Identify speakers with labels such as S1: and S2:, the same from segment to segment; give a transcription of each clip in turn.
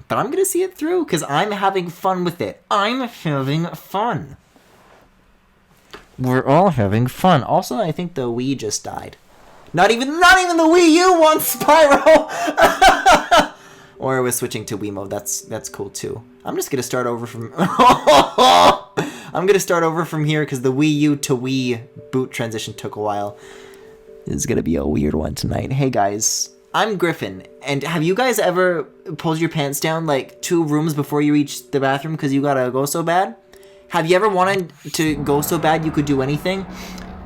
S1: But I'm gonna see it through, because I'm having fun with it. I'm having fun. We're all having fun. Also, I think the Wii just died. Not even the Wii U wants Spyro! Or we're switching to Wii mode. That's cool too. I'm just gonna start over from... I'm gonna start over from here because the Wii U to Wii boot transition took a while. This is gonna be a weird one tonight. Hey guys, I'm Griffin, and have you guys ever pulled your pants down like 2 rooms before you reach the bathroom because you gotta go so bad? Have you ever wanted to go so bad you could do anything?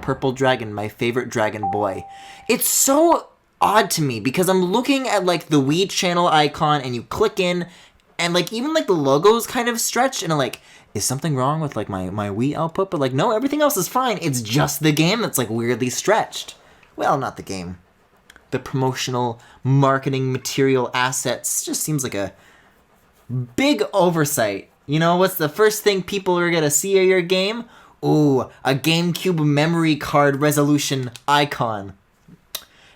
S1: Purple Dragon, my favorite dragon boy. It's so odd to me because I'm looking at like the Wii channel icon and you click in and like even like the logo's kind of stretched and I'm like, is something wrong with like my Wii output? But like, no, everything else is fine. It's just the game that's like weirdly stretched. Well, not the game. The promotional marketing material assets just seems like a big oversight. You know, what's the first thing people are gonna see of your game? Ooh, a GameCube memory card resolution icon.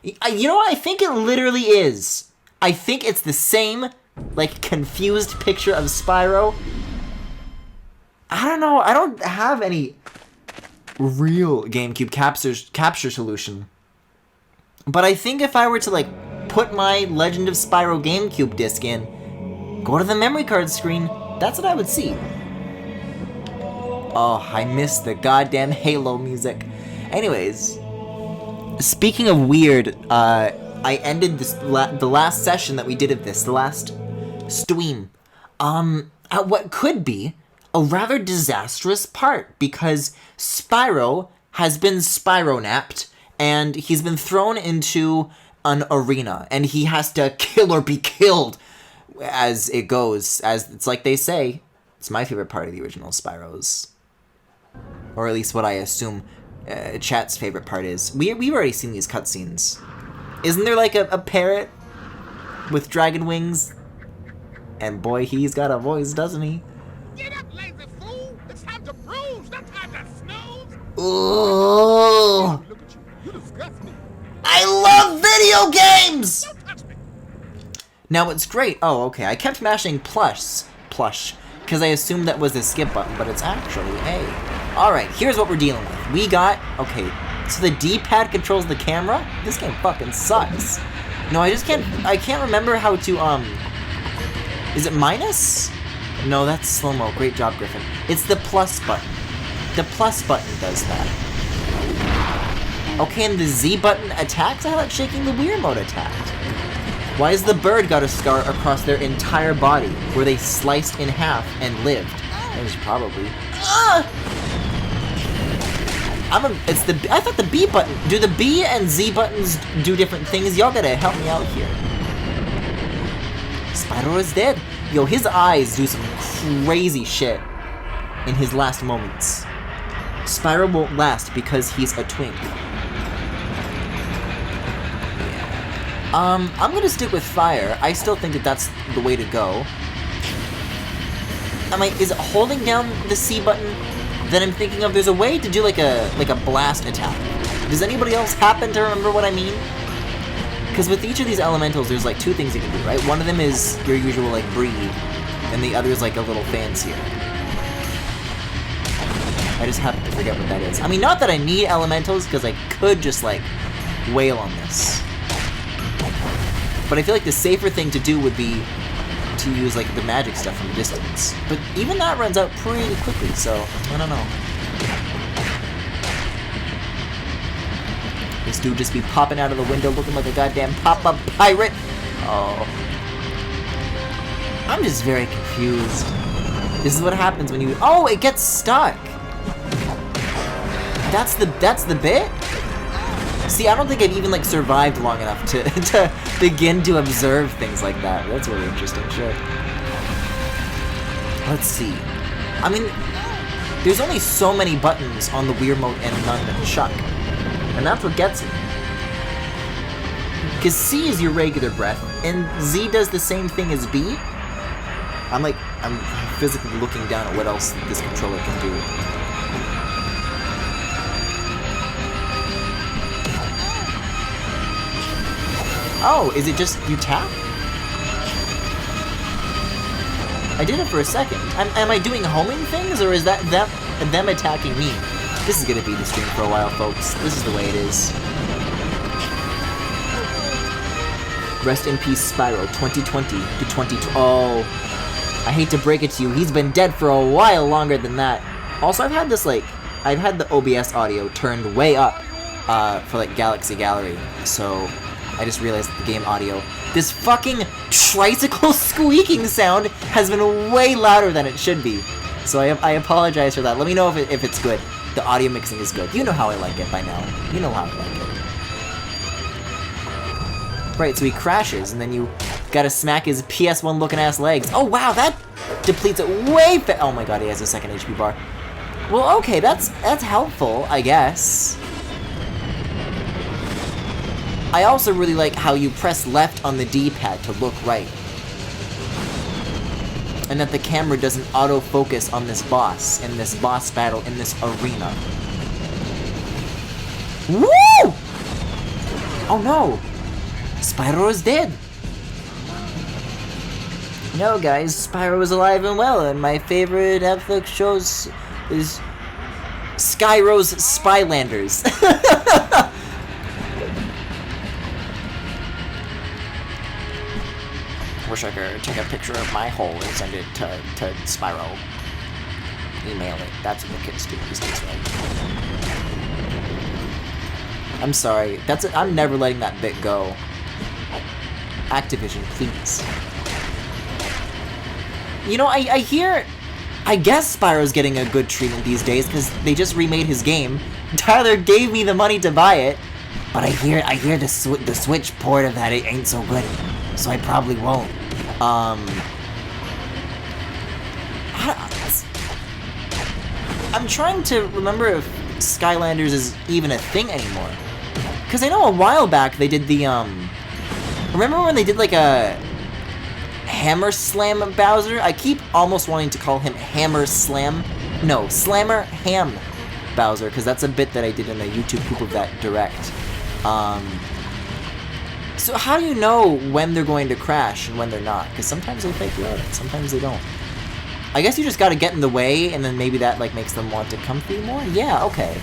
S1: You know what? I think it literally is. I think it's the same, like, confused picture of Spyro. I don't know. I don't have any real GameCube capture solution. But I think if I were to, like, put my Legend of Spyro GameCube disc in, go to the memory card screen, that's what I would see. Oh, I miss the goddamn Halo music. Anyways, speaking of weird, I ended this the last session that we did of this, the last stream, at what could be a rather disastrous part, because Spyro has been Spyro-napped, and he's been thrown into an arena, and he has to kill or be killed as it goes. As it's like they say, it's my favorite part of the original Spyros. Or at least what I assume chat's favorite part is. We've already seen these cutscenes. Isn't there like a parrot with dragon wings? And boy, he's got a voice, doesn't he?
S2: Get up, lazy fool! It's time to bruise, not time to snooze!
S1: Ooh!
S2: Look at you. You disgust me.
S1: I love video games!
S2: Don't touch me!
S1: Now what's great... Oh, okay. I kept mashing plush, because I assumed that was the skip button, but it's actually A. Alright, here's what we're dealing with. We got... Okay, so the D-pad controls the camera? This game fucking sucks. No, I just can't... I can't remember how to, Is it minus? No, that's slow-mo. Great job, Griffin. It's the plus button. The plus button does that. Okay, and the Z button attacks? I thought shaking the Wii remote attacked. Why has the bird got a scar across their entire body where they sliced in half and lived? It was probably... I thought the B button... Do the B and Z buttons do different things? Y'all gotta help me out here. Spyro is dead. Yo, his eyes do some crazy shit in his last moments. Spyro won't last because he's a twink. I'm gonna stick with fire. I still think that that's the way to go. Is it holding down the C button that I'm thinking of? There's a way to do like a blast attack. Does anybody else happen to remember what I mean? Because with each of these elementals, there's like 2 things you can do, right? One of them is your usual like breathe, and the other is like a little fancier. I just happen to forget what that is. I mean, not that I need elementals, because I could just like wail on this. But I feel like the safer thing to do would be to use like the magic stuff from a distance. But even that runs out pretty quickly, so I don't know. This dude just be popping out of the window looking like a goddamn pop-up pirate. Oh. I'm just very confused. This is what happens when you... Oh, it gets stuck! That's the bit? See, I don't think I've even, like, survived long enough to begin to observe things like that. That's really interesting, sure. Let's see. I mean, there's only so many buttons on the Wii Remote and Nunchuck. And that's what gets me. Because C is your regular breath, and Z does the same thing as B. I'm physically looking down at what else this controller can do. Oh, is it just you tap? I did it for a second. Am I doing homing things, or is that them attacking me? This is gonna be the stream for a while, folks. This is the way it is. Rest in peace, Spyro, 2020 to 2020. Oh, I hate to break it to you, he's been dead for a while longer than that. Also, I've had this, like, I've had the OBS audio turned way up for, like, Galaxy Gallery. So, I just realized that the game audio, this fucking tricycle squeaking sound has been way louder than it should be. So I apologize for that. Let me know if it's good. The audio mixing is good. You know how I like it by now. You know how I like it. Right, so he crashes, and then you gotta smack his PS1 looking ass legs. Oh wow, that depletes it way fast. Oh my god, he has a second HP bar. Well, okay, that's helpful, I guess. I also really like how you press left on the D-pad to look right. And that the camera doesn't autofocus on this boss, in this boss battle, in this arena. Woo! Oh no! Spyro is dead! No guys, Spyro is alive and well, and my favorite Netflix shows is Skyro's Spylanders. Wish I could take a picture of my hole and send it to Spyro. Email it. That's what the kids do these days, right? I'm sorry. I'm never letting that bit go. Activision, please. You know, I hear... I guess Spyro's getting a good treatment these days because they just remade his game. Tyler gave me the money to buy it, but I hear the Switch port of that it ain't so good, so I probably won't. I'm trying to remember if Skylanders is even a thing anymore. Because I know a while back they did the, remember when they did like a Hammer Slam Bowser? I keep almost wanting to call him Hammer Slam. No, Slammer Ham Bowser, because that's a bit that I did in the YouTube Poop of That Direct. So how do you know when they're going to crash and when they're not? Because sometimes they fake you out, and sometimes they don't. I guess you just gotta get in the way, and then maybe that like makes them want to come for you more? Yeah, okay.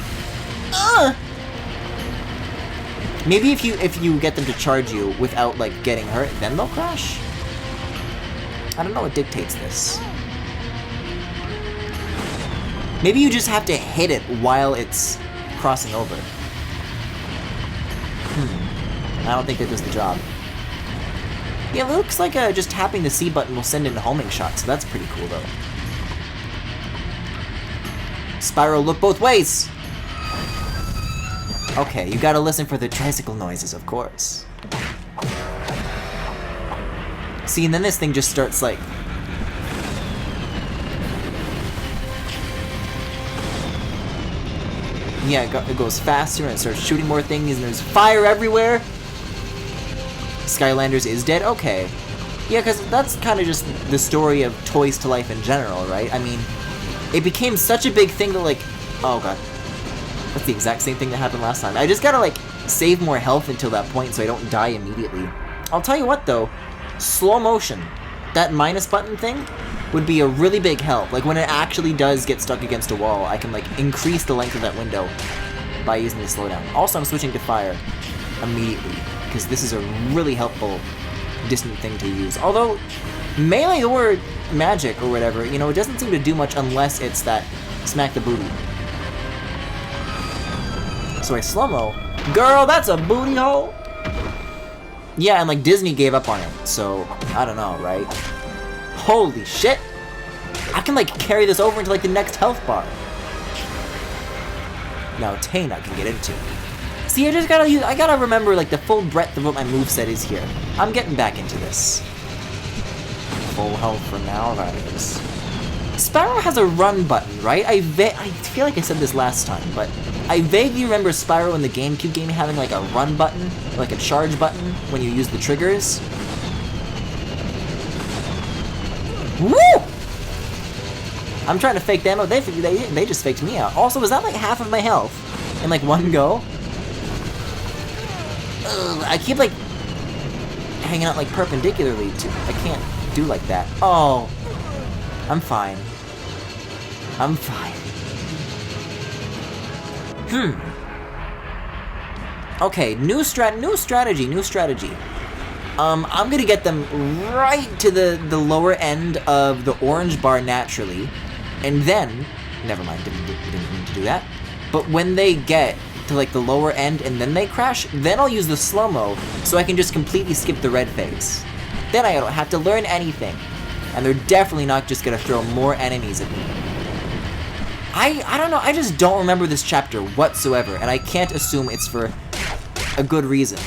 S1: Maybe if you get them to charge you without like getting hurt, then they'll crash? I don't know what dictates this. Maybe you just have to hit it while it's crossing over. I don't think that does the job. Yeah, it looks like just tapping the C button will send in a homing shot, so that's pretty cool, though. Spyro, look both ways! Okay, you gotta listen for the tricycle noises, of course. See, and then this thing just starts, like... Yeah, it goes faster and it starts shooting more things, and there's fire everywhere! Skylanders is dead? Okay. Yeah, because that's kind of just the story of Toys to Life in general, right? I mean, it became such a big thing that, like... Oh, God. That's the exact same thing that happened last time. I just gotta, like, save more health until that point so I don't die immediately. I'll tell you what, though. Slow motion. That minus button thing would be a really big help. Like, when it actually does get stuck against a wall, I can, like, increase the length of that window by using the slowdown. Also, I'm switching to fire immediately, because this is a really helpful distant thing to use. Although, melee or magic or whatever, you know, it doesn't seem to do much unless it's that smack the booty. So I slow-mo. Girl, that's a booty hole! Yeah, and like Disney gave up on it, so I don't know, right? Holy shit! I can like carry this over into like the next health bar. Now Tana can get into. See, I gotta remember like the full breadth of what my moveset is here. I'm getting back into this. Full health for now, that is. Spyro has a run button, right? I feel like I said this last time, but I vaguely remember Spyro in the GameCube game having like a run button, like a charge button when you use the triggers. Woo! I'm trying to fake them out. They just faked me out. Also, was that like half of my health in like one go? Ugh, I keep like hanging out like perpendicularly to. I can't do like that. Oh, I'm fine. I'm fine. Okay, new strategy. I'm gonna get them right to the lower end of the orange bar naturally, and then, never mind, didn't mean to do that. But when they get to like the lower end and then they crash, then I'll use the slow-mo so I can just completely skip the red phase. Then I don't have to learn anything, and they're definitely not just gonna throw more enemies at me. I don't know, I just don't remember this chapter whatsoever, and I can't assume it's for a good reason.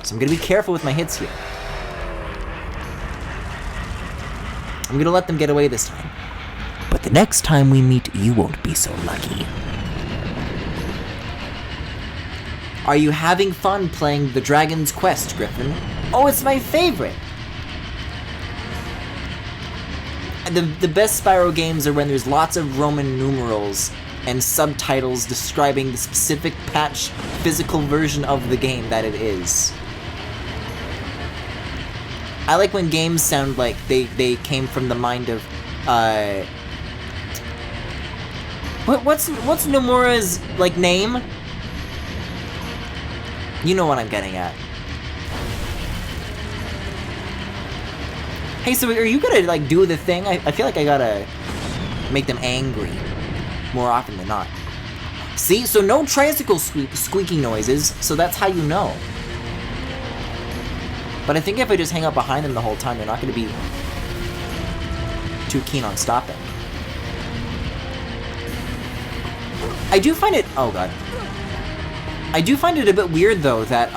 S1: So I'm gonna be careful with my hits here. I'm gonna let them get away this time. But the next time we meet, you won't be so lucky. Are you having fun playing the Dragon's Quest, Griffin? Oh, it's my favorite! The best Spyro games are when there's lots of Roman numerals and subtitles describing the specific patch physical version of the game that it is. I like when games sound like they came from the mind of, what's Nomura's, like, name? You know what I'm getting at. Hey, so are you gonna, like, do the thing? I feel like I gotta make them angry more often than not. See? So no tricycle squeaking noises, so that's how you know. But I think if I just hang out behind them the whole time, they're not gonna be too keen on stopping. I do find it... Oh, God. I do find it a bit weird, though, that,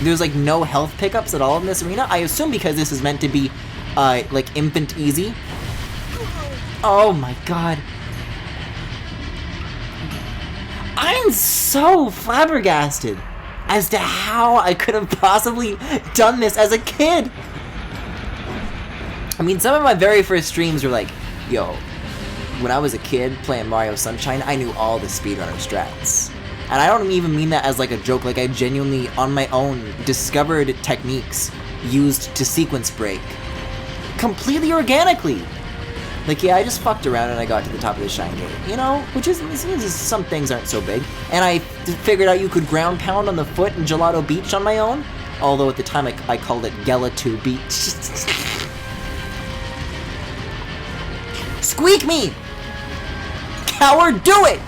S1: there's, like, no health pickups at all in this arena. I assume because this is meant to be, like, infant easy. Oh, my God. I'm so flabbergasted as to how I could have possibly done this as a kid. I mean, some of my very first streams were like, yo, when I was a kid playing Mario Sunshine, I knew all the speedrunner strats. And I don't even mean that as like a joke, like I genuinely, on my own, discovered techniques used to sequence break. Completely organically. Like, yeah, I just fucked around and I got to the top of the Shine Gate, you know? Which is, some things aren't so big. And I figured out you could ground pound on the foot in Gelato Beach on my own. Although at the time I called it Gelato Beach. Squeak me! Coward, do it!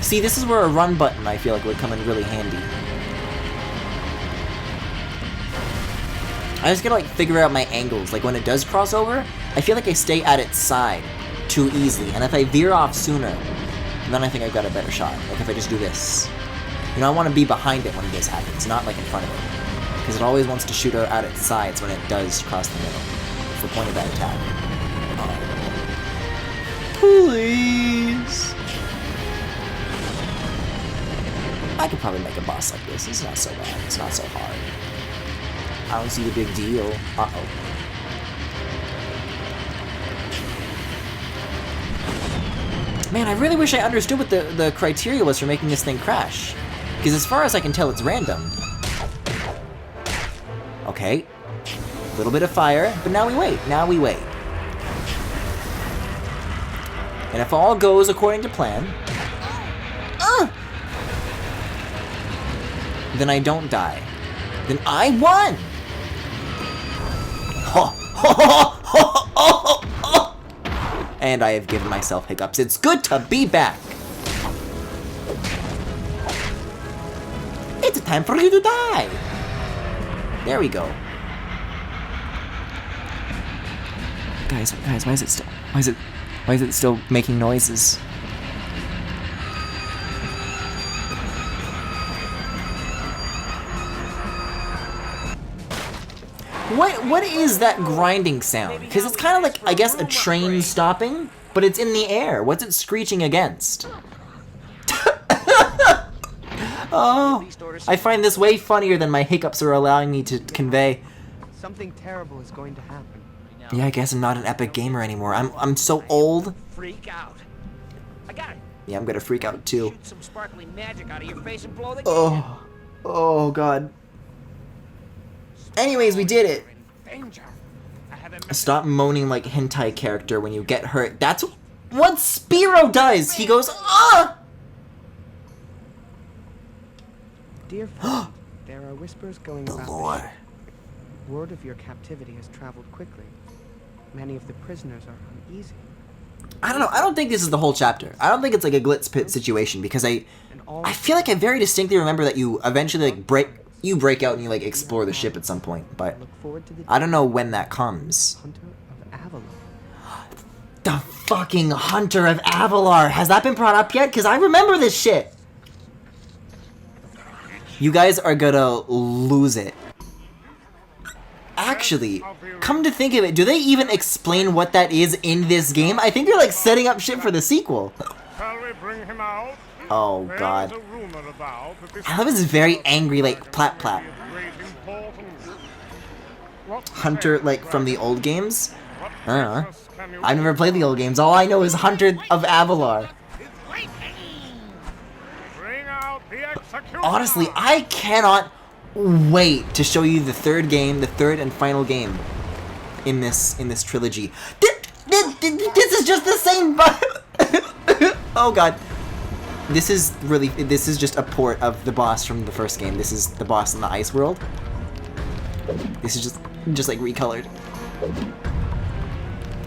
S1: See, this is where a run button, I feel like, would come in really handy. I just gotta, like, figure out my angles. Like, when it does cross over, I feel like I stay at its side too easily. And if I veer off sooner, then I think I've got a better shot. Like, if I just do this. You know, I want to be behind it when this happens, not, like, in front of it. Because it always wants to shoot out its sides when it does cross the middle. It's the point of that attack. Oh. Please! I could probably make a boss like this. It's not so bad. It's not so hard. I don't see the big deal. Uh-oh. Man, I really wish I understood what the criteria was for making this thing crash. Because as far as I can tell, it's random. Okay. A little bit of fire, but now we wait. Now we wait. And if all goes according to plan... then I don't die. Then I won! And I have given myself hiccups. It's good to be back! It's time for you to die! There we go. Guys, why is it still making noises? What is that grinding sound? Because it's kind of like, I guess, a train stopping, but it's in the air. What's it screeching against? Oh, I find this way funnier than my hiccups are allowing me to convey.
S3: Something terrible is going to happen.
S1: Yeah, I guess I'm not an epic gamer anymore. I'm so old.
S2: Freak out. I got it.
S1: Yeah, I'm gonna freak out too.
S2: Shoot some sparkling magic out of your face and blow the
S1: Oh God. Anyways, we did it.
S2: danger. I have
S1: Stop moaning like hentai character when you get hurt. That's what Spyro does! He goes, ah!
S3: Dear friend, there are whispers going
S1: The
S3: about the
S1: lore.
S3: ship. Word of your captivity has traveled quickly. Many of the prisoners are uneasy.
S1: I don't know. I don't think this is the whole chapter. I don't think it's like a glitz pit situation because I feel like I very distinctly remember that you eventually like break out and you like explore the ship at some point, but
S3: Look forward to the
S1: I don't know when that comes.
S3: Hunter of Avalon.
S1: The fucking Hunter of Avalar. Has that been brought up yet? Because I remember this shit. You guys are gonna lose it. Actually, come to think of it, do they even explain what that is in this game? I think they're like setting up shit for the sequel.
S2: Shall we bring him out?
S1: Oh god.
S2: There's a rumor about that this
S1: I love his very angry like plap plap.
S2: great importance. What
S1: Hunter like from the old games? I don't know.
S2: business can you
S1: I've never played the old games. All I know is Hunter of Avalar.
S2: bring out the executioner?
S1: Honestly, I cannot wait to show you the third game, the third and final game in this trilogy. This is just the same. Oh god. This is just a port of the boss from the first game. This is the boss in the ice world. This is just like recolored.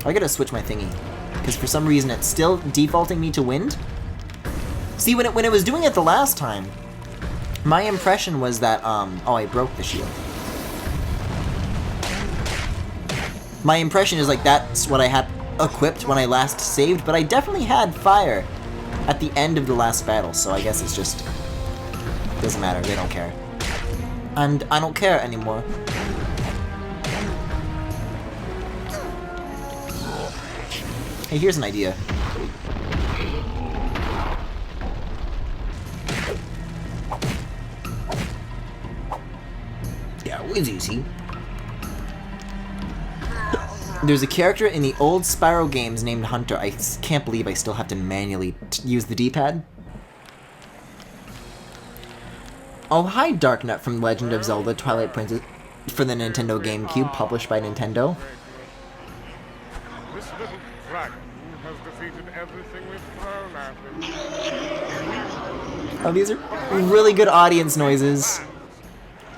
S1: I gotta switch my thingy because for some reason it's still defaulting me to wind. See, when it was doing it the last time, my impression was that oh, I broke the shield. My impression is like that's what I had equipped when I last saved, but I definitely had fire at the end of the last battle, so I guess it's just doesn't matter, they don't care. And I don't care anymore. Hey, here's an idea. Yeah, it was easy. There's a character in the old Spyro games named Hunter. I can't believe I still have to manually use the D-pad. Oh, hi, Darknut from Legend of Zelda Twilight Princess for the Nintendo GameCube, published by Nintendo.
S2: This little dragon has defeated everything we've thrown at him.
S1: Oh, these are really good audience noises.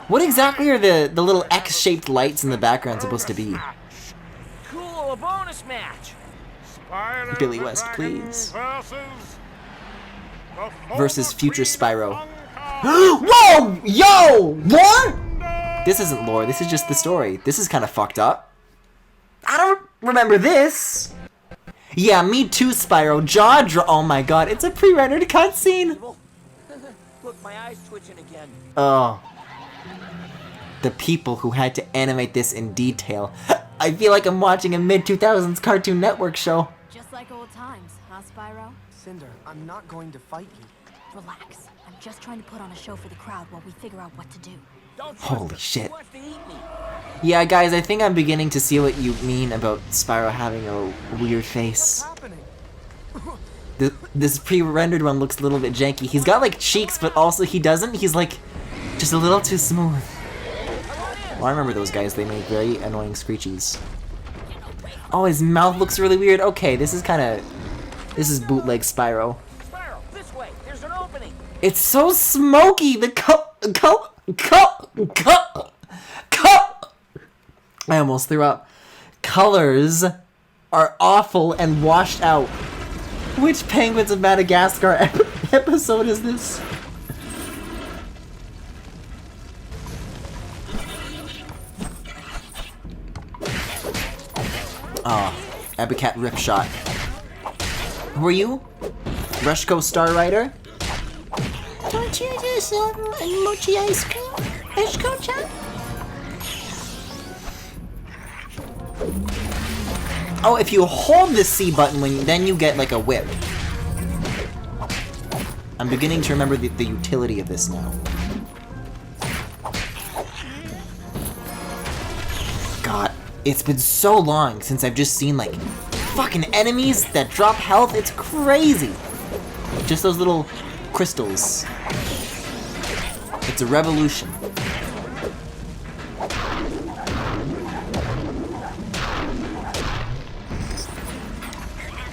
S1: What exactly are the little X-shaped lights in the background supposed to be?
S4: Cool, a bonus match.
S2: Spyro
S1: Billy
S2: the
S1: West,
S2: Dragon
S1: please.
S2: Versus
S1: Future
S2: Queen
S1: Spyro.
S2: Kong.
S1: Whoa! Yo! Lore? This isn't lore, this is just the story. This is kind of fucked up. I don't remember this. Yeah, me too, Spyro. Jaw drop. Oh my god, it's a pre-rendered cutscene.
S4: Look, my eye's twitching again.
S1: Oh. The people who had to animate this in detail. I feel like I'm watching a mid-2000s Cartoon Network show.
S5: Just like old times, huh, Spyro?
S3: Cinder, I'm not going to fight you.
S5: Relax. I'm just trying to put on a show for the crowd while we figure out what to do.
S4: Don't trust
S1: Holy
S4: him.
S1: shit.
S4: He wants to eat me.
S1: Yeah, guys, I think I'm beginning to see what you mean about Spyro having a weird face.
S3: Happening.
S1: This pre-rendered one looks a little bit janky. He's got like cheeks, but also he doesn't. He's like just a little too smooth. Well, I remember those guys. They made very annoying screechies. Oh, his mouth looks really weird. Okay, this is bootleg Spyro.
S4: Spyro, this way. There's an opening.
S1: It's so smoky. The I almost threw up. Colors are awful and washed out. Which Penguins of Madagascar episode is this? Oh, Epicat Rip Shot. Who are you? Rushko Star Rider? Don't you do some mochi ice cream? Rushko-chan? Oh, if you hold the C button, then you get like a whip. I'm beginning to remember the utility of this now. God, it's been so long since I've just seen like fucking enemies that drop health. It's crazy. Just those little crystals. It's a revolution.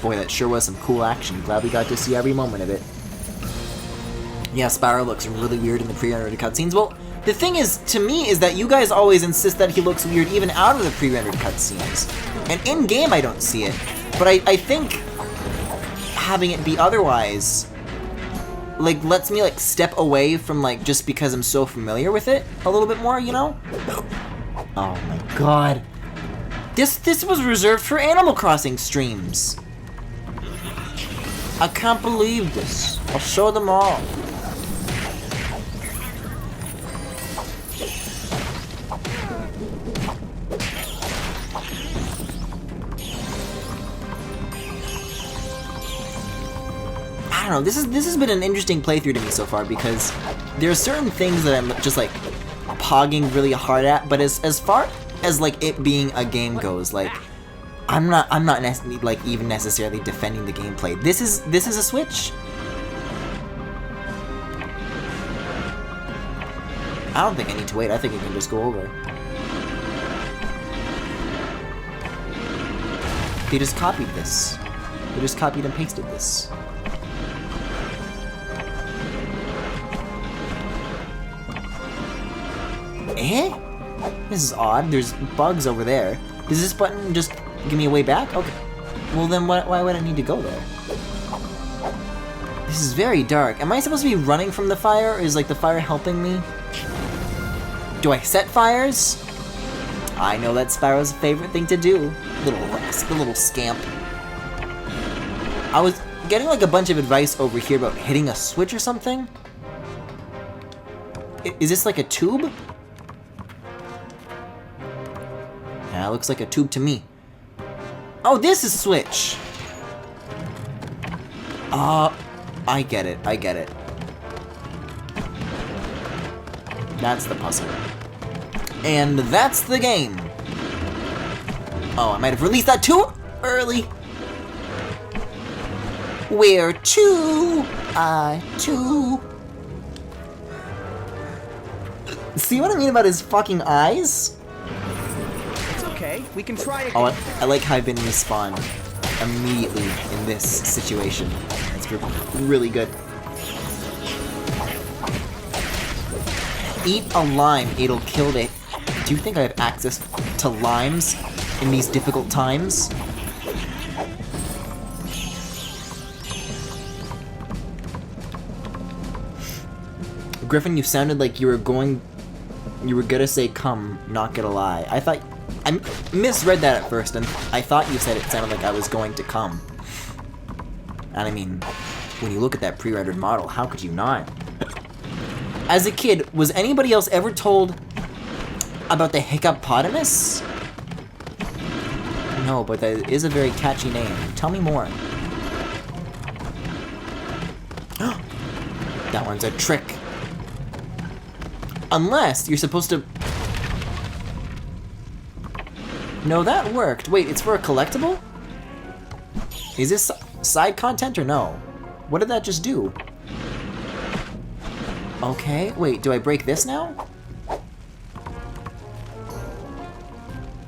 S1: Boy, that sure was some cool action. Glad we got to see every moment of it. Yeah, Spyro looks really weird in the pre-rendered cutscenes. Well, the thing is, to me, is that you guys always insist that he looks weird even out of the pre-rendered cutscenes. And in-game, I don't see it. But I think having it be otherwise, like, lets me, like, step away from, like, just because I'm so familiar with it a little bit more, you know? Oh my god. This was reserved for Animal Crossing streams. I can't believe this. I'll show them all. I don't know, this has been an interesting playthrough to me so far because there are certain things that I'm just like pogging really hard at, but as far as like it being a game goes, like I'm not like even necessarily defending the gameplay. This is a Switch. I don't think I need to wait. I think I can just go over. They just copied this. They just copied and pasted this. Eh? This is odd. There's bugs over there. Does this button just give me a way back? Okay. Well then why would I need to go there? This is very dark. Am I supposed to be running from the fire? Or is like the fire helping me? Do I set fires? I know that's Spyro's favorite thing to do. Little rascal, little scamp. I was getting like a bunch of advice over here about hitting a switch or something. Is this like a tube? Yeah, it looks like a tube to me. Oh, this is Switch! I get it, I get it. That's the puzzle. And that's the game. Oh, I might have released that too early. Where to? To. See what I mean about his fucking eyes?
S3: Okay, we can try again.
S1: Oh, I like how I've been respawned immediately in this situation. It's really good. Eat a lime, it'll kill it. Do you think I have access to limes in these difficult times? Griffin, you sounded like you were gonna say come, not gonna lie. I misread that at first, and I thought you said it sounded like I was going to come. And I mean, when you look at that pre-rendered model, how could you not? As a kid, was anybody else ever told about the Hiccupotamus? No, but that is a very catchy name. Tell me more. That one's a trick. Unless you're supposed to... No, that worked. Wait, it's for a collectible? Is this side content or no? What did that just do? Okay, wait, do I break this now?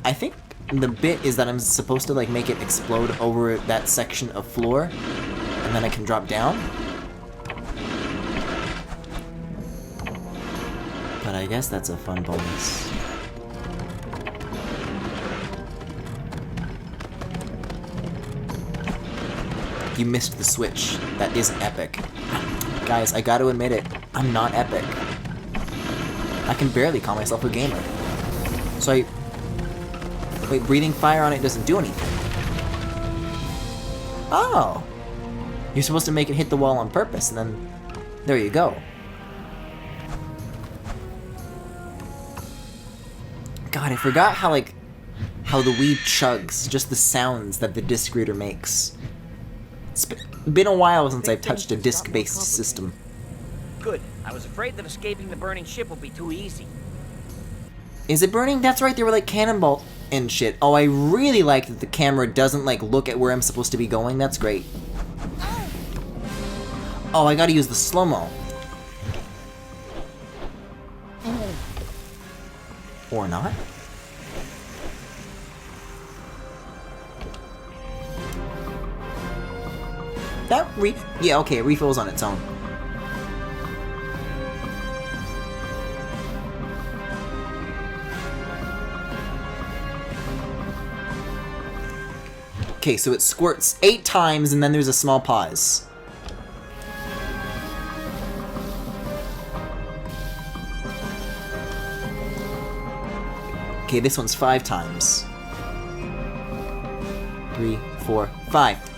S1: I think the bit is that I'm supposed to like make it explode over that section of floor, and then I can drop down. But I guess that's a fun bonus. You missed the switch. That isn't epic. Guys, I gotta admit it. I'm not epic. I can barely call myself a gamer. So wait, breathing fire on it doesn't do anything. Oh! You're supposed to make it hit the wall on purpose, and then... There you go. God, I forgot how the Wii chugs, just the sounds that the disc reader makes. It's been a while since I've touched a disc-based system.
S4: Good. I was afraid that escaping the burning ship would be too easy.
S1: Is it burning? That's right, they were like cannonball and shit. Oh, I really like that the camera doesn't like look at where I'm supposed to be going. That's great. Oh, I gotta use the slow-mo. Or not? that yeah, okay, it refills on its own. Okay, so it squirts 8 times and then there's a small pause. Okay, this one's 5 times. 3, 4, 5.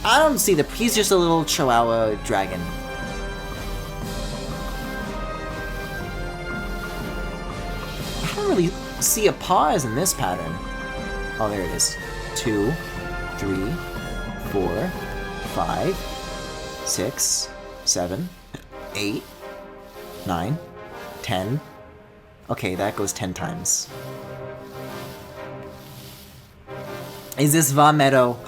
S1: I don't see he's just a little Chihuahua dragon. I don't really see a pause in this pattern. Oh, there it is. 2, 3, 4, 5, 6, 7, 8, 9, 10. Okay, that goes 10 times. Is this Vomero?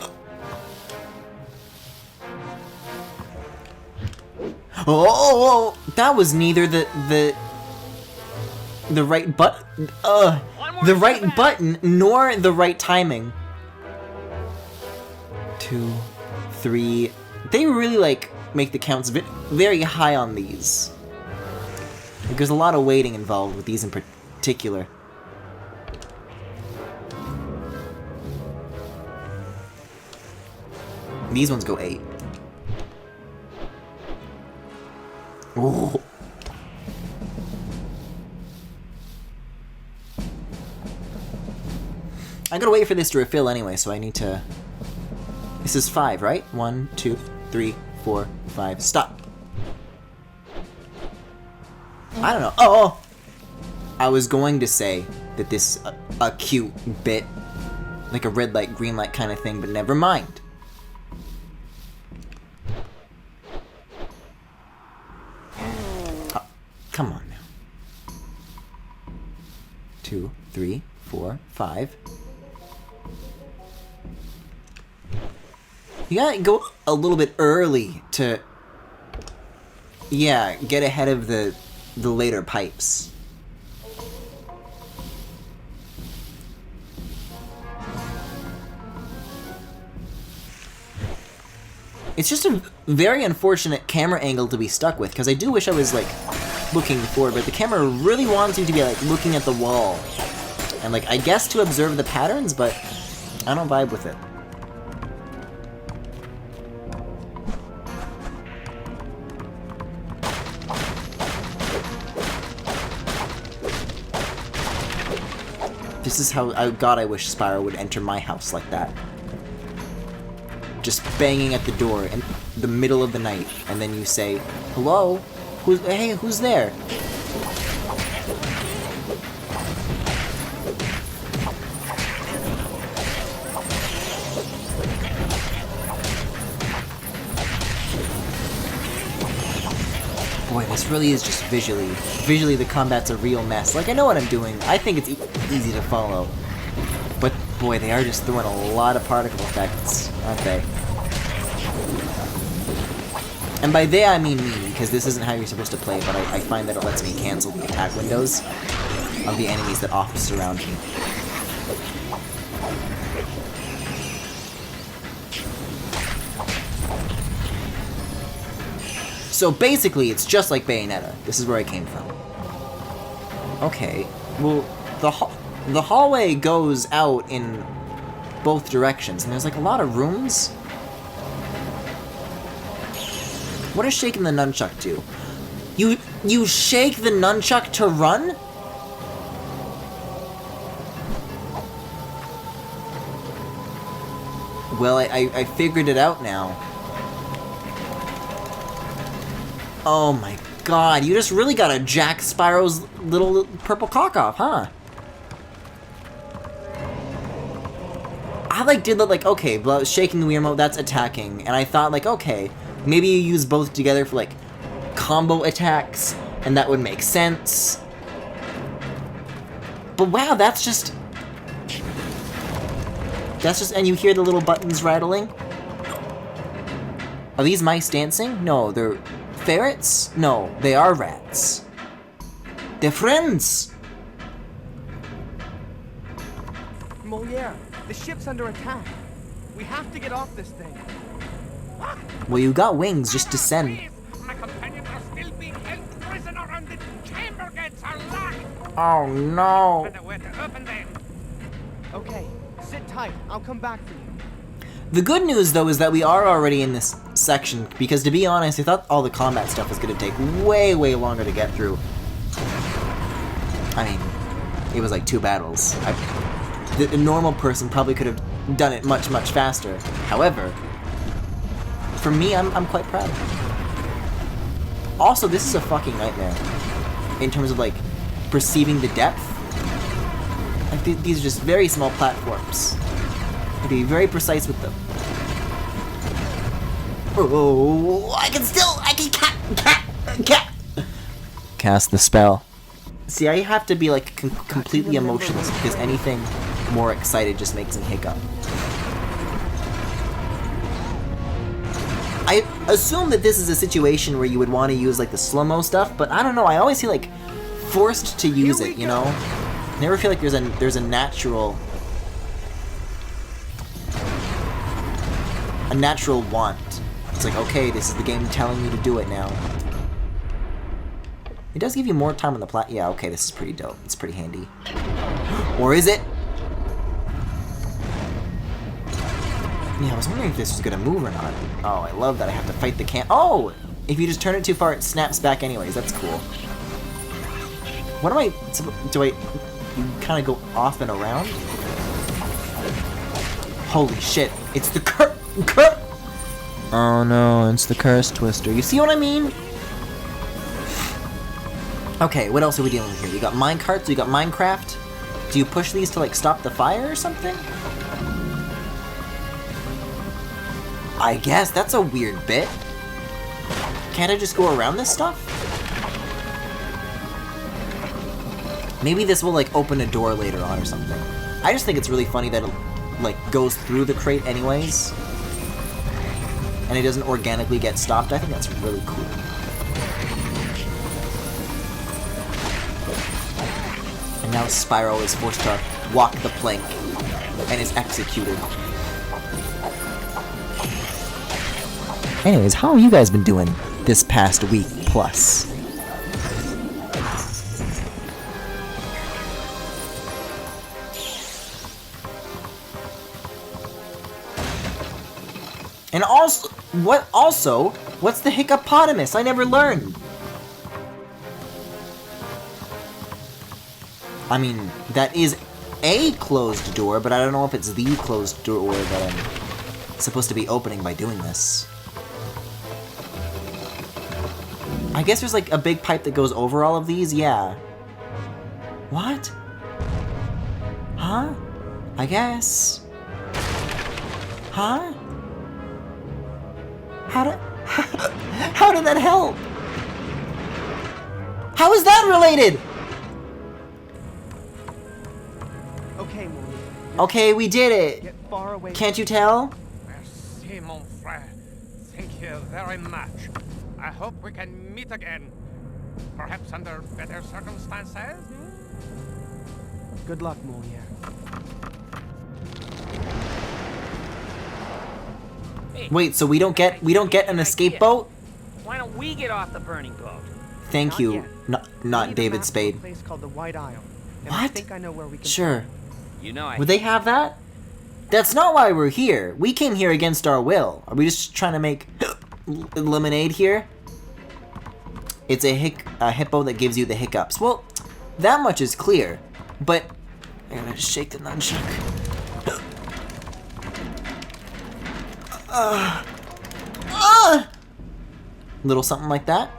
S1: Oh, that was neither the right button nor the right timing. 2, 3. They really like make the counts very high on these. Like, there's a lot of waiting involved with these in particular. These ones go 8. Ooh. I gotta wait for this to refill anyway, so I need to... This is 5, right? 1, 2, 3, 4, 5. Stop! I don't know. Oh! I was going to say that this a cute bit, like a red light, green light kind of thing, but never mind. Come on now. 2, 3, 4, 5. You gotta go a little bit early to, yeah, get ahead of the later pipes. It's just a very unfortunate camera angle to be stuck with, because I do wish I was, like, looking forward, but the camera really wants you to be, like, looking at the wall. And, like, I guess to observe the patterns, but I don't vibe with it. This is how, God, I wish Spyro would enter my house like that. Just banging at the door in the middle of the night, and then you say, hello? Hey, who's there? Boy, this really is just visually. Visually, the combat's a real mess. Like, I know what I'm doing. I think it's easy to follow. But, boy, they are just throwing a lot of particle effects, aren't they? And by they, I mean me, because this isn't how you're supposed to play, but I find that it lets me cancel the attack windows of the enemies that often surround me. So basically, it's just like Bayonetta. This is where I came from. Okay, well, the hallway goes out in both directions, and there's like a lot of rooms. What does shaking the nunchuck do? You shake the nunchuck to run? Well, I figured it out now. Oh my god, you just really gotta jack Spyro's little purple cock off, huh? I like did like, okay, but shaking the Wii remote, that's attacking, and I thought like, okay, maybe you use both together for like combo attacks, and that would make sense. But wow, that's just, and you hear the little buttons rattling? Are these mice dancing? No, they're ferrets? No, they are rats. They're friends!
S3: Well, yeah. The ship's under attack. We have to get off this thing.
S1: Well, you got wings, just descend.
S2: Please, my companions are still being held prisoner and the chamber gates are locked.
S1: Oh no.
S2: And a way to open them.
S3: Okay, sit tight. I'll come back for you.
S1: The good news, though, is that we are already in this section, because to be honest, I thought all the combat stuff was going to take way, way longer to get through. I mean, it was like 2 battles. The normal person probably could have done it much, much faster. However, for me, I'm quite proud. Also, this is a fucking nightmare in terms of, like, perceiving the depth. Like, these are just very small platforms. To be very precise with them. Oh, I can cast the spell. See, I have to be like completely emotionless because anything more excited just makes me hiccup. I assume that this is a situation where you would want to use like the slow-mo stuff, but I don't know. I always feel like forced to use it, you know? I never feel like there's a natural want. It's like, okay, this is the game telling me to do it now. It does give you more time on the yeah, okay, this is pretty dope. It's pretty handy. Or is it? Yeah, I was wondering if this was gonna move or not. Oh, I love that I have to fight the oh! If you just turn it too far, it snaps back anyways. That's cool. What am I... Do I... kind of go off and around? Holy shit. It's the Oh no, it's the curse twister. You see what I mean? Okay, what else are we dealing with here? You got minecarts, you got Minecraft. Do you push these to like stop the fire or something? I guess that's a weird bit. Can't I just go around this stuff? Maybe this will like open a door later on or something. I just think it's really funny that it like goes through the crate anyways. And it doesn't organically get stopped. I think that's really cool. And now Spyro is forced to walk the plank and is executed. Anyways, how have you guys been doing this past week plus? And also, what's the hiccupotamus? I never learned. I mean, that is a closed door, but I don't know if it's the closed door that I'm supposed to be opening by doing this. I guess there's like a big pipe that goes over all of these, yeah. What? Huh? I guess. Huh? How did that help? How is that related?
S3: Okay, Maureen.
S1: Okay, we did it.
S3: Get far away.
S1: Can't you tell?
S2: Merci, mon frère. Thank you very much. I hope we can meet again. Perhaps under better circumstances?
S3: Good luck, Moliere.
S4: Hey,
S1: Wait, so we don't get an escape boat?
S4: why don't we get off the burning boat?
S1: Thank
S3: Not
S1: you.
S3: yet.
S1: Not
S3: We need a
S1: David
S3: map of a
S1: Spade.
S3: place called the White Isle. And I
S1: What?
S3: think I know where we can
S1: Sure.
S4: You know I
S1: Would they have that? That's not why we're here. We came here against our will. Are we just trying to make lemonade here? It's a hippo that gives you the hiccups. Well, that much is clear. But I gotta shake the nunchuck. Little something like that.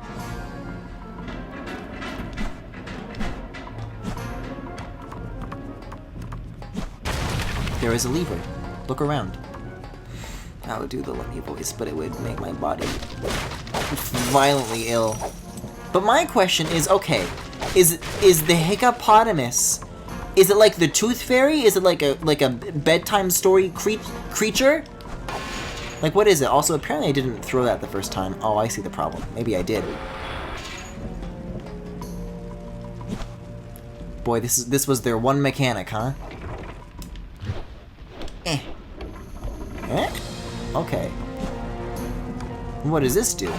S1: There is a lever. Look around. I would do the Lenny voice, but it would make my body violently ill. But my question is, okay, is the hiccupotamus? Is it like the Tooth Fairy? Is it like a bedtime story creature? Like, what is it? Also, apparently I didn't throw that the first time. Oh, I see the problem. Maybe I did. Boy, this was their one mechanic, huh? Okay. What does this do?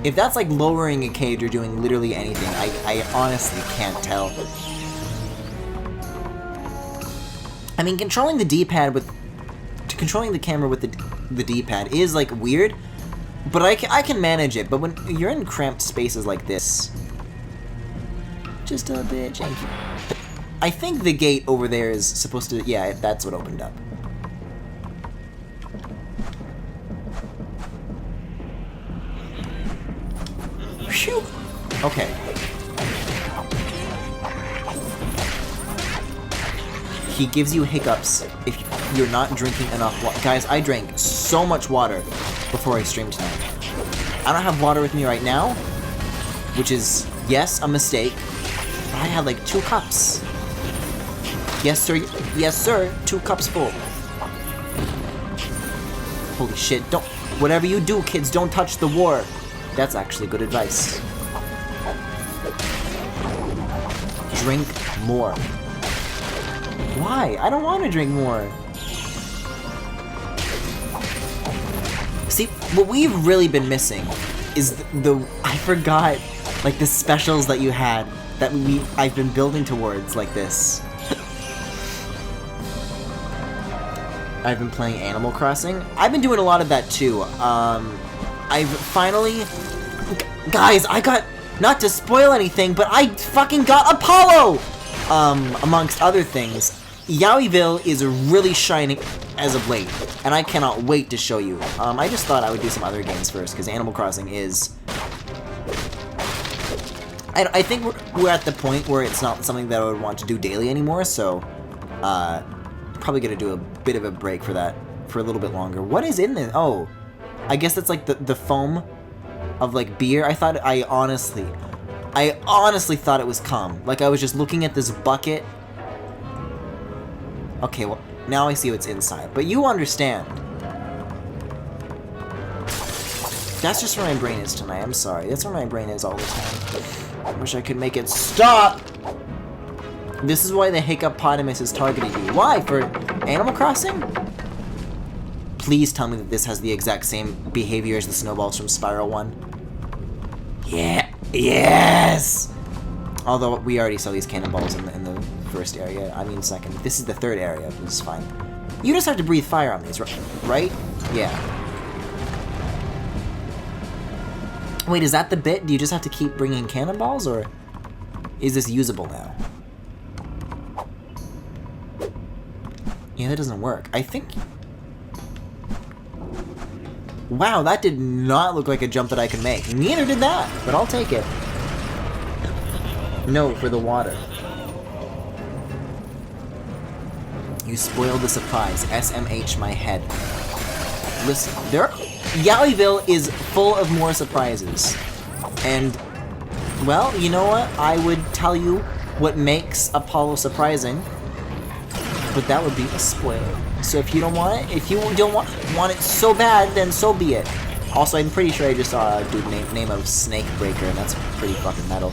S1: If that's like lowering a cage or doing literally anything, I honestly can't tell. I mean, controlling the D-pad with... Controlling the camera with the D-pad is like weird, but I can manage it. But when you're in cramped spaces like this, just a bit janky. I think the gate over there is supposed to... Yeah, that's what opened up. Phew! Okay. He gives you hiccups if you're not drinking enough water. Guys, I drank so much water before I streamed tonight. I don't have water with me right now, which is, yes, a mistake, but I had like 2 cups. Yes, sir. Yes, sir. 2 cups full. Holy shit. Don't... Whatever you do, kids, don't touch the war. That's actually good advice. Drink more. Why? I don't want to drink more. See, what we've really been missing is the I forgot, like, the specials that you had that I've been building towards like this. I've been playing Animal Crossing. I've been doing a lot of that too. I've finally... Guys, I got... Not to spoil anything, but I fucking got Apollo! Amongst other things. Yowieville is really shining as of late, and I cannot wait to show you. I just thought I would do some other games first, because Animal Crossing is... I think we're at the point where it's not something that I would want to do daily anymore, so... probably gonna do a bit of a break for that for a little bit longer. What is in this? Oh, I guess that's like the foam of like beer. I honestly thought it was cum. Like I was just looking at this bucket. Okay, well now I see what's inside. But you understand. That's just where my brain is tonight. I'm sorry. That's where my brain is all the time. I wish I could make it stop. This is why the hiccupotamus is targeting you. Why? For Animal Crossing? Please tell me that this has the exact same behavior as the snowballs from Spyro 1. Yeah. Yes! Although we already saw these cannonballs in the first area. I mean second. This is the third area, which is fine. You just have to breathe fire on these, right? Yeah. Wait, is that the bit? Do you just have to keep bringing cannonballs, or is this usable now? Yeah, that doesn't work. I think... Wow, that did not look like a jump that I could make. Neither did that, but I'll take it. No, for the water. You spoiled the surprise. SMH my head. Listen, Yowieville is full of more surprises. And, well, you know what? I would tell you what makes Apollo surprising, but that would be a spoiler. So if you don't want it, if you don't want it so bad, then so be it. Also, I'm pretty sure I just saw a dude name of Snake Breaker, and that's pretty fucking metal.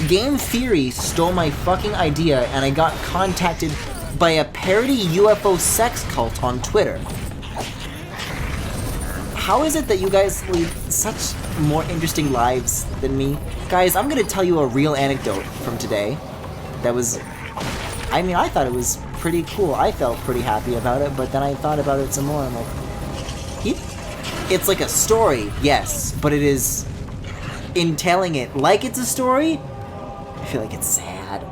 S1: Game Theory stole my fucking idea, and I got contacted by a parody UFO sex cult on Twitter. How is it that you guys lead such more interesting lives than me? Guys, I'm gonna tell you a real anecdote from today. That was... I mean, I thought it was pretty cool. I felt pretty happy about it, but then I thought about it some more. I'm like... It's like a story, yes, but it is... In telling it like it's a story, I feel like it's sad.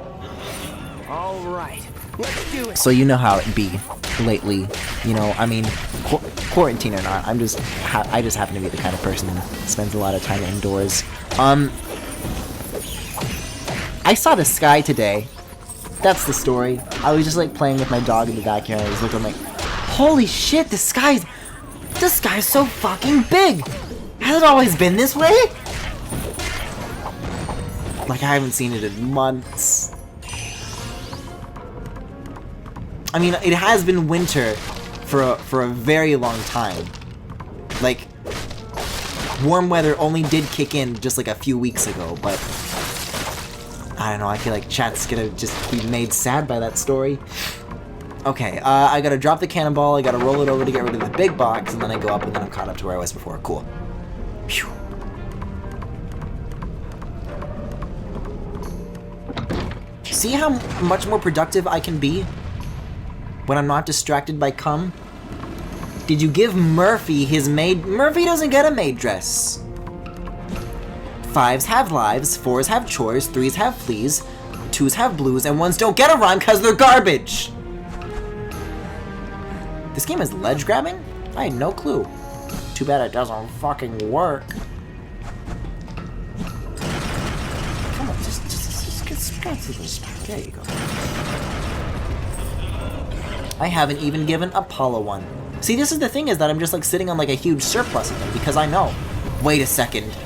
S3: All right, let's do it.
S1: So you know how it be lately, you know, I mean, quarantine or not, I just happen to be the kind of person that spends a lot of time indoors. I saw the sky today. That's the story. I was just like playing with my dog in the backyard. I was looking like, holy shit, the sky's so fucking big. Has it always been this way? Like I haven't seen it in months. I mean, it has been winter for a very long time. Like, warm weather only did kick in just like a few weeks ago, but I don't know, I feel like chat's gonna just be made sad by that story. Okay, I gotta drop the cannonball, I gotta roll it over to get rid of the big box, and then I go up and then I'm caught up to where I was before. Cool. Phew. See how much more productive I can be when I'm not distracted by cum? Did you give Murphy his maid? Murphy doesn't get a maid dress. 5s have lives, 4s have chores, 3s have fleas, 2s have blues, and 1s don't get a rhyme because they're garbage. This game is ledge grabbing? I had no clue. Too bad it doesn't fucking work. Come on, just get through this. There you go. I haven't even given Apollo one. See, this is the thing, is that I'm just like sitting on like a huge surplus of them because I know. Wait a second.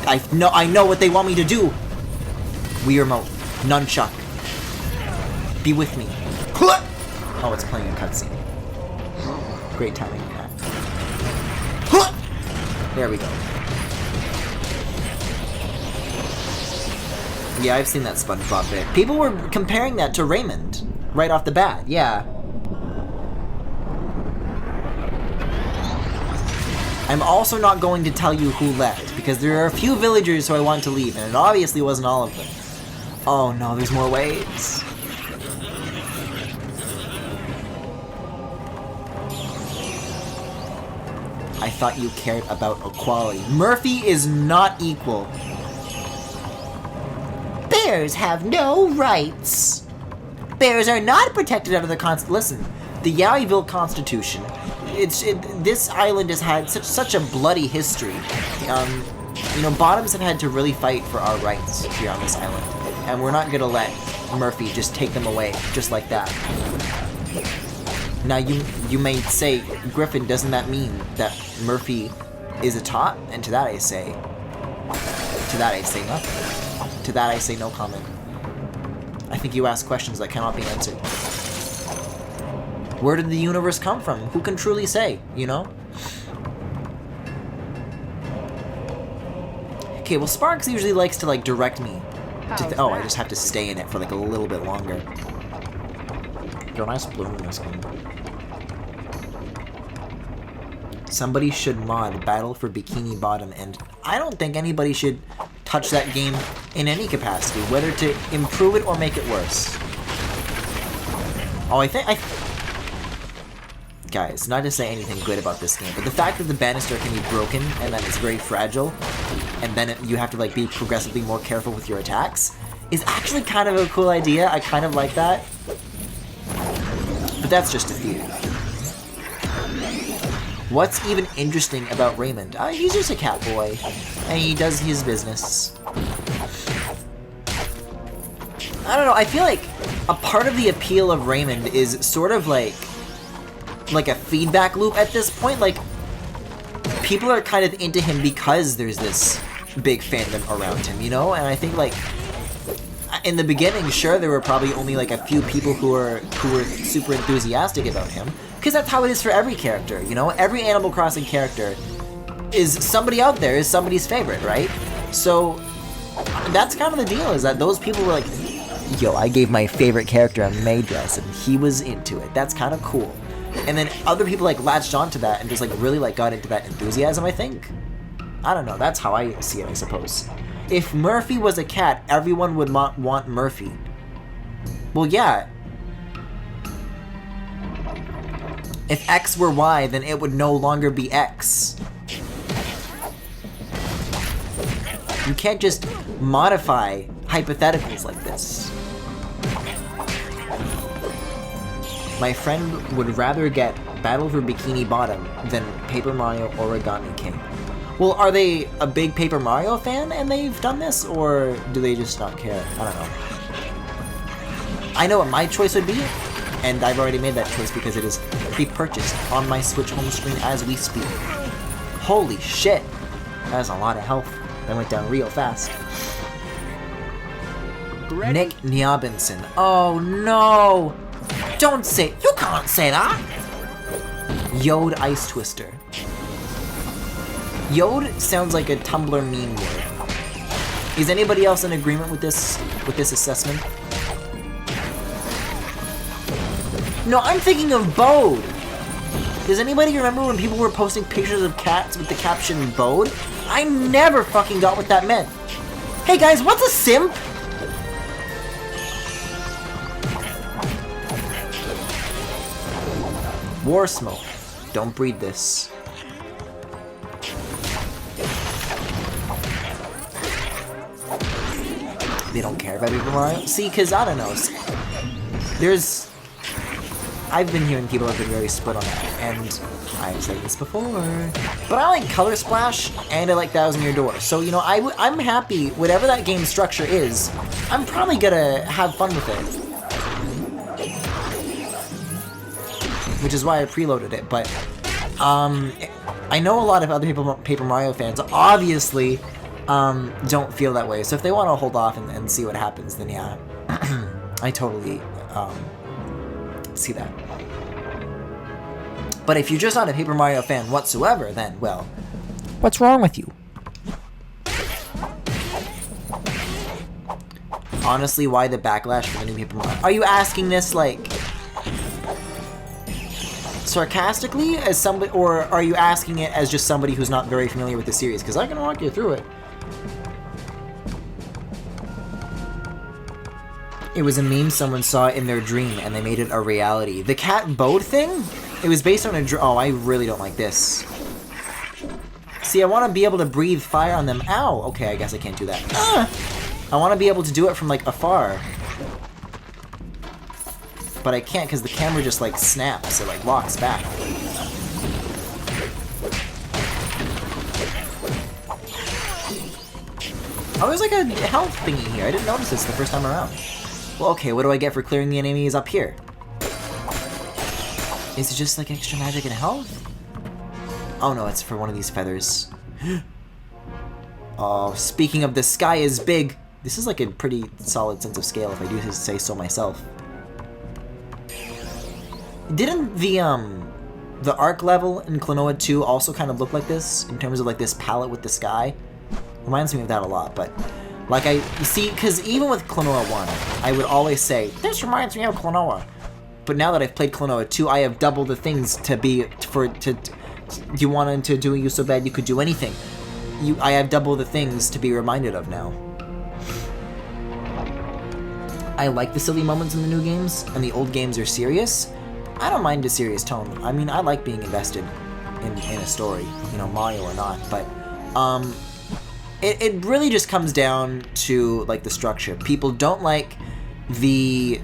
S1: I know what they want me to do. Wii remote. Nunchuck. Be with me. Oh, it's playing a cutscene. Great timing. There we go. Yeah, I've seen that SpongeBob bit. People were comparing that to Raymond right off the bat. Yeah. I'm also not going to tell you who left, because there are a few villagers who I want to leave, and it obviously wasn't all of them. Oh no, there's more waves. I thought you cared about equality. Murphy is not equal. Bears have no rights. Bears are not protected under the Listen, the Yowieville Constitution. This island has had such a bloody history. You know, bottoms have had to really fight for our rights here on this island, and we're not gonna let Murphy just take them away just like that. Now you may say, Griffin, doesn't that mean that Murphy is a tot? And to that I say nothing. To that I say no comment. I think you ask questions that cannot be answered. Where did the universe come from? Who can truly say, you know? Okay, well Sparks usually likes to like direct me to oh, I just have to stay in it for like a little bit longer. Yo, nice balloon in this game. Somebody should mod Battle for Bikini Bottom, and I don't think anybody should touch that game in any capacity, whether to improve it or make it worse. Oh, guys, not to say anything good about this game, but the fact that the banister can be broken and that it's very fragile, and then you have to like be progressively more careful with your attacks, is actually kind of a cool idea. I kind of like that. But that's just a theory. What's even interesting about Raymond? He's just a cat boy, and he does his business. I don't know, I feel like a part of the appeal of Raymond is sort of like a feedback loop at this point. Like, people are kind of into him because there's this big fandom around him, you know? And I think, like, in the beginning, sure, there were probably only like a few people who were super enthusiastic about him, because that's how it is for every character, you know? Every Animal Crossing character is somebody out there, is somebody's favorite, right? So that's kind of the deal, is that those people were like, yo, I gave my favorite character a maid dress and he was into it. That's kind of cool. And then other people like latched onto that and just like really like got into that enthusiasm, I think. I don't know, that's how I see it, I suppose. If Murphy was a cat, everyone would want Murphy. Well, yeah. If X were Y, then it would no longer be X. You can't just modify hypotheticals like this. My friend would rather get Battle for Bikini Bottom than Paper Mario Origami King. Well, are they a big Paper Mario fan and they've done this, or do they just not care? I don't know. I know what my choice would be, and I've already made that choice because it is pre-purchased on my Switch home screen as we speak. Holy shit! That is a lot of health. That went down real fast. Ready? Nick Nyabinson. Oh no! Don't say- you can't say that! Yode Ice Twister. Yode sounds like a Tumblr meme word. Is anybody else in agreement with this assessment? No, I'm thinking of Bode. Does anybody remember when people were posting pictures of cats with the caption Bode? I never fucking got what that meant. Hey guys, what's a simp? War smoke. Don't breed this. They don't care about Paper Mario? See, because I don't know. I've been hearing people have been very split on that, and I've said this before. But I like Color Splash, and I like Thousand Year Door. So, you know, I'm happy, whatever that game structure is, I'm probably gonna have fun with it. Which is why I preloaded it, but, I know a lot of other Paper Mario fans obviously, don't feel that way. So if they want to hold off and see what happens, then yeah, I totally, see that. But if you're just not a Paper Mario fan whatsoever, then, well, what's wrong with you? Honestly, why the backlash for the new Paper Mario? Are you asking this, like, sarcastically as somebody, or are you asking it as just somebody who's not very familiar with the series? Because I can walk you through it. It was a meme someone saw in their dream, and they made it a reality. The cat Bode thing? It was based on a oh, I really don't like this. See, I want to be able to breathe fire on them. Ow! Okay, I guess I can't do that. I want to be able to do it from, like, afar. But I can't, because the camera just, like, snaps. It, like, locks back. Oh, there's, like, a health thingy here. I didn't notice this the first time around. Well, okay, what do I get for clearing the enemies up here? Is it just like extra magic and health? Oh no, it's for one of these feathers. Oh, speaking of the sky is big. This is like a pretty solid sense of scale if I do say so myself. Didn't the Arc level in Klonoa 2 also kind of look like this? In terms of like this palette with the sky? Reminds me of that a lot, but like you see, because even with Klonoa 1, I would always say, this reminds me of Klonoa. But now that I've played Klonoa 2, I have double the things to be, you wanted to do you so bad you could do anything. I have double the things to be reminded of now. I like the silly moments in the new games, and the old games are serious. I don't mind a serious tone. I mean, I like being invested in a story, you know, Mario or not, but, It really just comes down to, like, the structure. People don't like the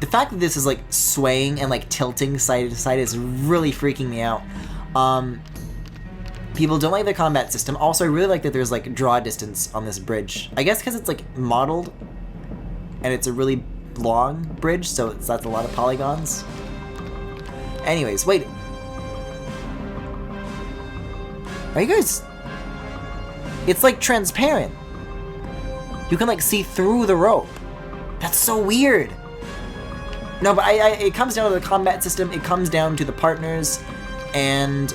S1: fact that this is, like, swaying and, like, tilting side to side is really freaking me out. People don't like the combat system. Also, I really like that there's, like, draw distance on this bridge. I guess because it's, like, modeled, and it's a really long bridge, so that's a lot of polygons. Anyways, wait. Are you guys... It's like transparent. You can like see through the rope. That's so weird. No, but it comes down to the combat system. It comes down to the partners. And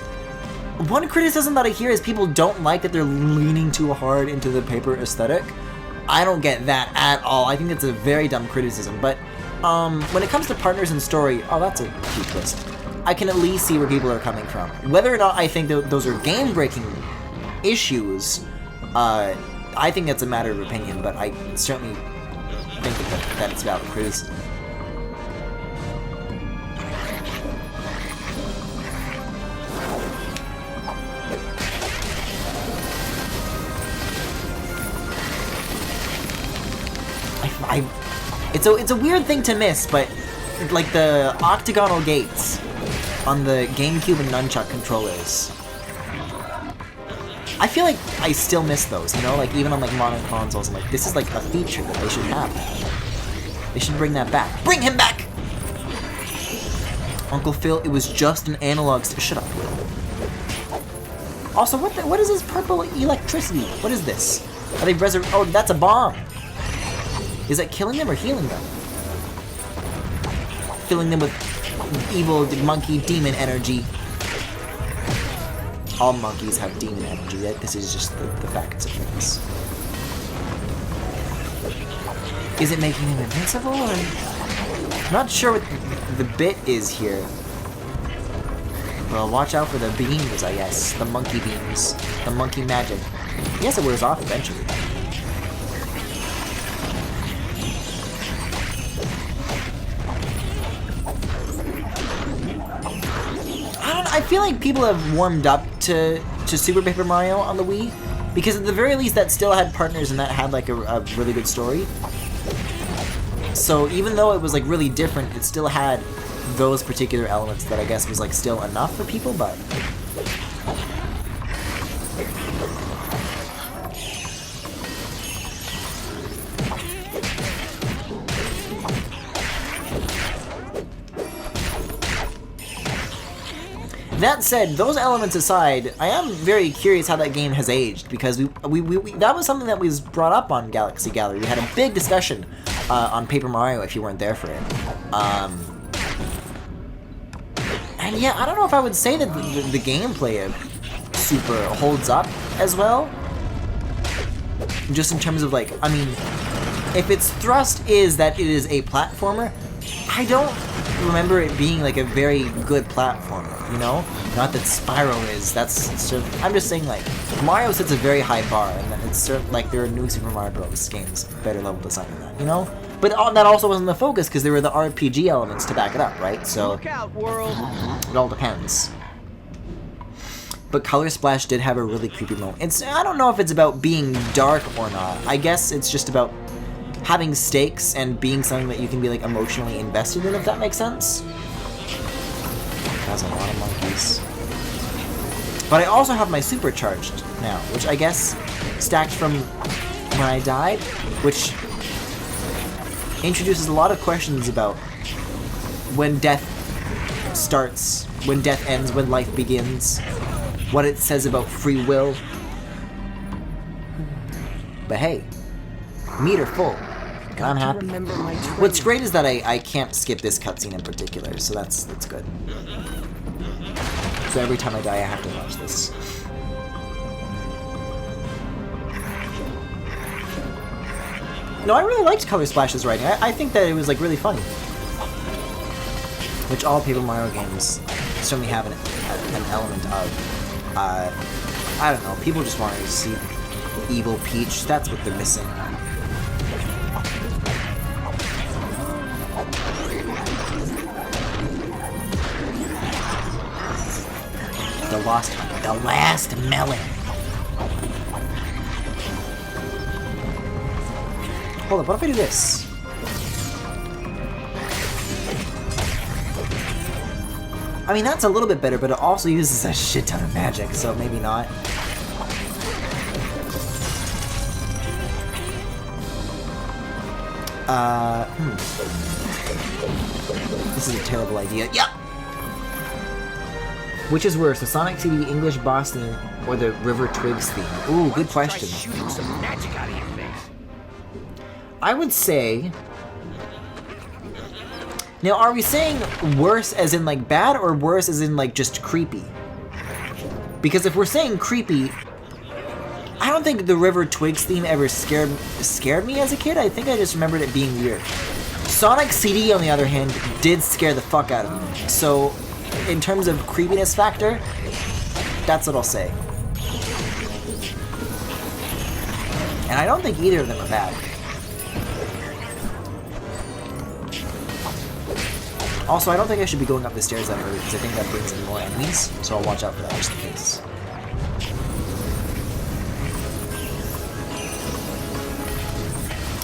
S1: one criticism that I hear is people don't like that they're leaning too hard into the paper aesthetic. I don't get that at all. I think that's a very dumb criticism. But when it comes to partners and story, oh, that's a cute twist. I can at least see where people are coming from. Whether or not I think those are game-breaking issues, I think that's a matter of opinion, but I certainly think that it's valid criticism. It's a weird thing to miss, but like the octagonal gates on the GameCube and Nunchuck controllers, I feel like I still miss those, you know? Like, even on, like, modern consoles, I'm like, this is, like, a feature that they should have. They should bring that back. Bring him back! Uncle Phil, it was just an analog shut up, Will. Also, what is this purple electricity? What is this? Are they oh, that's a bomb! Is that killing them or healing them? Filling them with evil monkey demon energy. all monkeys have demon energy. That this is just the facts of things. Is it making him invincible? Or... I'm not sure what the bit is here. Well, watch out for the beams, I guess. The monkey beams. The monkey magic. I guess it wears off eventually. I feel like people have warmed up to Super Paper Mario on the Wii, because at the very least that still had partners and that had like a really good story. So even though it was like really different, it still had those particular elements that I guess was like still enough for people, but... That said, those elements aside, I am very curious how that game has aged, because that was something that was brought up on Galaxy Gallery. We had a big discussion on Paper Mario if you weren't there for it. And yeah, I don't know if I would say that the gameplay of Super holds up as well. Just in terms of like, I mean, if its thrust is that it is a platformer, I don't remember it being like a very good platformer, you know? Not that Spyro is, that's sort of, I'm just saying like, Mario sets a very high bar, and then it's sort of like there are new Super Mario Bros. Games, better level design than that, you know? But that also wasn't the focus, because there were the RPG elements to back it up, right? So,
S3: Look out, world!
S1: It all depends. But Color Splash did have a really creepy moment. I don't know if it's about being dark or not. I guess it's just about having stakes and being something that you can be like emotionally invested in, if that makes sense. That's a lot of monkeys. But I also have my supercharged now, which I guess stacked from when I died, which introduces a lot of questions about when death starts, when death ends, when life begins, what it says about free will. But hey, meter full. And I'm happy. What's great is that I can't skip this cutscene in particular, so that's good. So every time I die, I have to watch this. No, I really liked Color Splash's writing. I think that it was like really funny. Which all Paper Mario games certainly have an element of. I don't know, people just wanted to see evil Peach. That's what they're missing. The lost one, the last melon. Hold up, what if I do this? I mean, that's a little bit better, but it also uses a shit ton of magic, so maybe not. This is a terrible idea. Yep! Which is worse, the Sonic CD English boss theme or the River Twigs theme? Ooh, good question.
S4: Try shooting some magic out of your face.
S1: I would say... Now, are we saying worse as in like bad or worse as in like just creepy? Because if we're saying creepy, I don't think the River Twigs theme ever scared me as a kid. I think I just remembered it being weird. Sonic CD, on the other hand, did scare the fuck out of me. So, in terms of creepiness factor, that's what I'll say. And I don't think either of them are bad. Also, I don't think I should be going up the stairs that early, because I think that brings in more enemies, so I'll watch out for that just in case.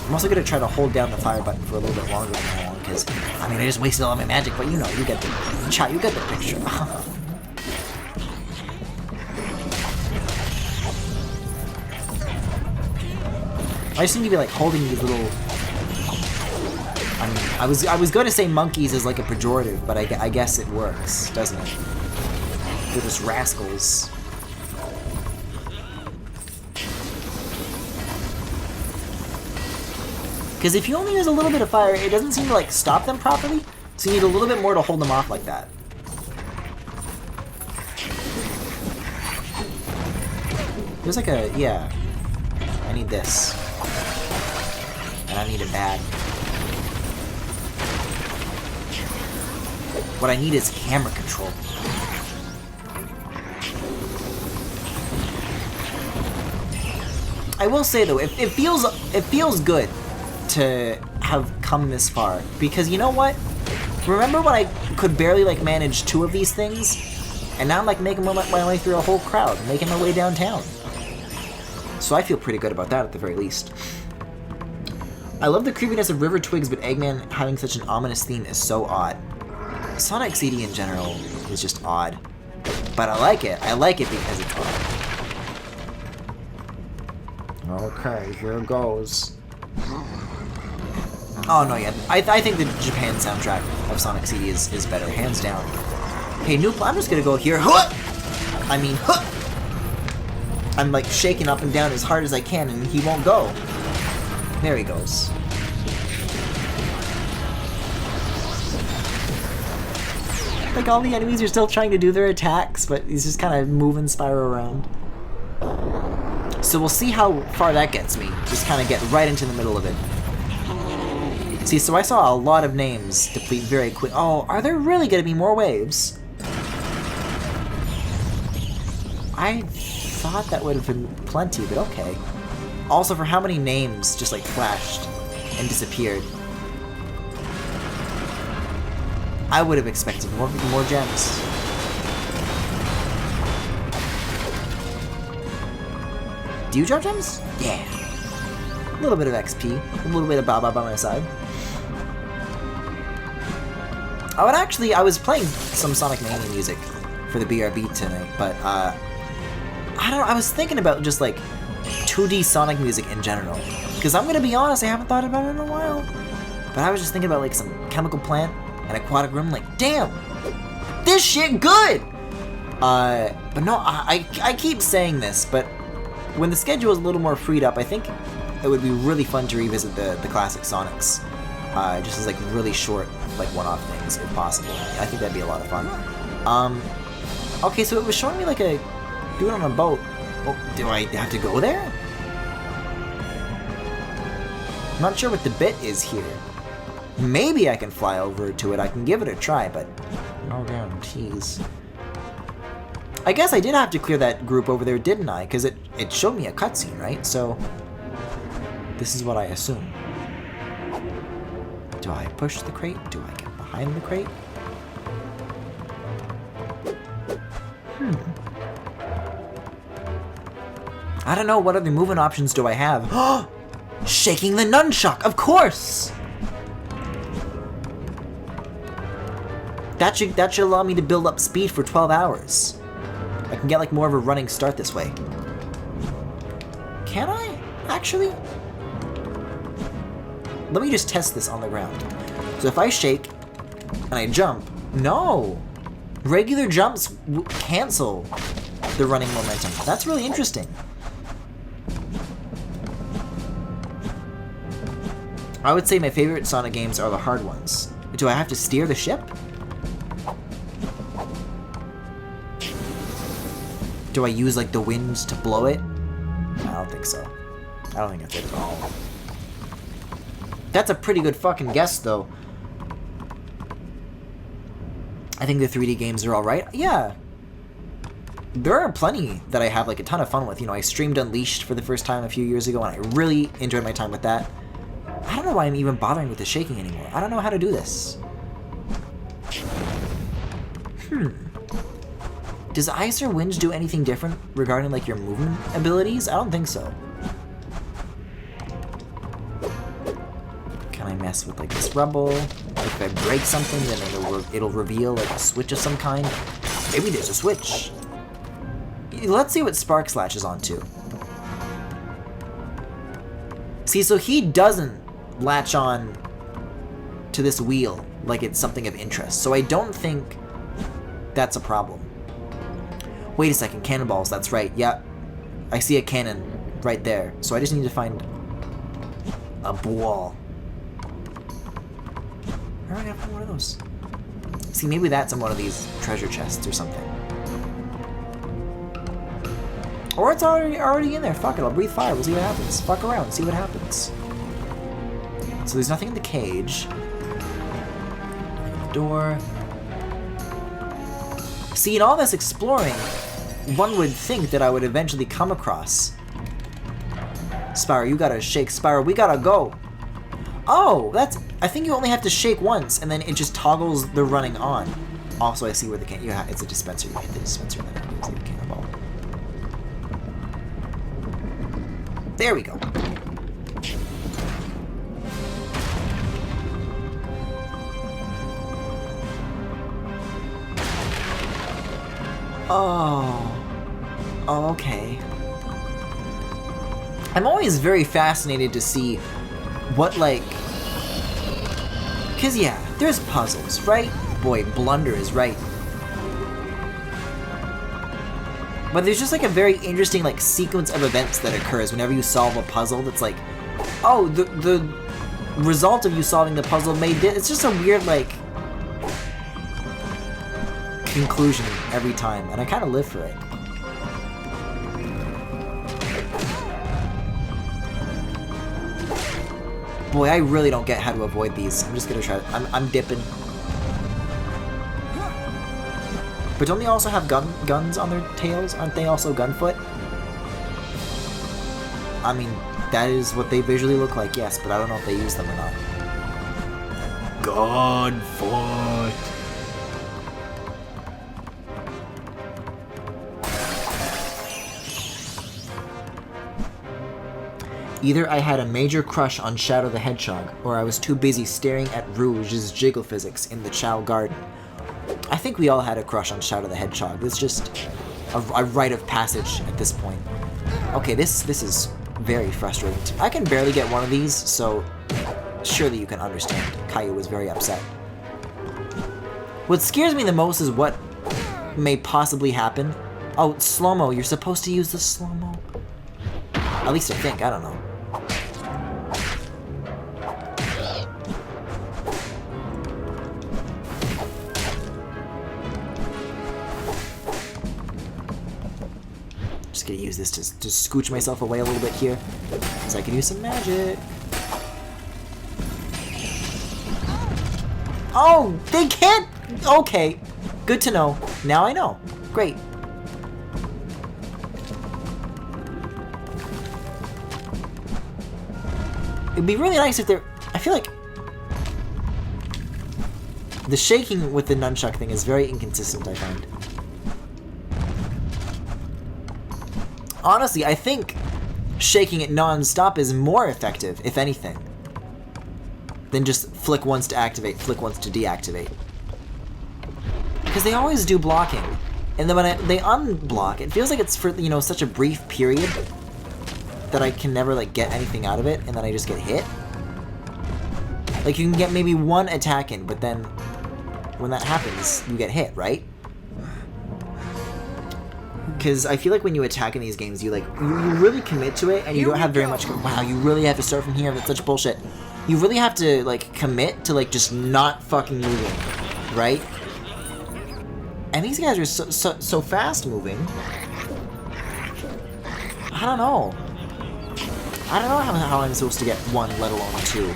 S1: I'm also going to try to hold down the fire button for a little bit longer than I want, because, I mean, I just wasted all my magic, but you know, you get the picture. I just seem to be, like, holding these little... I mean, I was going to say monkeys as, like, a pejorative, but I guess it works, doesn't it? They're just rascals. Because if you only use a little bit of fire, it doesn't seem to, like, stop them properly. So you need a little bit more to hold them off like that. There's like a, yeah. I need this. And I need it bad. What I need is camera control. I will say though, it feels good to have come this far, because you know what? Remember when I could barely like manage 2 of these things, and now I'm like making my way through a whole crowd, making my way downtown. So I feel pretty good about that at the very least. I love the creepiness of River Twigs, but Eggman having such an ominous theme is so odd. Sonic CD in general is just odd, but I like it. I like it because it's odd. Okay, here goes. Oh no, yeah, I think the Japan soundtrack of Sonic CD is better, hands down. Hey, Noob, I'm just gonna go here. I mean, I'm like shaking up and down as hard as I can, and he won't go. There he goes. Like all the enemies are still trying to do their attacks, but he's just kind of moving Spyro around. So we'll see how far that gets me. Just kind of get right into the middle of it. See, so I saw a lot of names deplete very quick. Oh, are there really going to be more waves? I thought that would have been plenty, but okay. Also, for how many names just like flashed and disappeared? I would have expected more gems. Do you drop gems? Yeah. A little bit of XP, a little bit of Baba by my side. I was playing some Sonic Mania music for the BRB tonight, but I don't know, I was thinking about just like 2D Sonic music in general. Because I'm gonna be honest, I haven't thought about it in a while. But I was just thinking about like some Chemical Plant and Aquatic Room, like, damn! This shit good! But no, I keep saying this, but when the schedule is a little more freed up, I think it would be really fun to revisit the classic Sonics. Just as like really short, like one-off things, if possible. I think that'd be a lot of fun. Okay, so it was showing me like a dude on a boat. Oh, do I have to go there? I'm not sure what the bit is here. Maybe I can fly over to it. I can give it a try, but no guarantees. I guess I did have to clear that group over there, didn't I? Because it showed me a cutscene, right? So this is what I assume. Do I push the crate? Do I get behind the crate? I don't know, what other movement options do I have? Shaking the nunchuck, of course! That should allow me to build up speed for 12 hours. I can get like more of a running start this way. Can I? Actually? Let me just test this on the ground. So if I shake and I jump, no! Regular jumps cancel the running momentum. That's really interesting. I would say my favorite Sonic games are the hard ones. Do I have to steer the ship? Do I use like the wind to blow it? I don't think so. I don't think that's it at all. That's a pretty good fucking guess though. I think the 3D games are alright. Yeah. There are plenty that I have like a ton of fun with. You know, I streamed Unleashed for the first time a few years ago and I really enjoyed my time with that. I don't know why I'm even bothering with the shaking anymore. I don't know how to do this. Does ice or wind do anything different regarding like your movement abilities? I don't think so. Can I mess with like this rubble? If I break something, then it'll reveal like a switch of some kind. Maybe there's a switch. Let's see what Spark Slash is on to. See, so he doesn't latch on to this wheel like it's something of interest. So I don't think that's a problem. Wait a second, cannonballs, that's right, yep. I see a cannon right there. So I just need to find a ball. Where am I gonna find one of those? See, maybe that's in one of these treasure chests or something. Or it's already in there. Fuck it, I'll breathe fire. We'll see what happens. Fuck around, see what happens. So there's nothing in the cage. Door. See, in all this exploring, one would think that I would eventually come across. Spyro, you gotta shake. Spyro, we gotta go. Oh, that's... I think you only have to shake once, and then it just toggles the running on. Also, I see where the can... it's a dispenser. You hit the dispenser, and then it gives you a cannonball. There we go. Oh, okay. I'm always very fascinated to see what, like... Because, yeah, there's puzzles, right? Boy, Blunder is right. But there's just, like, a very interesting, like, sequence of events that occurs whenever you solve a puzzle that's like... Oh, the result of you solving the puzzle made it... It's just a weird, like... conclusion every time, and I kind of live for it. Boy, I really don't get how to avoid these. I'm just gonna try to... I'm dipping. But don't they also have guns on their tails? Aren't they also Gunfoot? I mean, that is what they visually look like, yes, but I don't know if they use them or not. Gunfoot! Either I had a major crush on Shadow the Hedgehog, or I was too busy staring at Rouge's jiggle physics in the Chow Garden. I think we all had a crush on Shadow the Hedgehog. It's just a rite of passage at this point. Okay, this is very frustrating. I can barely get one of these, so surely you can understand. Caillou was very upset. What scares me the most is what may possibly happen. Oh, slow-mo. You're supposed to use the slow-mo. At least I think. I don't know. Just gonna use this to scooch myself away a little bit here, so I can use some magic. Oh, they can't! Okay, good to know. Now I know. Great. It'd be really nice if they're... I feel like the shaking with the nunchuck thing is very inconsistent, I find. Honestly, I think shaking it non-stop is more effective, if anything, than just flick once to activate, flick once to deactivate. Because they always do blocking, and then when they unblock, it feels like it's for, you know, such a brief period that I can never, like, get anything out of it, and then I just get hit. Like, you can get maybe one attack in, but then when that happens, you get hit, right? Because I feel like when you attack in these games, you really commit to it, and you don't have very much... Wow, you really have to start from here. That's such bullshit. You really have to, like, commit to, like, just not fucking moving, right? And these guys are so fast moving. I don't know. I don't know how I'm supposed to get one, let alone two.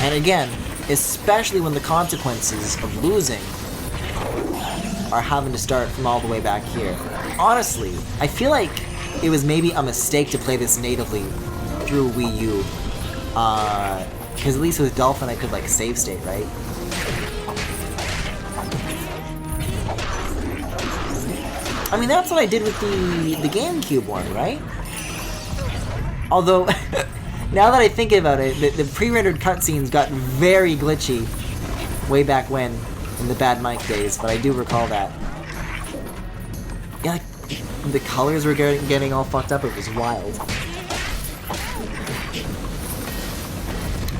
S1: And again, especially when the consequences of losing are having to start from all the way back here. Honestly, I feel like it was maybe a mistake to play this natively through Wii U. Because at least with Dolphin I could, like, save state, right? I mean, that's what I did with the GameCube one, right? Although, now that I think about it, the pre-rendered cutscenes got very glitchy way back when, in the Bad Mike days, but I do recall that. Yeah, like, the colors were getting all fucked up, it was wild.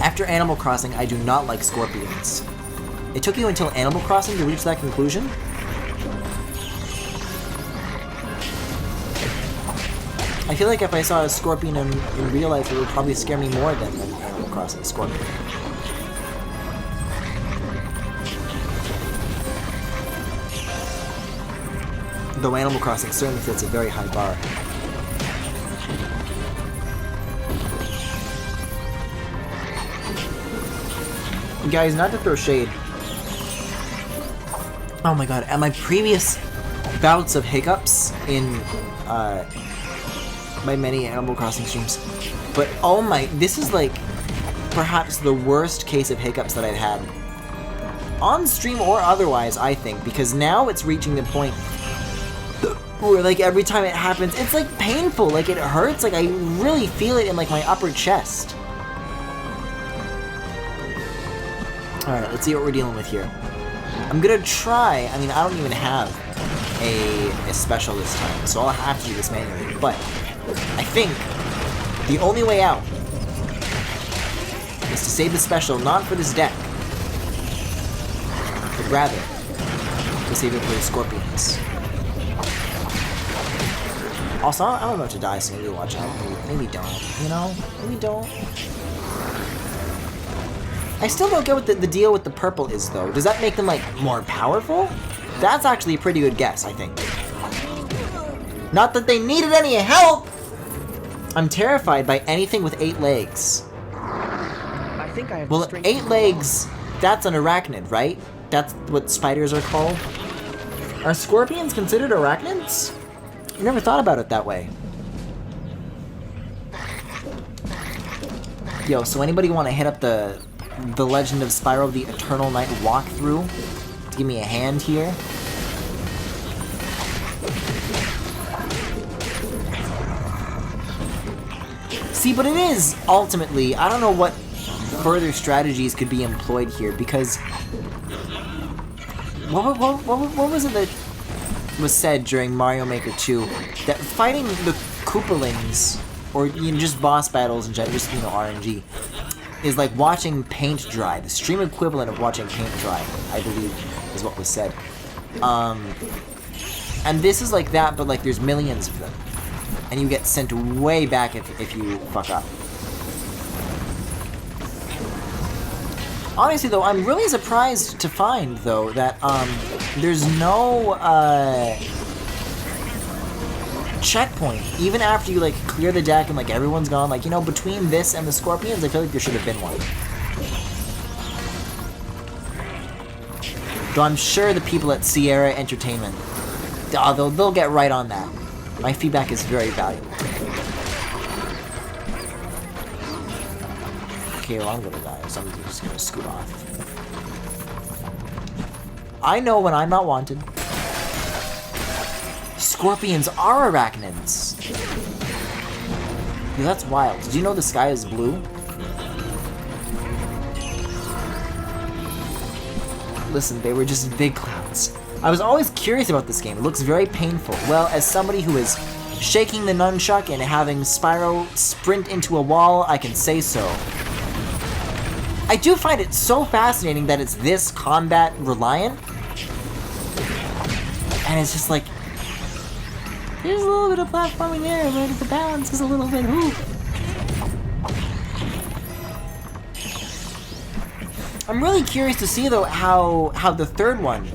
S1: After Animal Crossing, I do not like scorpions. It took you until Animal Crossing to reach that conclusion? I feel like if I saw a scorpion in real life, it would probably scare me more than an Animal Crossing scorpion. Though Animal Crossing certainly sets a very high bar. Guys, not to throw shade. Oh my god, at my previous bouts of hiccups in my many Animal Crossing streams, but oh my, this is like perhaps the worst case of hiccups that I've had. On stream or otherwise, I think, because now it's reaching the point where like every time it happens, it's like painful, like it hurts, like I really feel it in like my upper chest. Alright, let's see what we're dealing with here. I'm gonna try, I mean, I don't even have a special this time, so I'll have to do this manually, but I think the only way out is to save the special not for this deck, but rather to save it for the Scorpions. Also, I'm about to die, so maybe watch out. Maybe don't, you know? Maybe don't. I still don't get what the deal with the purple is, though. Does that make them, like, more powerful? That's actually a pretty good guess, I think. Not that they needed any help! I'm terrified by anything with 8 legs.
S3: I think I have
S1: Well,
S3: the strength
S1: 8 legs, that's an arachnid, right? That's what spiders are called? Are scorpions considered arachnids? I never thought about it that way. Yo, so anybody want to hit up the Legend of Spyro the Eternal Night walkthrough? To give me a hand here? See, but it is, ultimately, I don't know what further strategies could be employed here, because... What was it that was said during Mario Maker 2? That fighting the Koopalings, or you know, just boss battles and just, you know, RNG, is like watching paint dry. The stream equivalent of watching paint dry, I believe, is what was said. And this is like that, but like there's millions of them. And you get sent way back if you fuck up. Honestly, though, I'm really surprised to find, though, that there's no checkpoint. Even after you, like, clear the deck and, like, everyone's gone, like, you know, between this and the Scorpions, I feel like there should have been one. Though I'm sure the people at Sierra Entertainment, they'll get right on that. My feedback is very valuable. Okay, well, I'm gonna die, so I'm just gonna scoot off. I know when I'm not wanted. Scorpions are arachnids! Yeah, that's wild. Did you know the sky is blue? Listen, they were just big clouds. I was always curious about this game. It looks very painful. Well, as somebody who is shaking the nunchuck and having Spyro sprint into a wall, I can say so. I do find it so fascinating that it's this combat reliant. And it's just like, there's a little bit of platforming there, but the balance is a little bit, ooh. I'm really curious to see, though, how the third one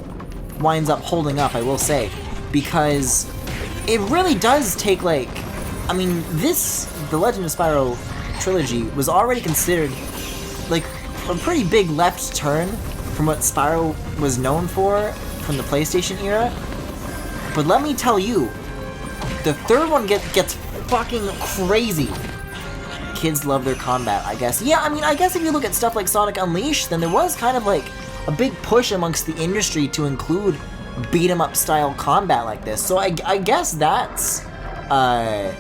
S1: winds up holding up, I will say. Because it really does take, like, I mean, the Legend of Spyro trilogy was already considered, like, a pretty big left turn from what Spyro was known for from the PlayStation era. But let me tell you, the third one gets fucking crazy. Kids love their combat, I guess. Yeah, I mean, I guess if you look at stuff like Sonic Unleashed, then there was kind of like a big push amongst the industry to include beat-em-up style combat like this. So I guess that's the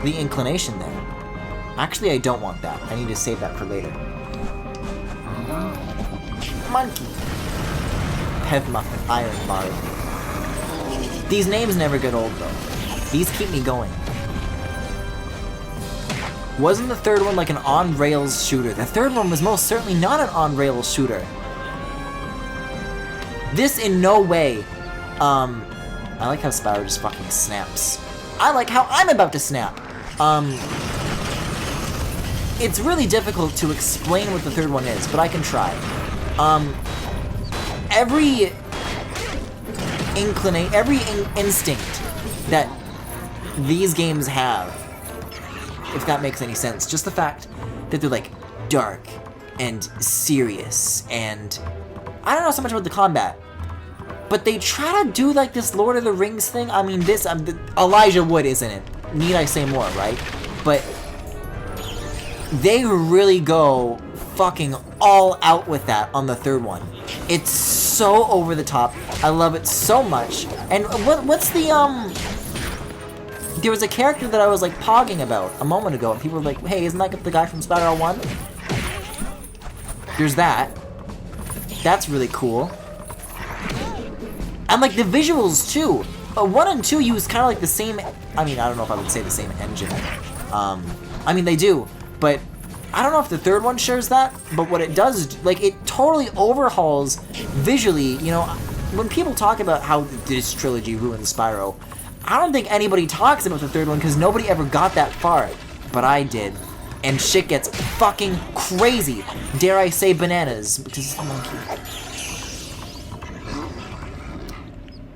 S1: inclination there. Actually, I don't want that. I need to save that for later. Monkey. Pev Muffin, Iron Bar. These names never get old, though. These keep me going. Wasn't the third one like an on-rails shooter? The third one was most certainly not an on-rails shooter. This in no way, I like how Spyro just fucking snaps. I like how I'm about to snap. It's really difficult to explain what the third one is, but I can try. instinct that these games have, if that makes any sense. Just the fact that they're like dark and serious, and I don't know so much about the combat, but they try to do like this Lord of the Rings thing. I mean, this Elijah Wood isn't it? Need I say more, right? But they really go fucking all out with that on the third one. It's so over the top. I love it so much. And what's the there was a character that I was like pogging about a moment ago, and people were like, hey, isn't that the guy from Spyro 1? There's that. That's really cool. And like the visuals too. 1 and 2 use kind of like the same, I mean, I don't know if I would say the same engine. I mean, they do, but I don't know if the third one shares that, but what it does is, like, it totally overhauls visually. You know, when people talk about how this trilogy ruined Spyro, I don't think anybody talks about the third one because nobody ever got that far, but I did. And shit gets fucking crazy. Dare I say bananas, because it's a monkey.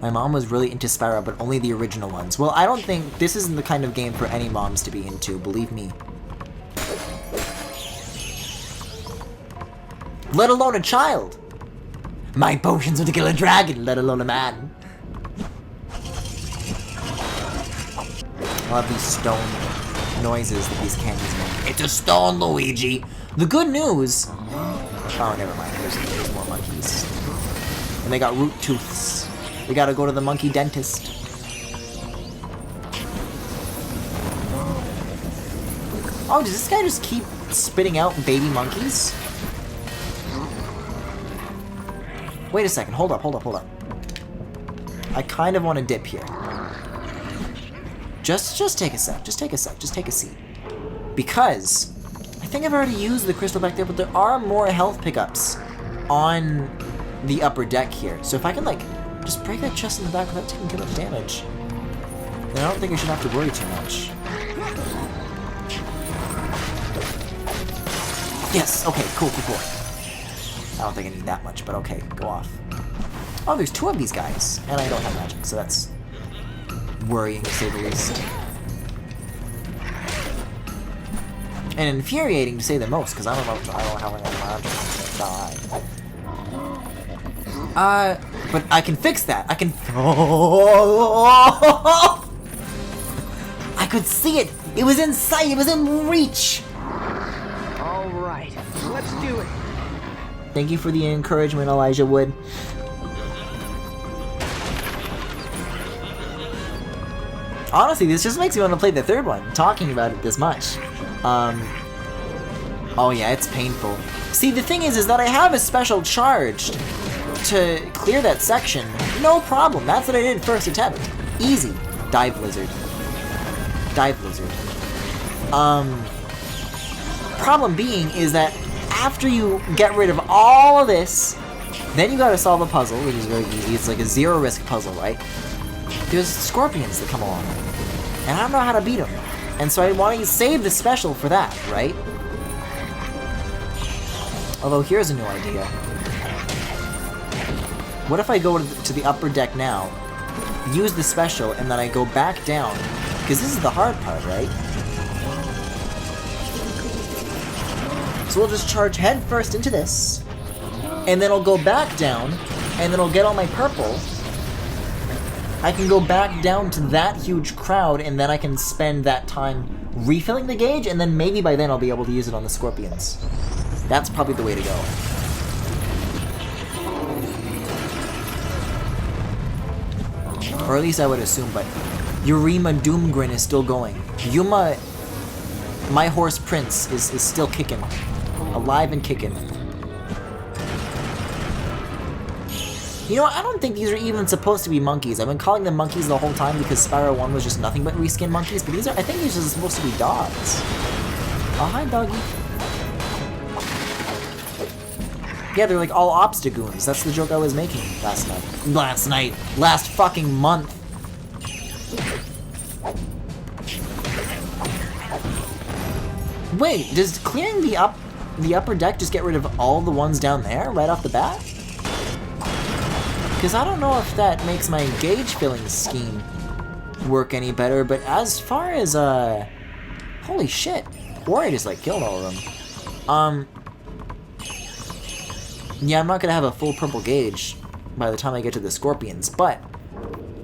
S1: My mom was really into Spyro, but only the original ones. Well, I don't think this isn't the kind of game for any moms to be into, believe me. Let alone a child. My potions are to kill a dragon, let alone a man. I love these stone noises that these candies make. It's a stone, Luigi. The good news... Oh, never mind. There's more monkeys. And they got root tooths. We gotta go to the monkey dentist. Oh, does this guy just keep spitting out baby monkeys? Wait a second. Hold up. I kind of want to dip here. Just take a sec. Just take a seat. Because I think I've already used the crystal back there, but there are more health pickups on the upper deck here. So if I can, like, just break that chest in the back without taking too much damage, then I don't think I should have to worry too much. Yes, okay, cool. I don't think I need that much, but okay, go off. Oh, there's 2 of these guys, and I don't have magic, so that's worrying to say the least. And infuriating to say the most, because I don't know how I'm gonna magic die. But I can fix that. I can. I could see it. It was in sight. It was in reach.
S3: All right, let's do it.
S1: Thank you for the encouragement, Elijah Wood. Honestly, this just makes me want to play the third one, talking about it this much. Oh yeah, it's painful. See, the thing is that I have a special charge to clear that section. No problem, that's what I did first attempt. Easy. Dive lizard. Problem being is that after you get rid of all of this, then you gotta solve a puzzle, which is very easy. It's like a zero risk puzzle, right? There's scorpions that come along, and I don't know how to beat them. And so I want to save the special for that, right? Although here's a new idea. What if I go to the upper deck now, use the special, and then I go back down? Because this is the hard part, right? So we'll just charge head first into this, and then I'll go back down, and then I'll get all my purple. I can go back down to that huge crowd, and then I can spend that time refilling the gauge, and then maybe by then I'll be able to use it on the scorpions. That's probably the way to go. Or at least I would assume, but Yurima Doomgrin is still going. Yuma, my horse Prince, is still kicking. Alive and kicking. You know what, I don't think these are even supposed to be monkeys. I've been calling them monkeys the whole time because Spyro 1 was just nothing but reskin monkeys, but these are, I think these are supposed to be dogs. Oh, hi, doggy. Yeah, they're like all obstagoons. That's the joke I was making last fucking month. Wait, does clearing the upper deck just get rid of all the ones down there right off the bat? Because I don't know if that makes my gauge filling scheme work any better, but as far as, holy shit. Or I just, like, killed all of them. Yeah, I'm not gonna have a full purple gauge by the time I get to the scorpions, but,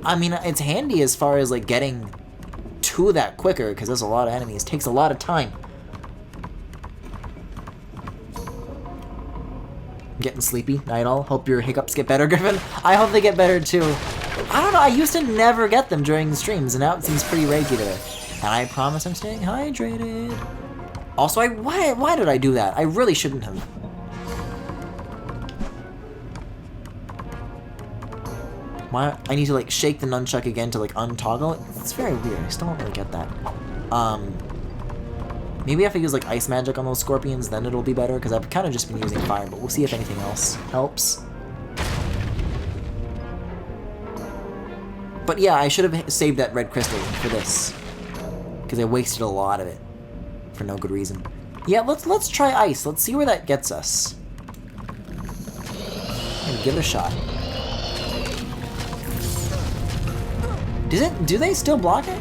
S1: I mean, it's handy as far as, like, getting to that quicker, because there's a lot of enemies. It takes a lot of time. Getting sleepy, night all. Hope your hiccups get better, Griffin. I hope they get better too. I don't know, I used to never get them during the streams, and now it seems pretty regular. And I promise I'm staying hydrated. Also, why did I do that? I really shouldn't have. Why? I need to like shake the nunchuck again to like untoggle it? It's very weird, I still don't really get that. Maybe if I use like ice magic on those scorpions, then it'll be better, because I've kind of just been using fire, but we'll see if anything else helps. But yeah, I should have saved that red crystal for this, because I wasted a lot of it for no good reason. Yeah, let's try ice. Let's see where that gets us. And give it a shot. Do they still block it?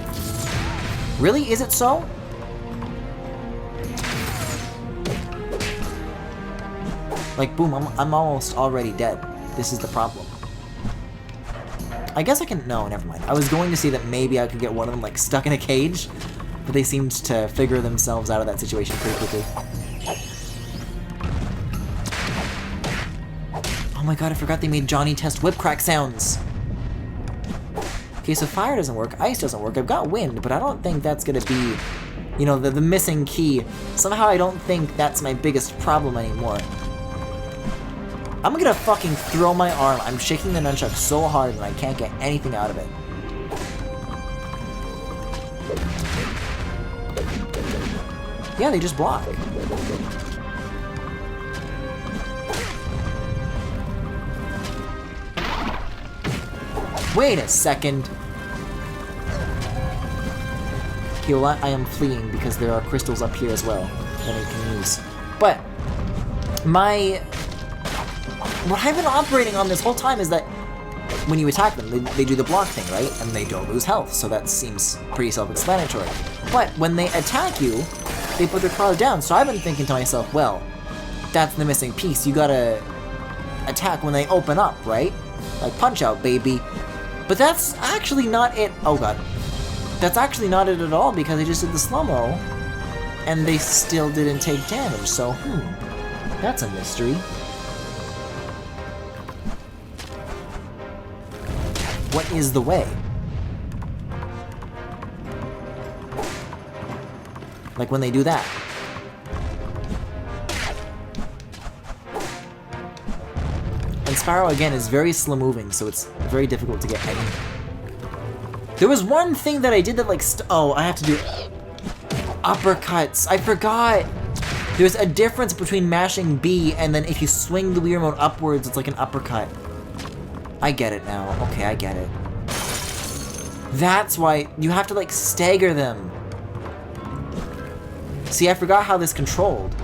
S1: Really? Is it so? Like, boom, I'm almost already dead. This is the problem. I guess I can... No, never mind. I was going to say that maybe I could get one of them, like, stuck in a cage, but they seemed to figure themselves out of that situation pretty quickly. Oh my god, I forgot they made Johnny test whip crack sounds! Okay, so fire doesn't work, ice doesn't work, I've got wind, but I don't think that's gonna be, you know, the missing key. Somehow I don't think that's my biggest problem anymore. I'm gonna fucking throw my arm. I'm shaking the nunchuck so hard and I can't get anything out of it. Yeah, they just block. Wait a second. Okay, well, I am fleeing because there are crystals up here as well that I can use. But what I've been operating on this whole time is that when you attack them, they do the block thing, right? And they don't lose health, so that seems pretty self-explanatory. But when they attack you, they put their cards down, so I've been thinking to myself, well, that's the missing piece. You gotta attack when they open up, right? Like Punch Out, baby. But that's actually not it. Oh god. That's actually not it at all, because they just did the slow-mo, and they still didn't take damage, so, that's a mystery. What is the way? Like when they do that. And Spyro, again, is very slow moving, so it's very difficult to get any. There was one thing that I did that like, oh, I have to do uppercuts. I forgot. There's a difference between mashing B and then if you swing the Wii remote upwards, it's like an uppercut. I get it now. Okay, I get it. That's why you have to, like, stagger them. See, I forgot how this controlled.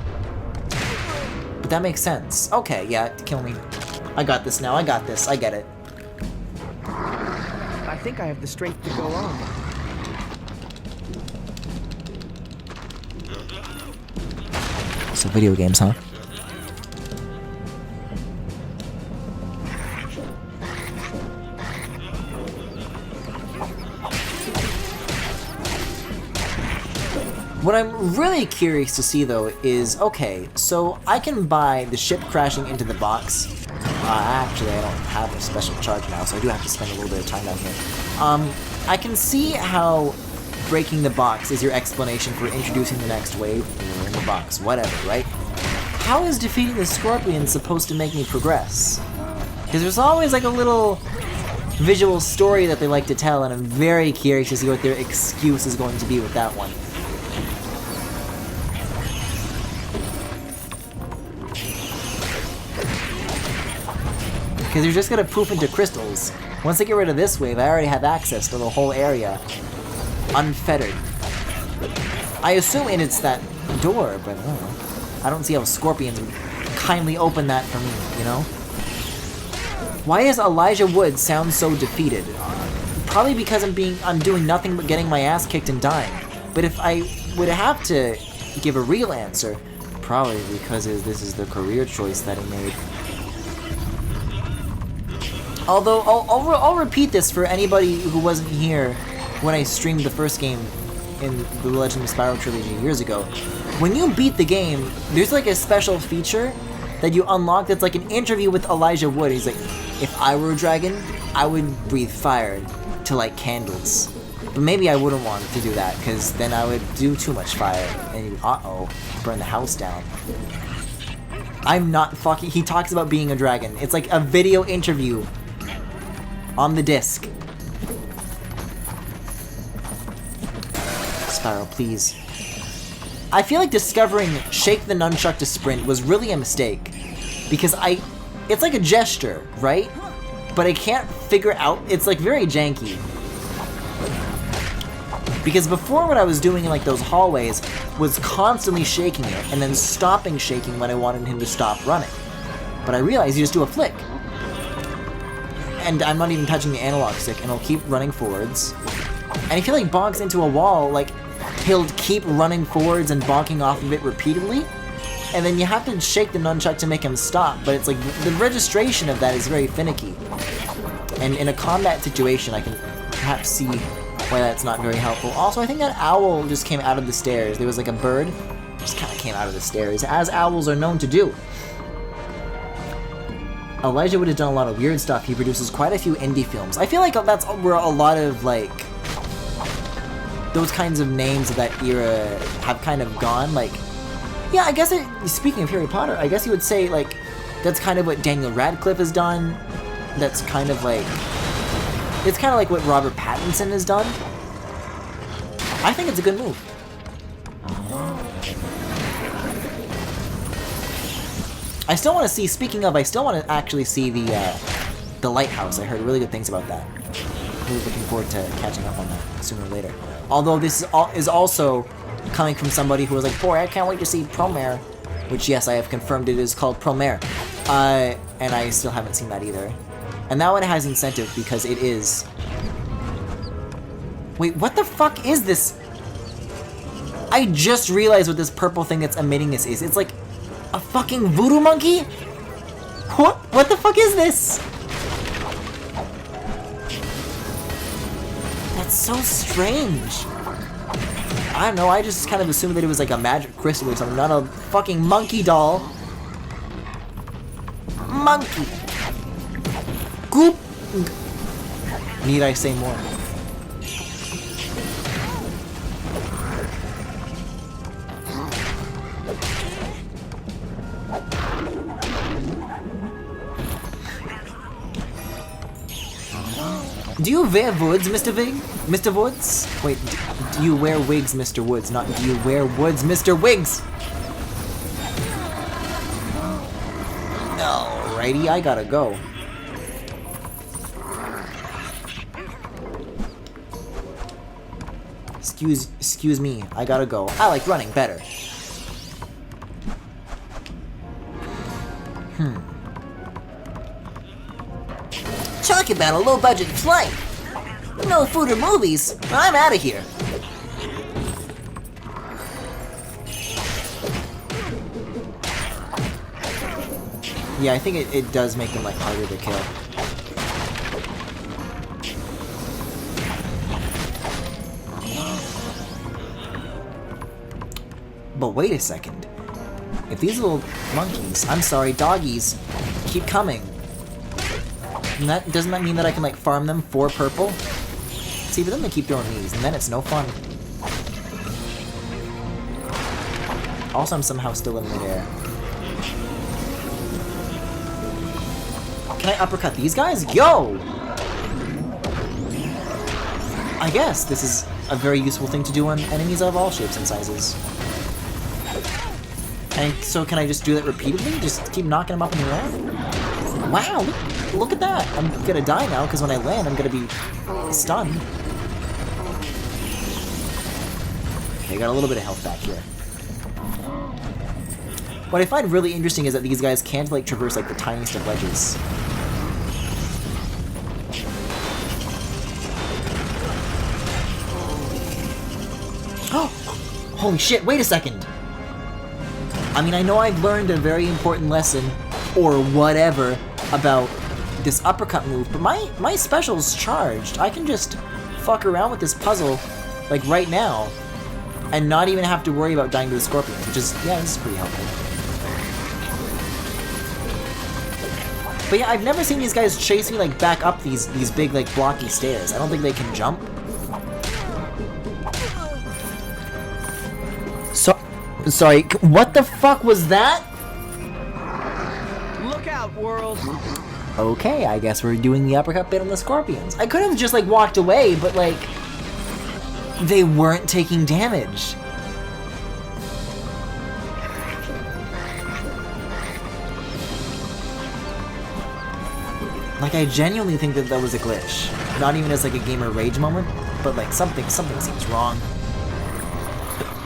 S1: But that makes sense. Okay, yeah, kill me. I got this now. I got this. I get it.
S3: I think I have the strength to go on.
S1: So video games, huh? What I'm really curious to see, though, is, okay, so I can buy the ship crashing into the box. Actually, I don't have a special charge now, so I do have to spend a little bit of time down here. I can see how breaking the box is your explanation for introducing the next wave, or in the box, whatever, right? How is defeating the scorpion supposed to make me progress? Because there's always, like, a little visual story that they like to tell, and I'm very curious to see what their excuse is going to be with that one. Because you're just gonna poof into crystals. Once I get rid of this wave, I already have access to the whole area. Unfettered. I assume it's that door, but I don't know. I don't see how scorpions would kindly open that for me, you know? Why does Elijah Wood sound so defeated? Probably because I'm doing nothing but getting my ass kicked and dying. But if I would have to give a real answer, probably because this is the career choice that he made. Although, I'll repeat this for anybody who wasn't here when I streamed the first game in the Legend of Spyro trilogy years ago. When you beat the game, there's like a special feature that you unlock that's like an interview with Elijah Wood. He's like, if I were a dragon, I would breathe fire to light candles. But maybe I wouldn't want to do that, because then I would do too much fire, and uh-oh, burn the house down. I'm not fucking... He talks about being a dragon. It's like a video interview on the disc. Spyro, please. I feel like discovering shake the nunchuck to sprint was really a mistake. Because it's like a gesture, right? But I can't figure out... It's like very janky. Because before what I was doing in like those hallways was constantly shaking it and then stopping shaking when I wanted him to stop running. But I realized you just do a flick. And I'm not even touching the analog stick, and it'll keep running forwards. And if he like bonks into a wall, like he'll keep running forwards and bonking off of it repeatedly. And then you have to shake the nunchuck to make him stop, but it's like the registration of that is very finicky. And in a combat situation, I can perhaps see why that's not very helpful. Also, I think that owl just came out of the stairs. There was like a bird, just kind of came out of the stairs, as owls are known to do. Elijah Wood has done a lot of weird stuff. He produces quite a few indie films. I feel like that's where a lot of like those kinds of names of that era have kind of gone. Like, yeah, I guess speaking of Harry Potter, I guess you would say like that's kind of what Daniel Radcliffe has done. That's kind of like, it's kind of like what Robert Pattinson has done. I think it's a good move. I still want to see, speaking of, I still want to actually see the lighthouse. I heard really good things about that. Really looking forward to catching up on that sooner or later. Although this is also coming from somebody who was like, boy, I can't wait to see Promare. Which, yes, I have confirmed it is called Promare. And I still haven't seen that either. And that one has incentive because it is... Wait, what the fuck is this? I just realized what this purple thing that's emitting this is. It's like a fucking voodoo monkey? What the fuck is this? That's so strange. I don't know, I just kind of assumed that it was like a magic crystal or something, not a fucking monkey doll. Monkey. Goop. Need I say more? Do you wear woods, Mr. Vig? Mr. Woods? Wait, do you wear wigs, Mr. Woods? Not do you wear woods, Mr. Wigs? Alrighty, I gotta go. Excuse me, I gotta go. I like running better. Talk about a low-budget flight. No food or movies. I'm out of here. Yeah, I think it does make them like harder to kill. But wait a second. If these little monkeys, I'm sorry, doggies, keep coming, doesn't that mean that I can like farm them for purple? See, but then they keep throwing these, and then it's no fun. Also, I'm somehow still in midair. Can I uppercut these guys? Yo! I guess this is a very useful thing to do on enemies of all shapes and sizes. And so can I just do that repeatedly? Just keep knocking them up in the air? Wow, look at that! I'm gonna die now, because when I land, I'm gonna be stunned. Okay, got a little bit of health back here. What I find really interesting is that these guys can't, like, traverse, like, the tiniest of ledges. Holy shit, wait a second! I mean, I know I've learned a very important lesson, or whatever, about this uppercut move, but my special's charged. I can just fuck around with this puzzle, like, right now, and not even have to worry about dying to the scorpions, which is, yeah, this is pretty helpful. But yeah, I've never seen these guys chase me, like, back up these big, like, blocky stairs. I don't think they can jump. Sorry, what the fuck was that?
S3: Look out, world!
S1: Okay, I guess we're doing the uppercut bit on the scorpions. I could have just, like, walked away, but, like, they weren't taking damage. Like, I genuinely think that that was a glitch. Not even as, like, a gamer rage moment, but, like, something seems wrong.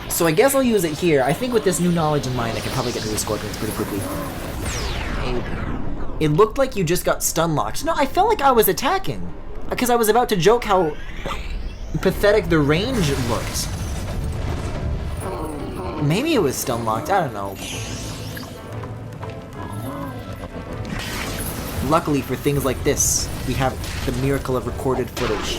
S1: So I guess I'll use it here. I think with this new knowledge in mind, I can probably get through the scorpions pretty quickly. It looked like you just got stun locked. No, I felt like I was attacking. Because I was about to joke how pathetic the range looked. Maybe it was stun locked, I don't know. Luckily for things like this, we have the miracle of recorded footage.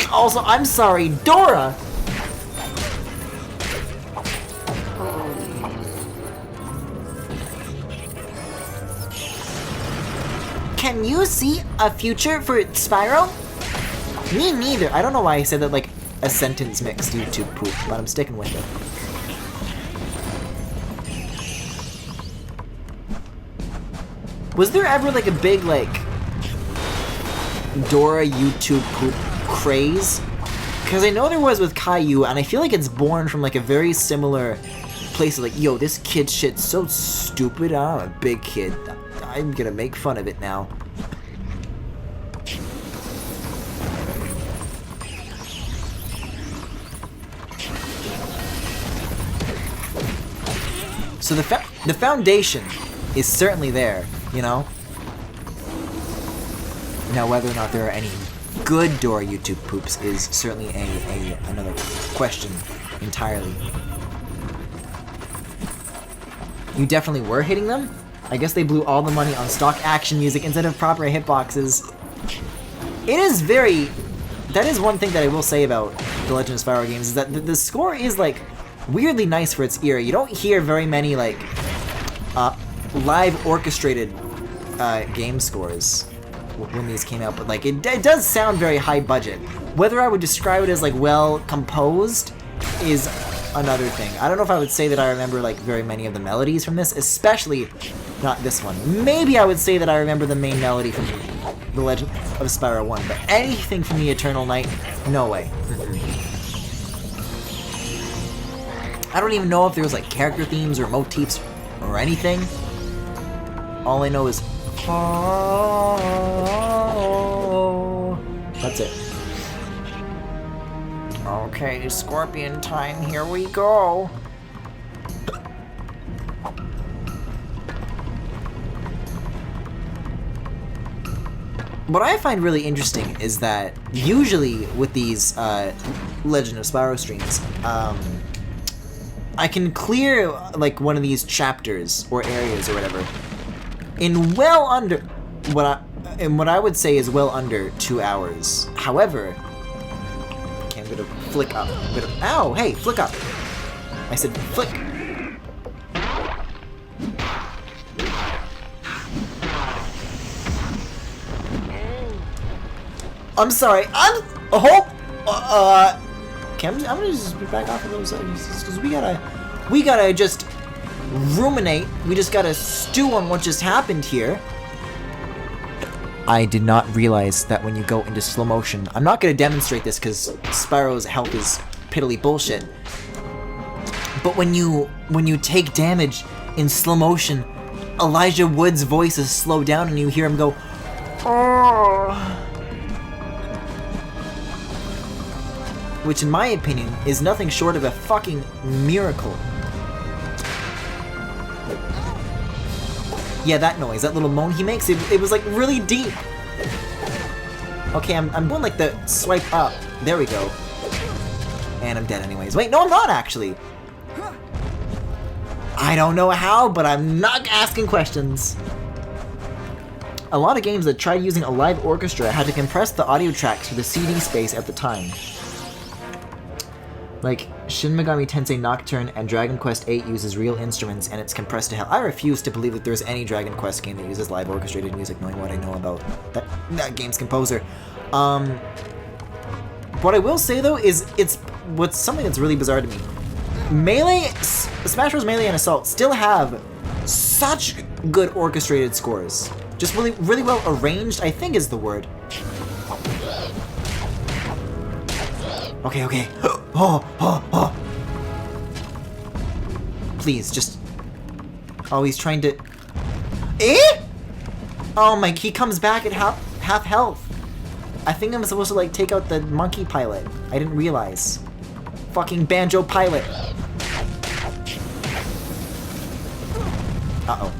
S1: Also, I'm sorry, Dora! Can you see a future for Spyro? Me neither. I don't know why I said that like a sentence mixed YouTube poop, but I'm sticking with it. Was there ever like a big like Dora YouTube poop craze? Because I know there was with Caillou, and I feel like it's born from like a very similar place. Like, yo, this kid shit's so stupid. I'm a big kid. I'm gonna make fun of it now. So the foundation is certainly there, you know? Now, whether or not there are any good Dora YouTube poops is certainly another question entirely. You definitely were hitting them? I guess they blew all the money on stock action music instead of proper hitboxes. It is very... That is one thing that I will say about the Legend of Spyro games, is that the score is, like, weirdly nice for its era. You don't hear very many, like, live orchestrated game scores when these came out, but like it does sound very high budget. Whether I would describe it as like well composed is another thing. I don't know if I would say that I remember like very many of the melodies from this, especially not this one. Maybe I would say that I remember the main melody from The Legend of Spyro 1, but anything from the Eternal Night, no way. I don't even know if there was like character themes or motifs or anything. All I know is that's it. Okay, scorpion time, here we go. What I find really interesting is that usually with these Legend of Spyro streams, I can clear like one of these chapters or areas or whatever in well under what I would say is well under 2 hours. However, okay, I'm gonna flick up. Ow! Hey, flick up! I said flick. I'm sorry. Okay, I'm gonna just back off of those because we gotta just ruminate. We just gotta stew on what just happened here. I did not realize that when you go into slow motion, I'm not gonna demonstrate this because Spyro's health is piddly bullshit. But when you take damage in slow motion, Elijah Wood's voice is slowed down and you hear him go, "Oh," which in my opinion is nothing short of a fucking miracle. Yeah, that noise, that little moan he makes, it was like really deep. Okay, I'm doing like the swipe up. There we go. And I'm dead anyways. Wait, no I'm not actually. I don't know how, but I'm not asking questions. A lot of games that tried using a live orchestra had to compress the audio tracks to the CD space at the time. Like, Shin Megami Tensei Nocturne and Dragon Quest VIII uses real instruments and it's compressed to hell. I refuse to believe that there's any Dragon Quest game that uses live orchestrated music, knowing what I know about that game's composer. What I will say though is what's something that's really bizarre to me. Melee, Smash Bros. Melee and Assault still have such good orchestrated scores. Just really well arranged, I think is the word. Okay. Oh. Please, just... Oh, he's trying to... Eh? Oh my, he comes back at half health. I think I'm supposed to, like, take out the monkey pilot. I didn't realize. Fucking banjo pilot. Uh-oh.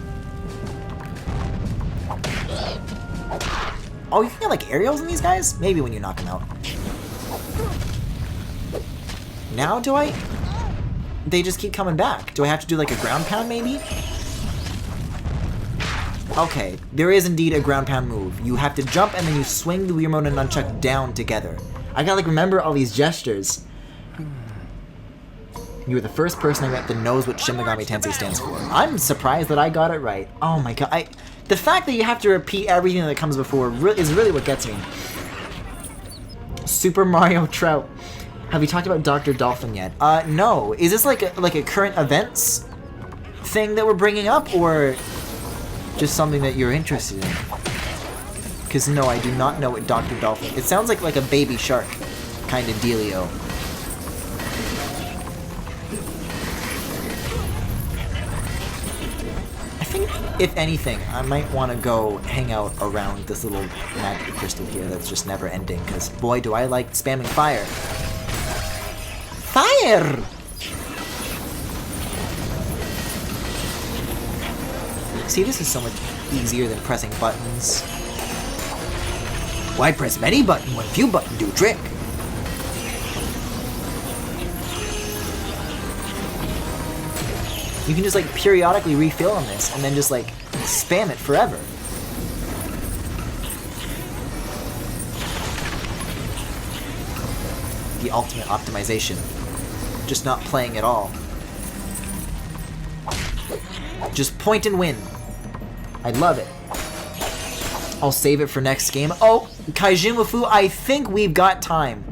S1: Oh, you can get, like, aerials in these guys? Maybe when you knock them out. Now do I? They just keep coming back. Do I have to do like a ground pound maybe? Okay, there is indeed a ground pound move. You have to jump and then you swing the Wii Remote and Nunchuck down together. I gotta like remember all these gestures. You were the first person I met that knows what Shin Megami Tensei stands for. I'm surprised that I got it right. Oh my god, the fact that you have to repeat everything that comes before is really what gets me. Super Mario Trout. Have we talked about Dr. Dolphin yet? No. Is this like a current events thing that we're bringing up, or just something that you're interested in? Because no, I do not know what Dr. Dolphin... It sounds like a baby shark kind of dealio. I think, if anything, I might want to go hang out around this little magic crystal here that's just never ending, because boy, do I like spamming fire. Fire! See, this is so much easier than pressing buttons. Why press many buttons when few buttons do trick? You can just like periodically refill on this and then just like spam it forever. The ultimate optimization. Just not playing at all. Just point and win. I love it. I'll save it for next game. Oh, Kaijin Wafu, I think we've got time.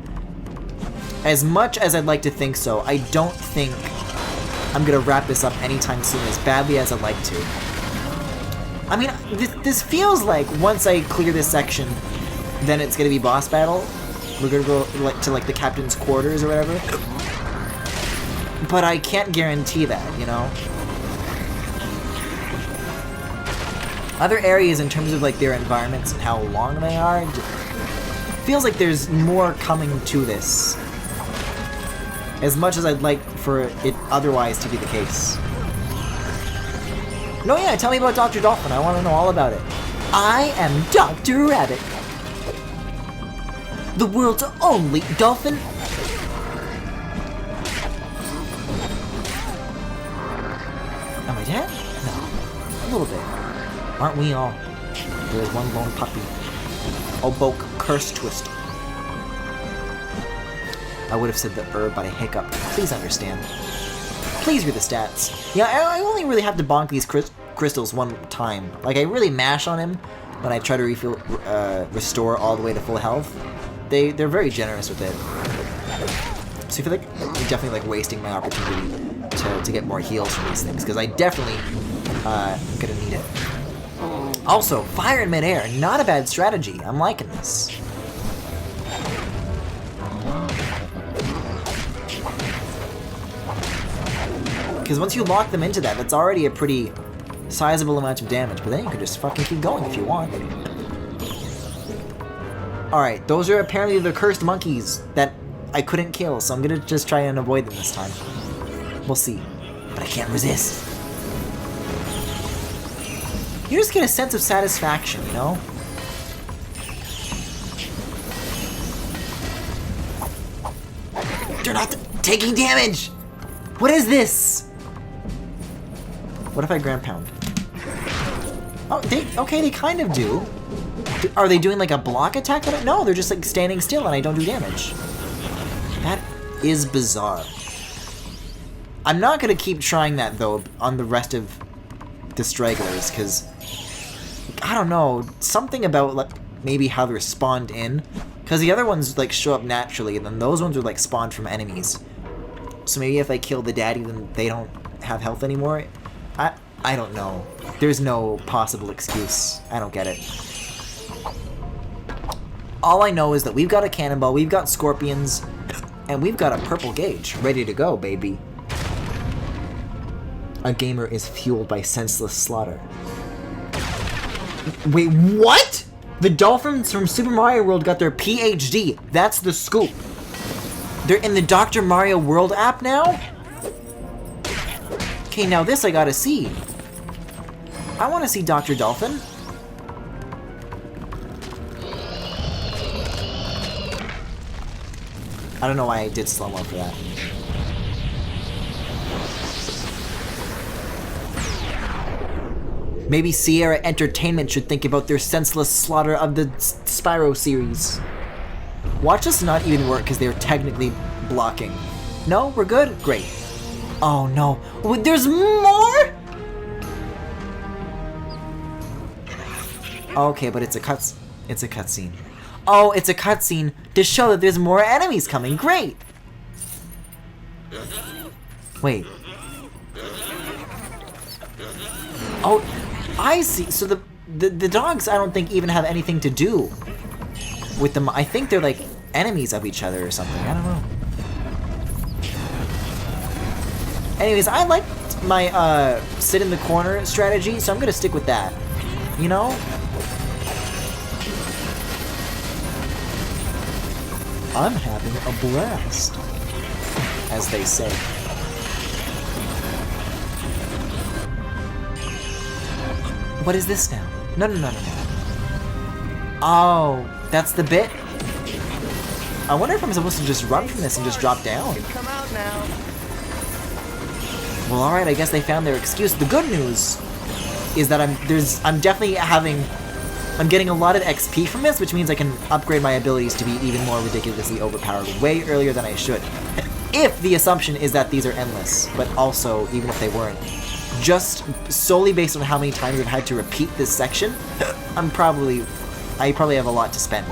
S1: As much as I'd like to think so, I don't think I'm gonna wrap this up anytime soon as badly as I'd like to. I mean, this feels like once I clear this section, then it's gonna be boss battle. We're gonna go to like the captain's quarters or whatever. But I can't guarantee that, you know? Other areas in terms of like their environments and how long they are, feels like there's more coming to this. As much as I'd like for it otherwise to be the case. No, yeah, tell me about Dr. Dolphin. I want to know all about it. I am Dr. Rabbit. The world's only dolphin. Am I dead? No. A little bit. Aren't we all? There's one lone puppy. Oboke curse twist. I would have said the herb, but I hiccuped. Please understand. Please read the stats. Yeah, I only really have to bonk these crystals one time. Like, I really mash on him when I try to restore all the way to full health. They're very generous with it. So I feel like I'm definitely like wasting my opportunity to get more heals from these things, because I definitely am gonna need it. Also, fire in midair, not a bad strategy. I'm liking this. Because once you lock them into that, that's already a pretty sizable amount of damage, but then you can just fucking keep going if you want. Alright, those are apparently the cursed monkeys that I couldn't kill, so I'm gonna just try and avoid them this time. We'll see. But I can't resist. You just get a sense of satisfaction, you know? not taking damage! What is this? What if I ground pound? Oh, they kind of do. Are they doing like a block attack? No, they're just like standing still and I don't do damage. That is bizarre. I'm not gonna keep trying that though on the rest of the stragglers, because I don't know, something about like maybe how they're spawned in, because the other ones like show up naturally and then those ones are like spawned from enemies. So maybe if I kill the daddy then they don't have health anymore. I don't know. There's no possible excuse. I don't get it. All I know is that we've got a cannonball, we've got scorpions, and we've got a purple gauge ready to go, baby. A gamer is fueled by senseless slaughter. Wait, what? The dolphins from Super Mario World got their PhD. That's the scoop. They're in the Dr. Mario World app now? Okay, now this I gotta see. I want to see Dr. Dolphin. I don't know why I did slow-mo for that. Maybe Sierra Entertainment should think about their senseless slaughter of the Spyro series. Watch this not even work because they're technically blocking. No? We're good? Great. Oh no. There's more?! Okay, but it's a cutscene. Oh, it's a cutscene to show that there's more enemies coming. Great! Wait. Oh, I see. So the dogs I don't think even have anything to do with them. I think they're like enemies of each other or something. I don't know. Anyways, I liked my sit in the corner strategy, so I'm gonna stick with that. You know? I'm having a blast, as they say. What is this now? No. Oh, that's the bit? I wonder if I'm supposed to just run from this and just drop down.
S3: Come out now.
S1: Well, alright, I guess they found their excuse. The good news is that I'm getting a lot of XP from this, which means I can upgrade my abilities to be even more ridiculously overpowered way earlier than I should. If the assumption is that these are endless, but also, even if they weren't, just solely based on how many times I've had to repeat this section, I probably have a lot to spend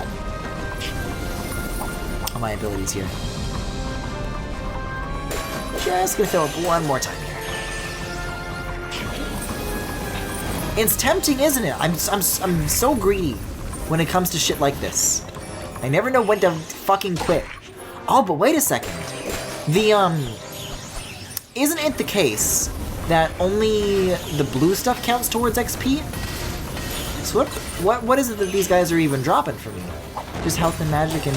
S1: on my abilities here. Just gonna fill up one more time here. It's tempting, isn't it? I'm so greedy when it comes to shit like this. I never know when to fucking quit. Oh, but wait a second. Isn't it the case that only the blue stuff counts towards XP? So what is it that these guys are even dropping for me? Just health and magic and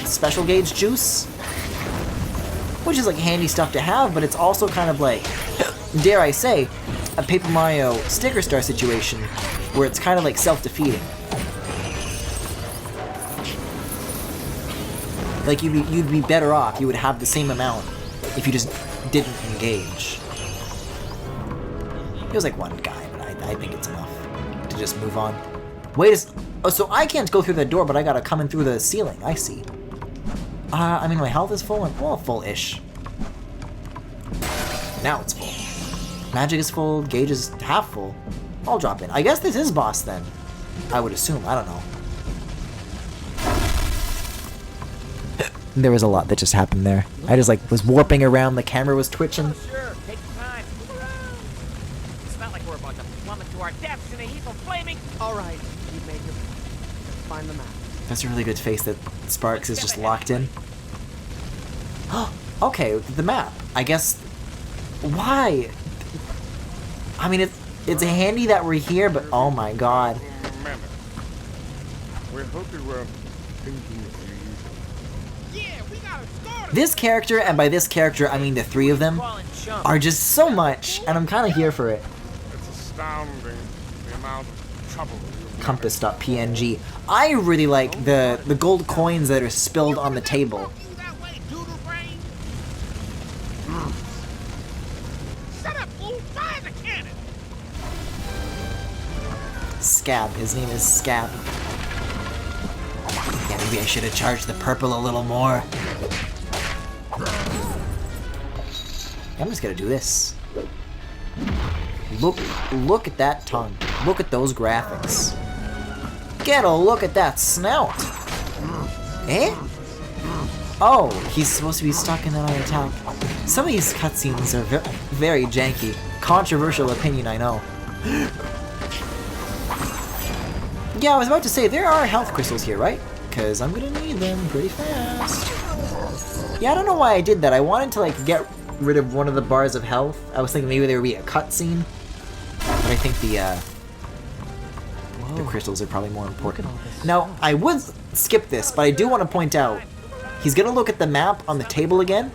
S1: special gauge juice? Which is like handy stuff to have, but it's also kind of like, dare I say, a Paper Mario sticker star situation where it's kind of like self-defeating. Like you'd be better off, you would have the same amount if you just didn't engage. It was like one guy, but I think it's enough to just move on. Oh, so I can't go through the door, but I gotta come in through the ceiling. I see. I mean, my health is full, and well, full-ish. Now it's full. Magic is full, gauge is half full. I'll drop in. I guess this is boss then. I would assume. I don't know. There was a lot that just happened there. I just like was warping around. The camera was twitching.
S4: Oh, sure. Take your time. It's not like we're about to plummet to our depths in a heap of flaming.
S3: All right, you made your find the map.
S1: That's a really good face that Sparks is just locked in. Okay, the map. I guess. Why? I mean, it's handy that we're here, but oh my god.
S2: We hope you were thinking
S1: This character, and by this character I mean the three of them, are just so much, and I'm kind of here for it.
S2: It's astounding the amount of trouble you've
S1: Compass.png. I really like the gold coins that are spilled on the table. Scab. His name is Scab. Yeah, maybe I should have charged the purple a little more. I'm just gonna do this. Look at that tongue. Look at those graphics. Get a look at that snout. Eh? Oh, he's supposed to be stuck in that attack. Some of these cutscenes are very janky. Controversial opinion, I know. Yeah, I was about to say, there are health crystals here, right? Because I'm gonna need them pretty fast. Yeah, I don't know why I did that. I wanted to, like, get rid of one of the bars of health. I was thinking maybe there would be a cutscene. But I think the crystals are probably more important. Now, I would skip this, but I do want to point out, he's gonna look at the map on the table again.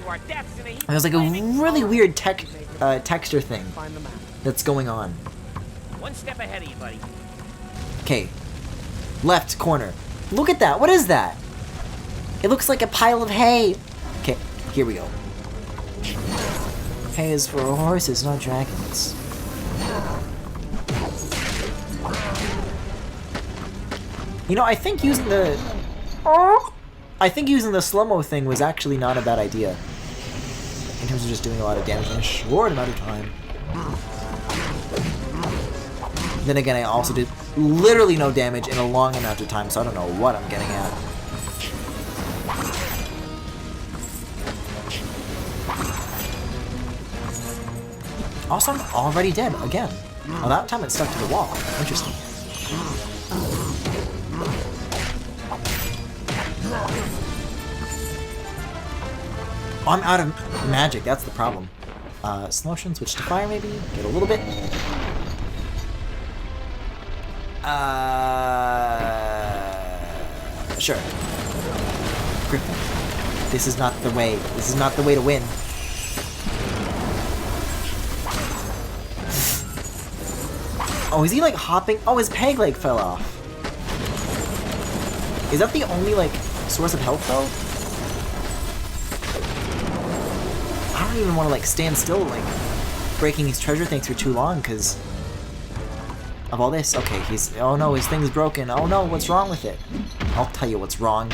S1: And there's like a really weird texture thing that's going on.
S4: One step ahead of you, buddy.
S1: Okay, left corner. Look at that. What is that? It looks like a pile of hay. Okay, here we go. Hay is for horses, not dragons. You know, I think using the slow-mo thing was actually not a bad idea. In terms of just doing a lot of damage in a short amount of time. Then again, I also did literally no damage in a long amount of time, so I don't know what I'm getting at. Also, I'm already dead again. Oh, that time it stuck to the wall. Interesting. Oh, I'm out of magic, that's the problem. Slow motion, switch to fire maybe? Get a little bit. Sure. Griffin. This is not the way. This is not the way to win. Oh, is he like hopping? Oh, his peg leg fell off. Is that the only like source of health though? I don't even want to like stand still like breaking these treasure things for too long because of all this. Okay, he's, oh no, his thing's broken. Oh no, what's wrong with it? I'll tell you what's wrong.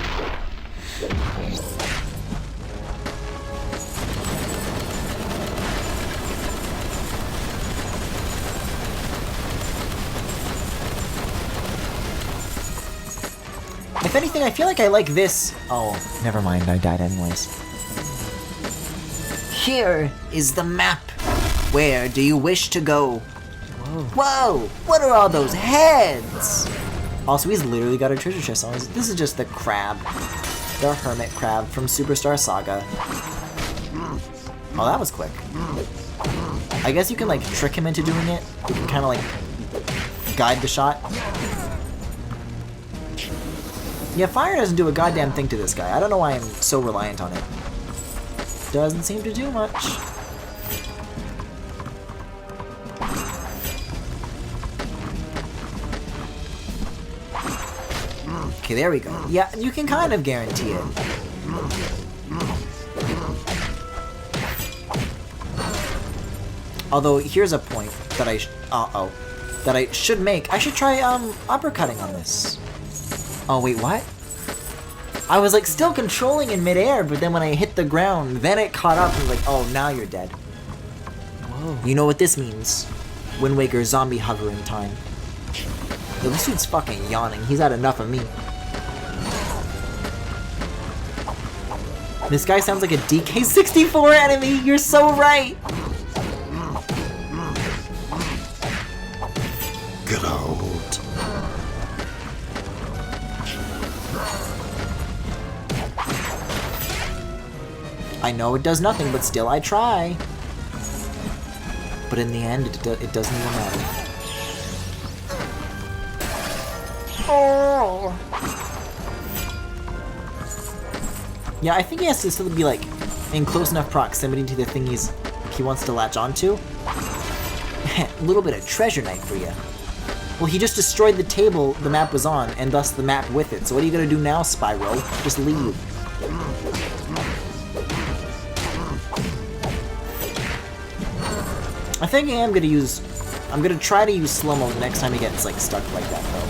S1: If anything, I feel like I like this. Oh, never mind, I died anyways. Here is the map. Where do you wish to go? Whoa, what are all those heads? Also, he's literally got a treasure chest on. This is just the crab. The hermit crab from Superstar Saga. Oh, that was quick. I guess you can like trick him into doing it. You can kind of like guide the shot. Yeah, fire doesn't do a goddamn thing to this guy. I don't know why I'm so reliant on it. Doesn't seem to do much. Okay, there we go. Yeah, you can kind of guarantee it. Although, here's a point that I should make. I should try, uppercutting on this. Oh, wait, what? I was, like, still controlling in midair, but then when I hit the ground, then it caught up and was like, oh, now you're dead. Whoa. You know what this means. Wind Waker zombie hovering time. Yo, this dude's fucking yawning. He's had enough of me. This guy sounds like a DK64 enemy. You're so right.
S6: Get out.
S1: I know it does nothing, but still I try. But in the end, it doesn't even matter. Oh. Yeah, I think he has to still be like in close enough proximity to the thing he wants to latch onto. A little bit of treasure knife for you. Well, he just destroyed the table the map was on, and thus the map with it. So what are you gonna do now, Spyro? Just leave. I think I am gonna use I'm gonna try to use slow-mo the next time he gets, like, stuck like that, though.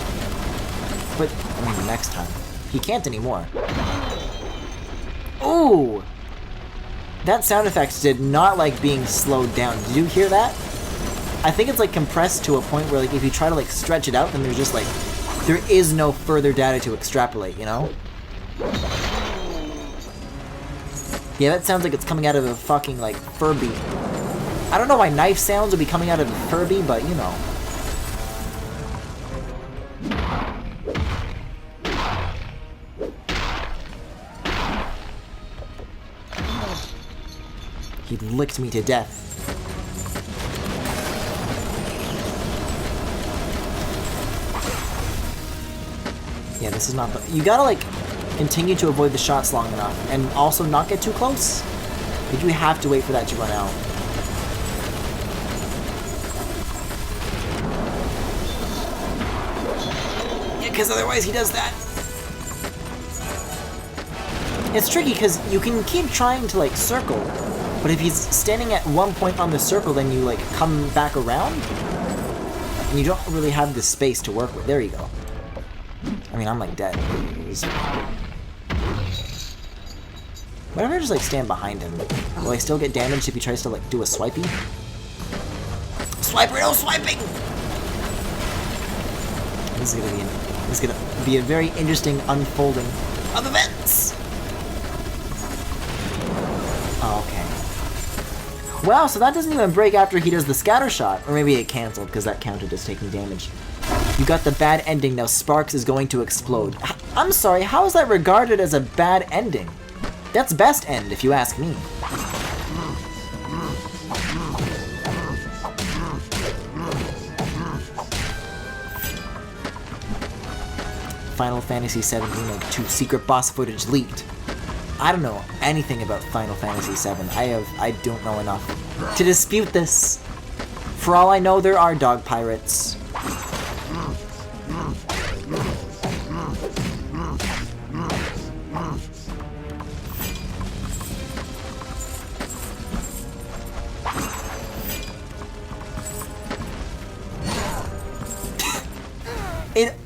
S1: But, I mean, the next time. He can't anymore. Ooh! That sound effect did not like being slowed down. Did you hear that? I think it's, like, compressed to a point where, like, if you try to, like, stretch it out, then there's just, like, there is no further data to extrapolate, you know? Yeah, that sounds like it's coming out of a fucking, like, Furby. I don't know why knife sounds would be coming out of a Furby, but, you know. He licked me to death. Yeah, this is not the... You gotta, like, continue to avoid the shots long enough, and also not get too close. But you have to wait for that to run out. Yeah, because otherwise he does that. It's tricky, because you can keep trying to, like, circle, but if he's standing at one point on the circle, then you, like, come back around, and you don't really have the space to work with. There you go. I mean, I'm, like, dead. What if I just, like, stand behind him? Will I still get damaged if he tries to, like, do a swipey? Swiper, no swiping! This is gonna be a very interesting unfolding of events! Oh, okay. Wow, so that doesn't even break after he does the scatter shot. Or maybe it canceled, because that counted as taking damage. You got the bad ending, now Sparks is going to explode. I'm sorry, how is that regarded as a bad ending? That's best end, if you ask me. Final Fantasy VII Remake 2 secret boss footage leaked. I don't know anything about Final Fantasy VII. I don't know enough to dispute this. For all I know, there are dog pirates.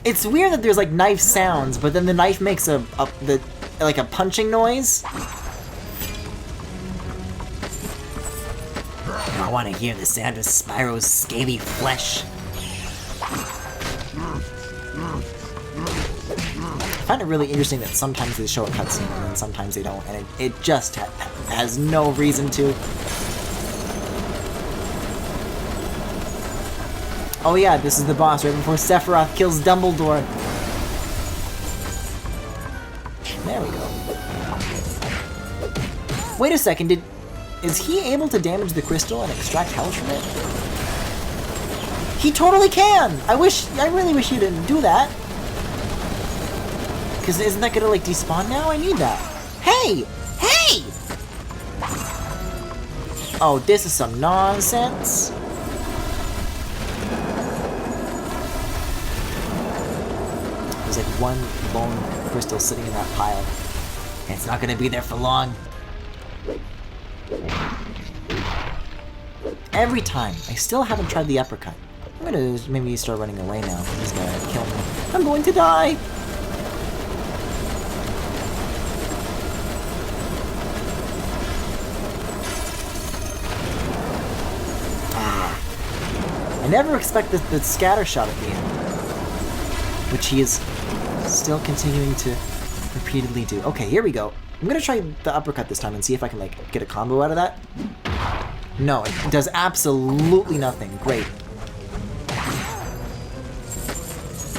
S1: It's weird that there's like knife sounds, but then the knife makes like a punching noise. I want to hear the sound of Spyro's scaly flesh. I find it really interesting that sometimes they show a cutscene and then sometimes they don't, and it just has no reason to. Oh yeah, this is the boss right before Sephiroth kills Dumbledore. There we go. Wait a second, is he able to damage the crystal and extract health from it? He totally can! I really wish he didn't do that. Because isn't that gonna like despawn now? I need that. Hey! Hey! Oh, this is some nonsense. There's like one lone crystal sitting in that pile. And it's not gonna be there for long. Every time. I still haven't tried the uppercut. I'm gonna maybe start running away now. He's gonna kill me. I'm going to die! I never expect the scatter shot at the end. Which he is still continuing to repeatedly do. Okay, here we go. I'm gonna try the uppercut this time and see if I can like get a combo out of that. No, it does absolutely nothing. Great.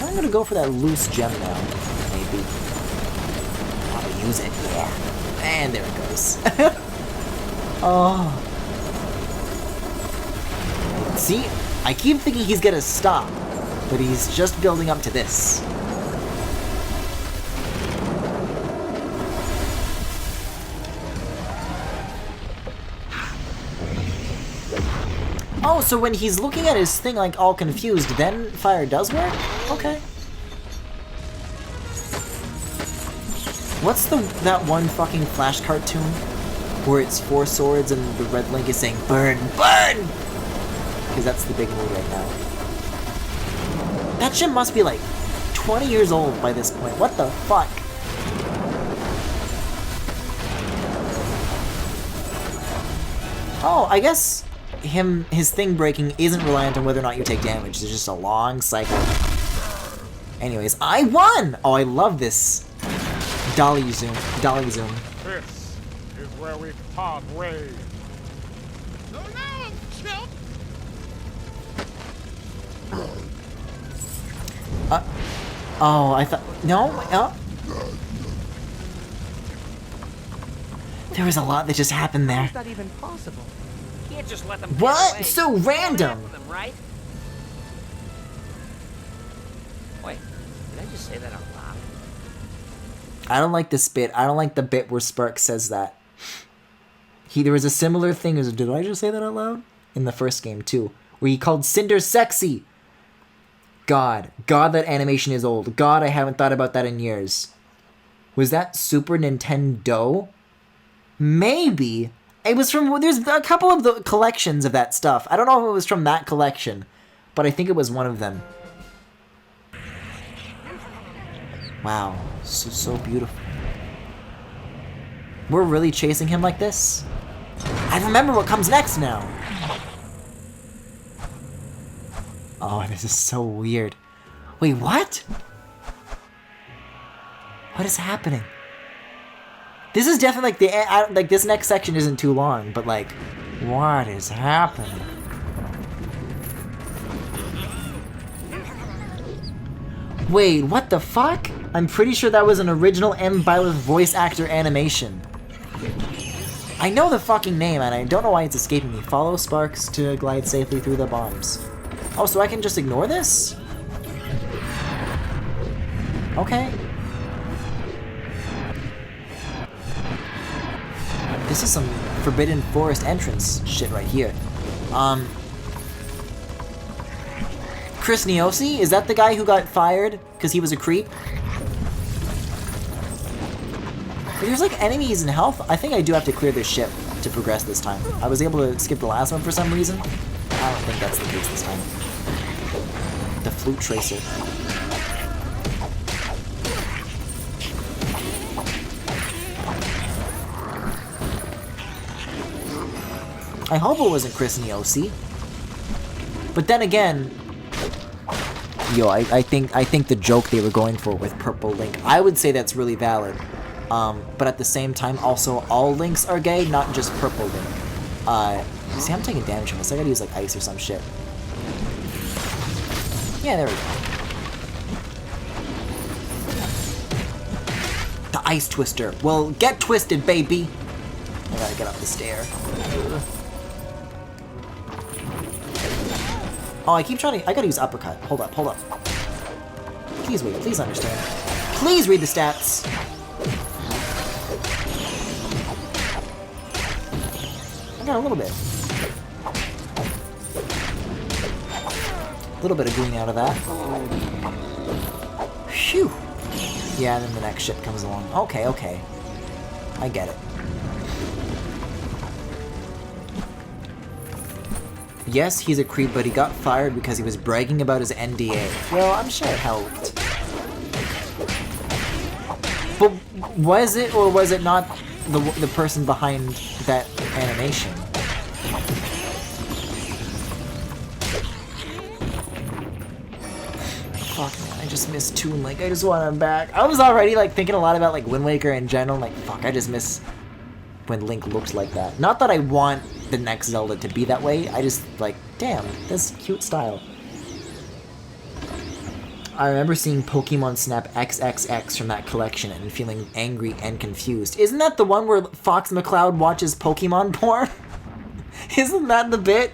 S1: I'm gonna go for that loose gem now, maybe. I'll use it, yeah. And there it goes. Oh. See? I keep thinking he's gonna stop, but he's just building up to this. Oh, so when he's looking at his thing like all confused, then fire does work? Okay. What's that one fucking Flash cartoon where it's 4 swords and the red link is saying burn, burn? because that's the big mood right now. That ship must be like 20 years old by this point. What the fuck? Oh, I guess his thing breaking isn't reliant on whether or not you take damage. It's just a long cycle. Anyways, I won! Oh, I love this dolly zoom. Dolly zoom.
S2: This is where we part ways. So now, chump!
S1: Oh, I thought... No? Oh. There was a lot that just happened
S3: How
S1: there.
S3: is that even possible?
S4: You can't just let them get
S1: What?
S4: away.
S1: So
S4: Going
S1: random.
S4: after them, right? Wait, did I just say that out loud?
S1: I don't like this bit. I don't like the bit where Spark says that. There was a similar thing as... Did I just say that out loud? In the first game, too. Where he called Cinder sexy. God, that animation is old. God, I haven't thought about that in years. Was that Super Nintendo? Maybe. It was from... There's a couple of the collections of that stuff. I don't know if it was from that collection, but I think it was one of them. Wow. So beautiful. We're really chasing him like this? I remember what comes next now. Oh, this is so weird. Wait, what? What is happening? This is definitely like this next section isn't too long, but like, what is happening? Wait, what the fuck? I'm pretty sure that was an original M. Byleth voice actor animation. I know the fucking name, and I don't know why it's escaping me. Follow Sparks to glide safely through the bombs. Oh, so I can just ignore this? Okay. This is some Forbidden Forest entrance shit right here. Chris Neosi? Is that the guy who got fired because he was a creep? There's like enemies in health. I think I do have to clear this ship to progress this time. I was able to skip the last one for some reason. I don't think that's the case this time. The flute tracer. I hope it wasn't Chris Neosi. But then again, yo, I think the joke they were going for with Purple Link, I would say that's really valid. But at the same time, also all Links are gay, not just Purple Link. See, I'm taking damage from this. I gotta use like ice or some shit. Yeah, there we go. The ice twister. Well, get twisted, baby. I gotta get up the stair. Oh, I keep trying to... I gotta use uppercut. Hold up. Please wait. Please understand. Please read the stats. I got a little bit. A little bit of green out of that. Phew. Yeah, and then the next ship comes along. Okay. I get it. Yes, he's a creep, but he got fired because he was bragging about his NDA. Well, I'm sure it helped. But was it or was it not the person behind that animation? Fuck, man, I just miss Toon Link. I just want him back. I was already like thinking a lot about like Wind Waker in general. Like, fuck, I just miss when Link looks like that. Not that I want the next Zelda to be that way. I just like, damn, that's cute style. I remember seeing Pokemon Snap XXX from that collection and feeling angry and confused. Isn't that the one where Fox McCloud watches Pokemon porn? Isn't that the bit?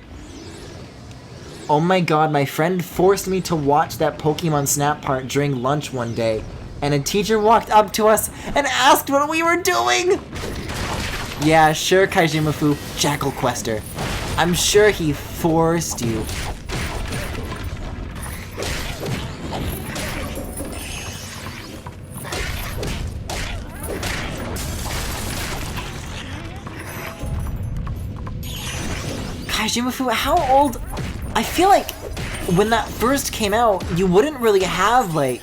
S1: Oh my god, my friend forced me to watch that Pokemon Snap part during lunch one day, and a teacher walked up to us and asked what we were doing! Yeah, sure, Kaijimafu, Jackal Quester. I'm sure he forced you. Kaijimafu, how old... I feel like when that first came out, you wouldn't really have like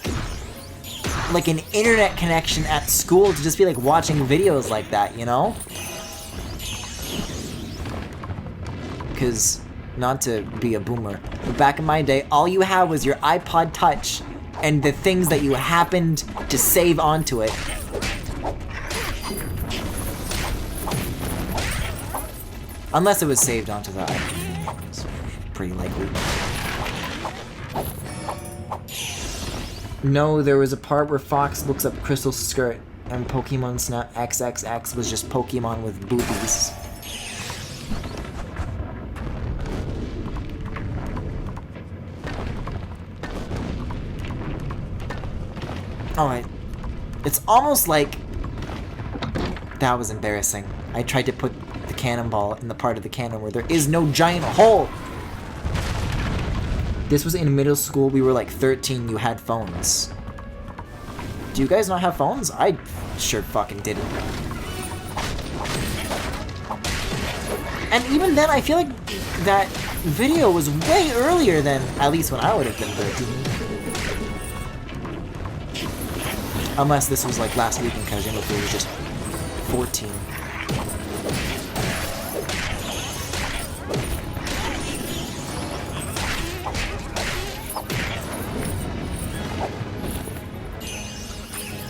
S1: an internet connection at school to just be like watching videos like that, you know? Because, not to be a boomer, but back in my day, all you had was your iPod Touch and the things that you happened to save onto it. Unless it was saved onto the iPod. It's pretty likely. No, there was a part where Fox looks up Crystal's skirt and Pokemon Snap XXX was just Pokemon with boobies. Alright. It's almost like... That was embarrassing. I tried to put the cannonball in the part of the cannon where there is no giant hole! This was in middle school, we were like 13, you had phones. Do you guys not have phones? I sure fucking didn't. And even then, I feel like that video was way earlier than, at least when I would have been 13. Unless this was like last weekend, because it was just 14.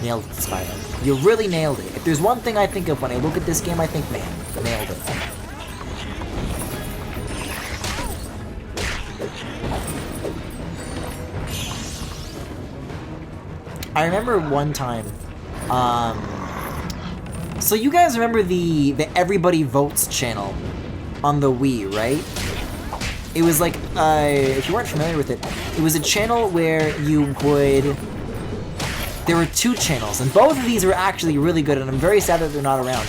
S1: Nailed it, Spyro. You really nailed it. If there's one thing I think of when I look at this game, I think, man, nailed it. I remember one time, so you guys remember the Everybody Votes channel on the Wii, right? It was like, if you weren't familiar with it, it was a channel where you would... There were two channels, and both of these were actually really good, and I'm very sad that they're not around.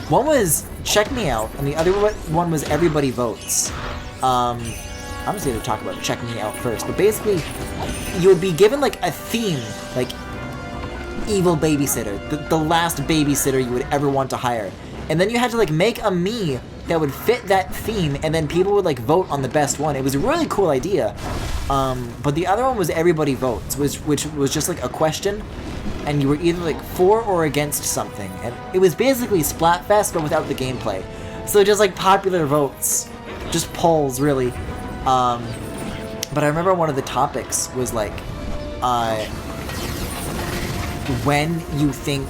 S1: One was Check Me Out, and the other one was Everybody Votes. I'm just going to talk about Check Me Out first, but basically, you would be given, like, a theme, like, evil babysitter, the last babysitter you would ever want to hire. And then you had to, like, make a me that would fit that theme, and then people would, like, vote on the best one. It was a really cool idea. But the other one was Everybody Votes, which was just, like, a question, and you were either, like, for or against something. And it was basically Splatfest, but without the gameplay. So just, like, popular votes. Just polls, really. But I remember one of the topics was, like, when you think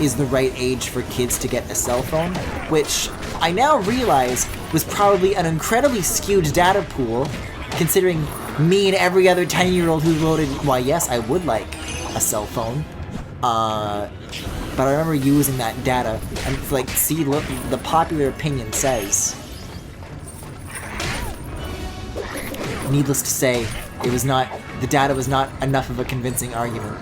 S1: is the right age for kids to get a cell phone, which I now realize was probably an incredibly skewed data pool, considering me and every other 10-year-old who voted, why yes, I would like a cell phone. But I remember using that data, and like, see, look, the popular opinion says. Needless to say, it was not, the data was not enough of a convincing argument.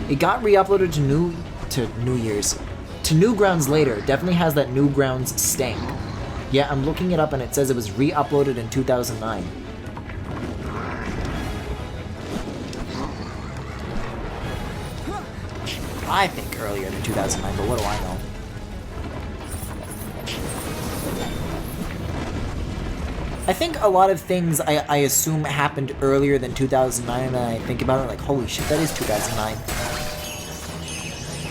S1: It got re-uploaded to Newgrounds later. It definitely has that Newgrounds stank. Yeah, I'm looking it up and it says it was re-uploaded in 2009. I think earlier than 2009, but what do I know? I think a lot of things I assume happened earlier than 2009, and then I think about it like, holy shit, that is 2009.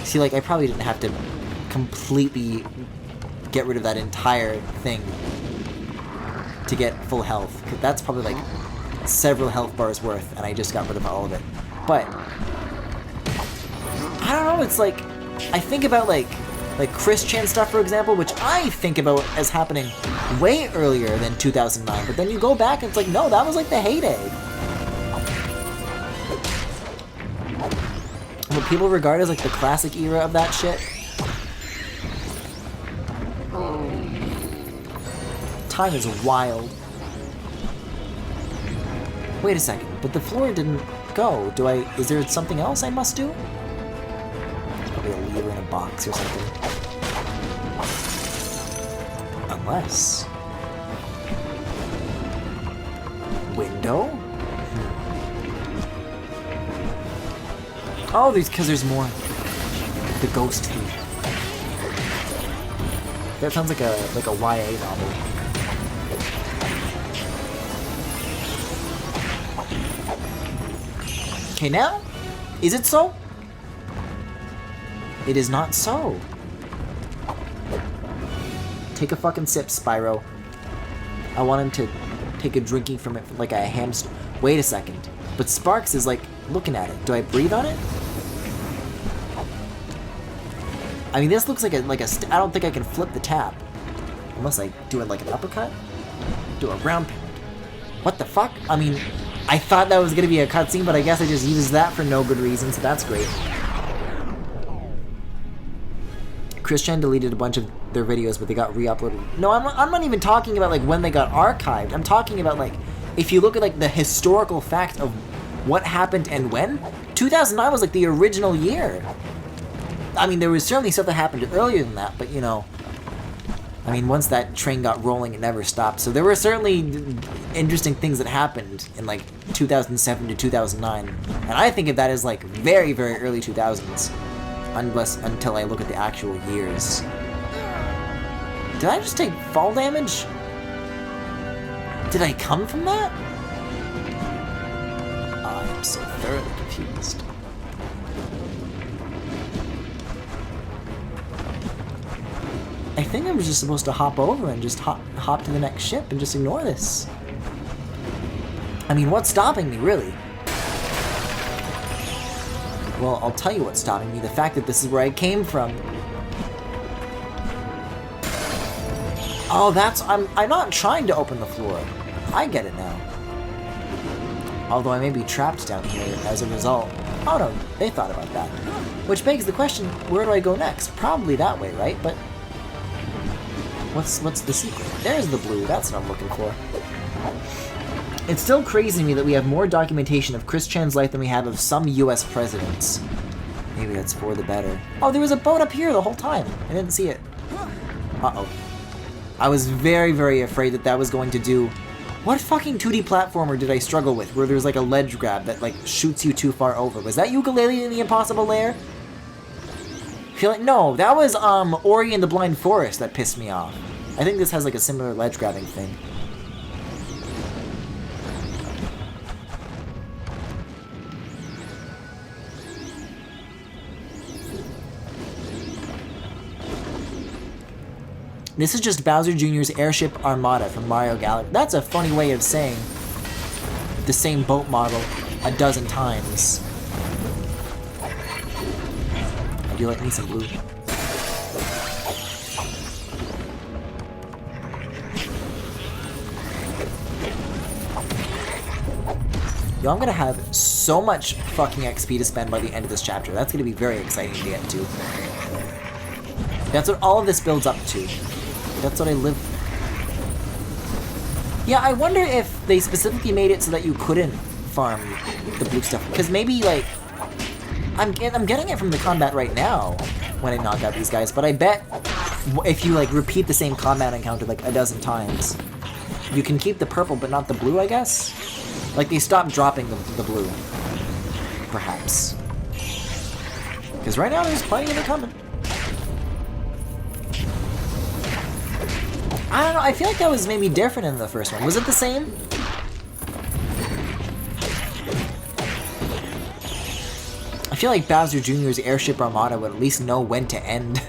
S1: See, like, I probably didn't have to completely get rid of that entire thing to get full health, because that's probably like several health bars worth, and I just got rid of all of it. But I don't know, it's like, I think about like Christian stuff, for example, which I think about as happening way earlier than 2009, but then you go back and it's like, no, that was like the heyday. What people regard as like the classic era of that shit. Time is wild. Wait a second, but the floor didn't go. Is there something else I must do? Probably a lever in a box or something. Unless... Window? Oh, because there's more. The ghost thief. That sounds like a YA novel. Okay, now? Is it so? It is not so. Take a fucking sip, Spyro. I want him to take a drinking from it like a hamster. Wait a second. But Sparks is like looking at it. Do I breathe on it? I mean, this looks like I don't think I can flip the tap. Unless I do it like an uppercut? Do a ground pound. What the fuck? I mean, I thought that was gonna be a cutscene, but I guess I just used that for no good reason, so that's great. Christian deleted a bunch of their videos, but they got re-uploaded. No, I'm not even talking about like when they got archived. I'm talking about like, if you look at like the historical fact of what happened and when, 2009 was like the original year. I mean, there was certainly stuff that happened earlier than that, but you know, I mean, once that train got rolling, it never stopped. So there were certainly interesting things that happened in like 2007 to 2009, and I think of that as like very, very early 2000s, until I look at the actual years. Did I just take fall damage? Did I come from that? I am so thoroughly confused. I think I was just supposed to hop over and just hop to the next ship and just ignore this. I mean, what's stopping me, really? Well, I'll tell you what's stopping me. The fact that this is where I came from. Oh, that's... I'm not trying to open the floor. I get it now. Although I may be trapped down here as a result. Oh no, they thought about that. Which begs the question, where do I go next? Probably that way, right? But... What's the secret? There's the blue, that's what I'm looking for. It's still crazy to me that we have more documentation of Chris Chan's life than we have of some US presidents. Maybe that's for the better. Oh, there was a boat up here the whole time. I didn't see it. Uh-oh. I was very, very afraid that that was going to do... What fucking 2D platformer did I struggle with where there's like a ledge grab that like shoots you too far over? Was that Yooka-Laylee in the Impossible Lair? I feel like, no, that was Ori and the Blind Forest that pissed me off. I think this has like a similar ledge grabbing thing. This is just Bowser Jr.'s Airship Armada from Mario Galaxy. That's a funny way of saying the same boat model a dozen times. I do like me some blue. Yo, I'm gonna have so much fucking XP to spend by the end of this chapter. That's gonna be very exciting to get to. That's what all of this builds up to. That's what I live for. Yeah, I wonder if they specifically made it so that you couldn't farm the blue stuff. Because maybe, like... I'm getting it from the combat right now when I knock out these guys, but I bet if you, like, repeat the same combat encounter, like, a dozen times, you can keep the purple but not the blue, I guess? Like, they stopped dropping the blue. Perhaps. Because right now there's plenty of it coming. I don't know, I feel like that was maybe different in the first one. Was it the same? I feel like Bowser Jr.'s Airship Armada would at least know when to end.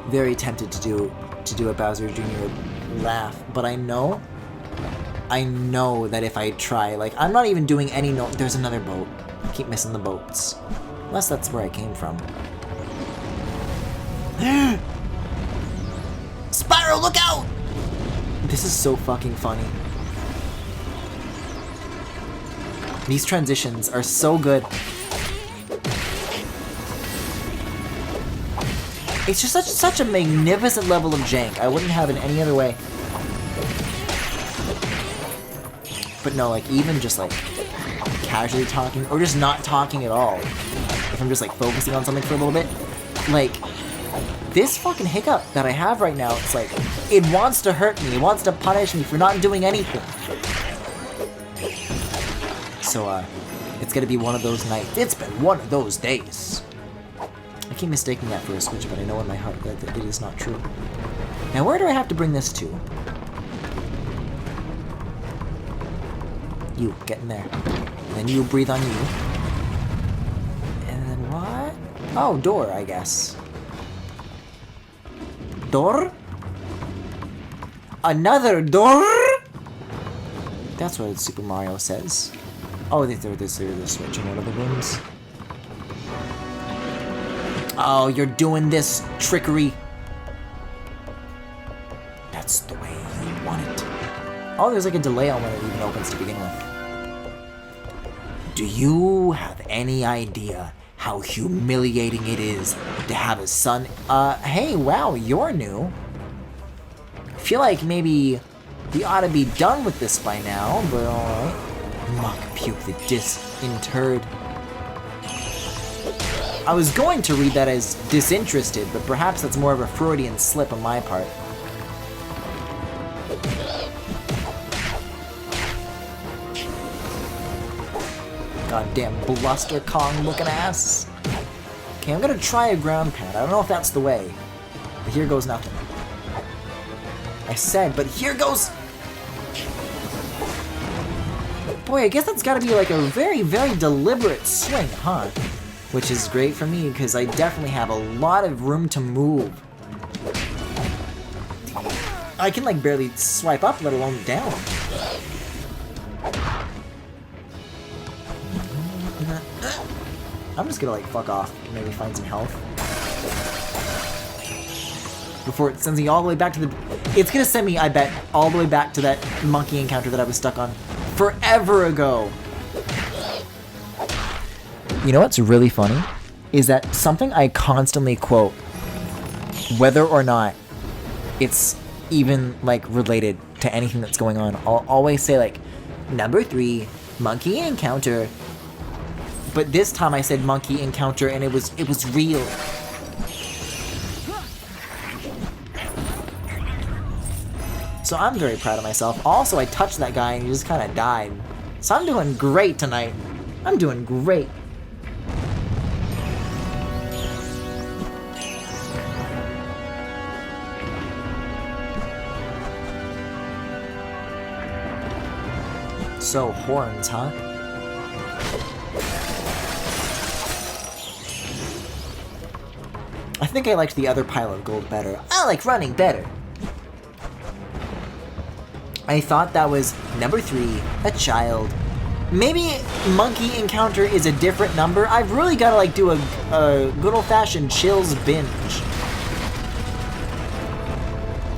S1: Very tempted to do a Bowser Jr. laugh, but I know that if I try, like, I'm not even doing any there's another boat. I keep missing the boats. Unless that's where I came from. Spyro, look out! This is so fucking funny. These transitions are so good. It's just such a magnificent level of jank. I wouldn't have it any other way. But no, like, even just, like, casually talking, or just not talking at all, if I'm just, like, focusing on something for a little bit, like, this fucking hiccup that I have right now, it's like, It wants to hurt me. It wants to punish me for not doing anything. So, it's gonna be one of those nights. It's been one of those days. I keep mistaking that for a switch, but I know in my heart that it is not true. Now, where do I have to bring this to? You, get in there. And then you breathe on you. And then what? Oh, door, I guess. Door? Another door? That's what Super Mario says. Oh, they threw this through the switch in one of the rooms. Oh, you're doing this trickery. That's the way you want it. Oh, there's like a delay on when it even opens to begin with. Do you have any idea how humiliating it is to have a son? Hey, wow, you're new. I feel like maybe we ought to be done with this by now, but alright. Muck puke the disinterred. I was going to read that as disinterested, but perhaps that's more of a Freudian slip on my part. Goddamn bluster Kong looking ass. Okay, I'm gonna try a ground pound. I don't know if that's the way. But here goes nothing. I said, but here goes... Boy, I guess that's gotta be like a very, very deliberate swing, huh? Which is great for me, because I definitely have a lot of room to move. I can like barely swipe up, let alone down. I'm just gonna like fuck off, maybe find some health. Before it sends me all the way back to the... It's gonna send me, I bet, all the way back to that monkey encounter that I was stuck on forever ago. You know what's really funny? Is that something I constantly quote, whether or not it's even like related to anything that's going on. I'll always say like, number 3, monkey encounter. But this time I said monkey encounter and it was real. So I'm very proud of myself. Also, I touched that guy and he just kind of died. So I'm doing great tonight. I'm doing great. So, horns, huh? I think I liked the other pile of gold better. I like running better. I thought that was number 3, a child. Maybe monkey encounter is a different number. I've really got to like do a good old-fashioned chills binge.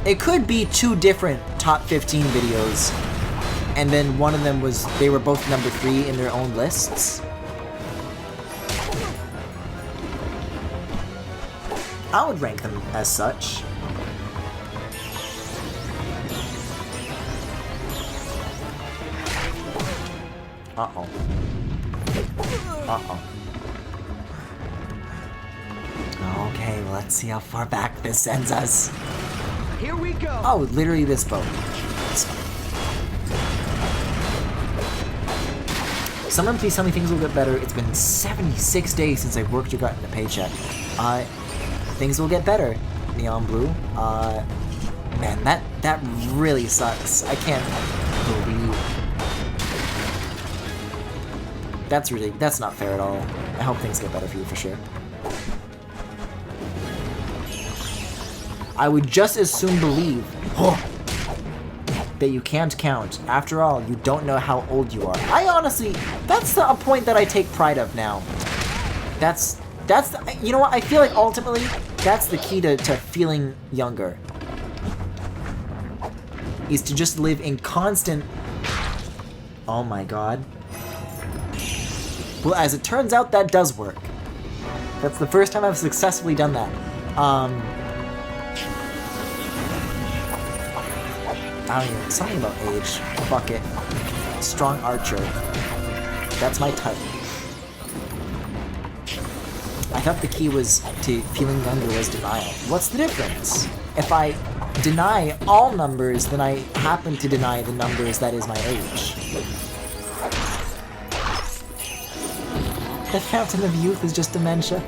S1: It could be 2 different top 15 videos. And then one of them was, they were both number 3 in their own lists. I would rank them as such. Uh-oh. Uh-oh. Okay, well, let's see how far back this sends us.
S3: Here we go.
S1: Oh, literally this boat. That's fine. Someone please tell me things will get better. It's been 76 days since I worked or gotten a paycheck. Things will get better. Neon Blue. Man, that really sucks. I can't believe... That's ridiculous. That's not fair at all. I hope things get better for you for sure. I would just as soon believe that you can't count. After all, you don't know how old you are. I honestly, that's a point that I take pride of now. That's you know what? I feel like ultimately that's the key to feeling younger. Is to just live in constant... Oh my god. Well, as it turns out, that does work. That's the first time I've successfully done that. I don't even... Something about age. Fuck it. Strong archer. That's my type. I thought the key was to feeling younger was denial. What's the difference? If I deny all numbers, then I happen to deny the numbers that is my age. The fountain of youth is just dementia.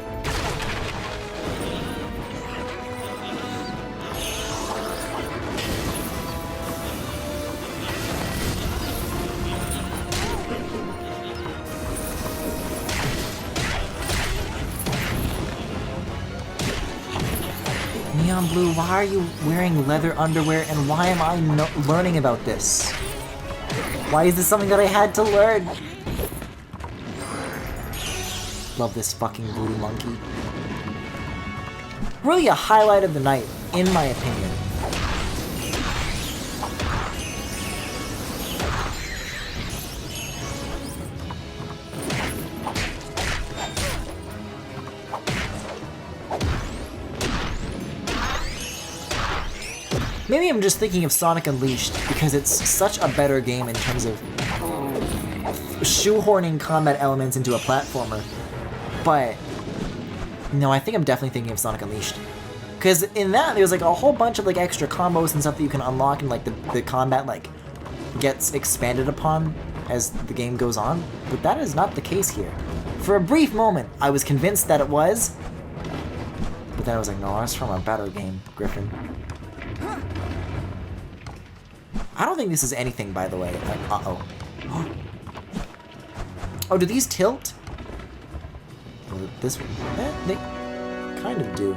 S1: Neon Blue, why are you wearing leather underwear and why am I learning about this? Why is this something that I had to learn? Love this fucking voodoo monkey. Really a highlight of the night, in my opinion. Maybe I'm just thinking of Sonic Unleashed because it's such a better game in terms of shoehorning combat elements into a platformer. But no, I think I'm definitely thinking of Sonic Unleashed. Because in that, there's like a whole bunch of like extra combos and stuff that you can unlock and like the combat like gets expanded upon as the game goes on. But that is not the case here. For a brief moment, I was convinced that it was. But then I was like, no, that's from a better game, Griffin. I don't think this is anything, by the way. Uh-oh. Oh, do these tilt? Well, this one? They kind of do.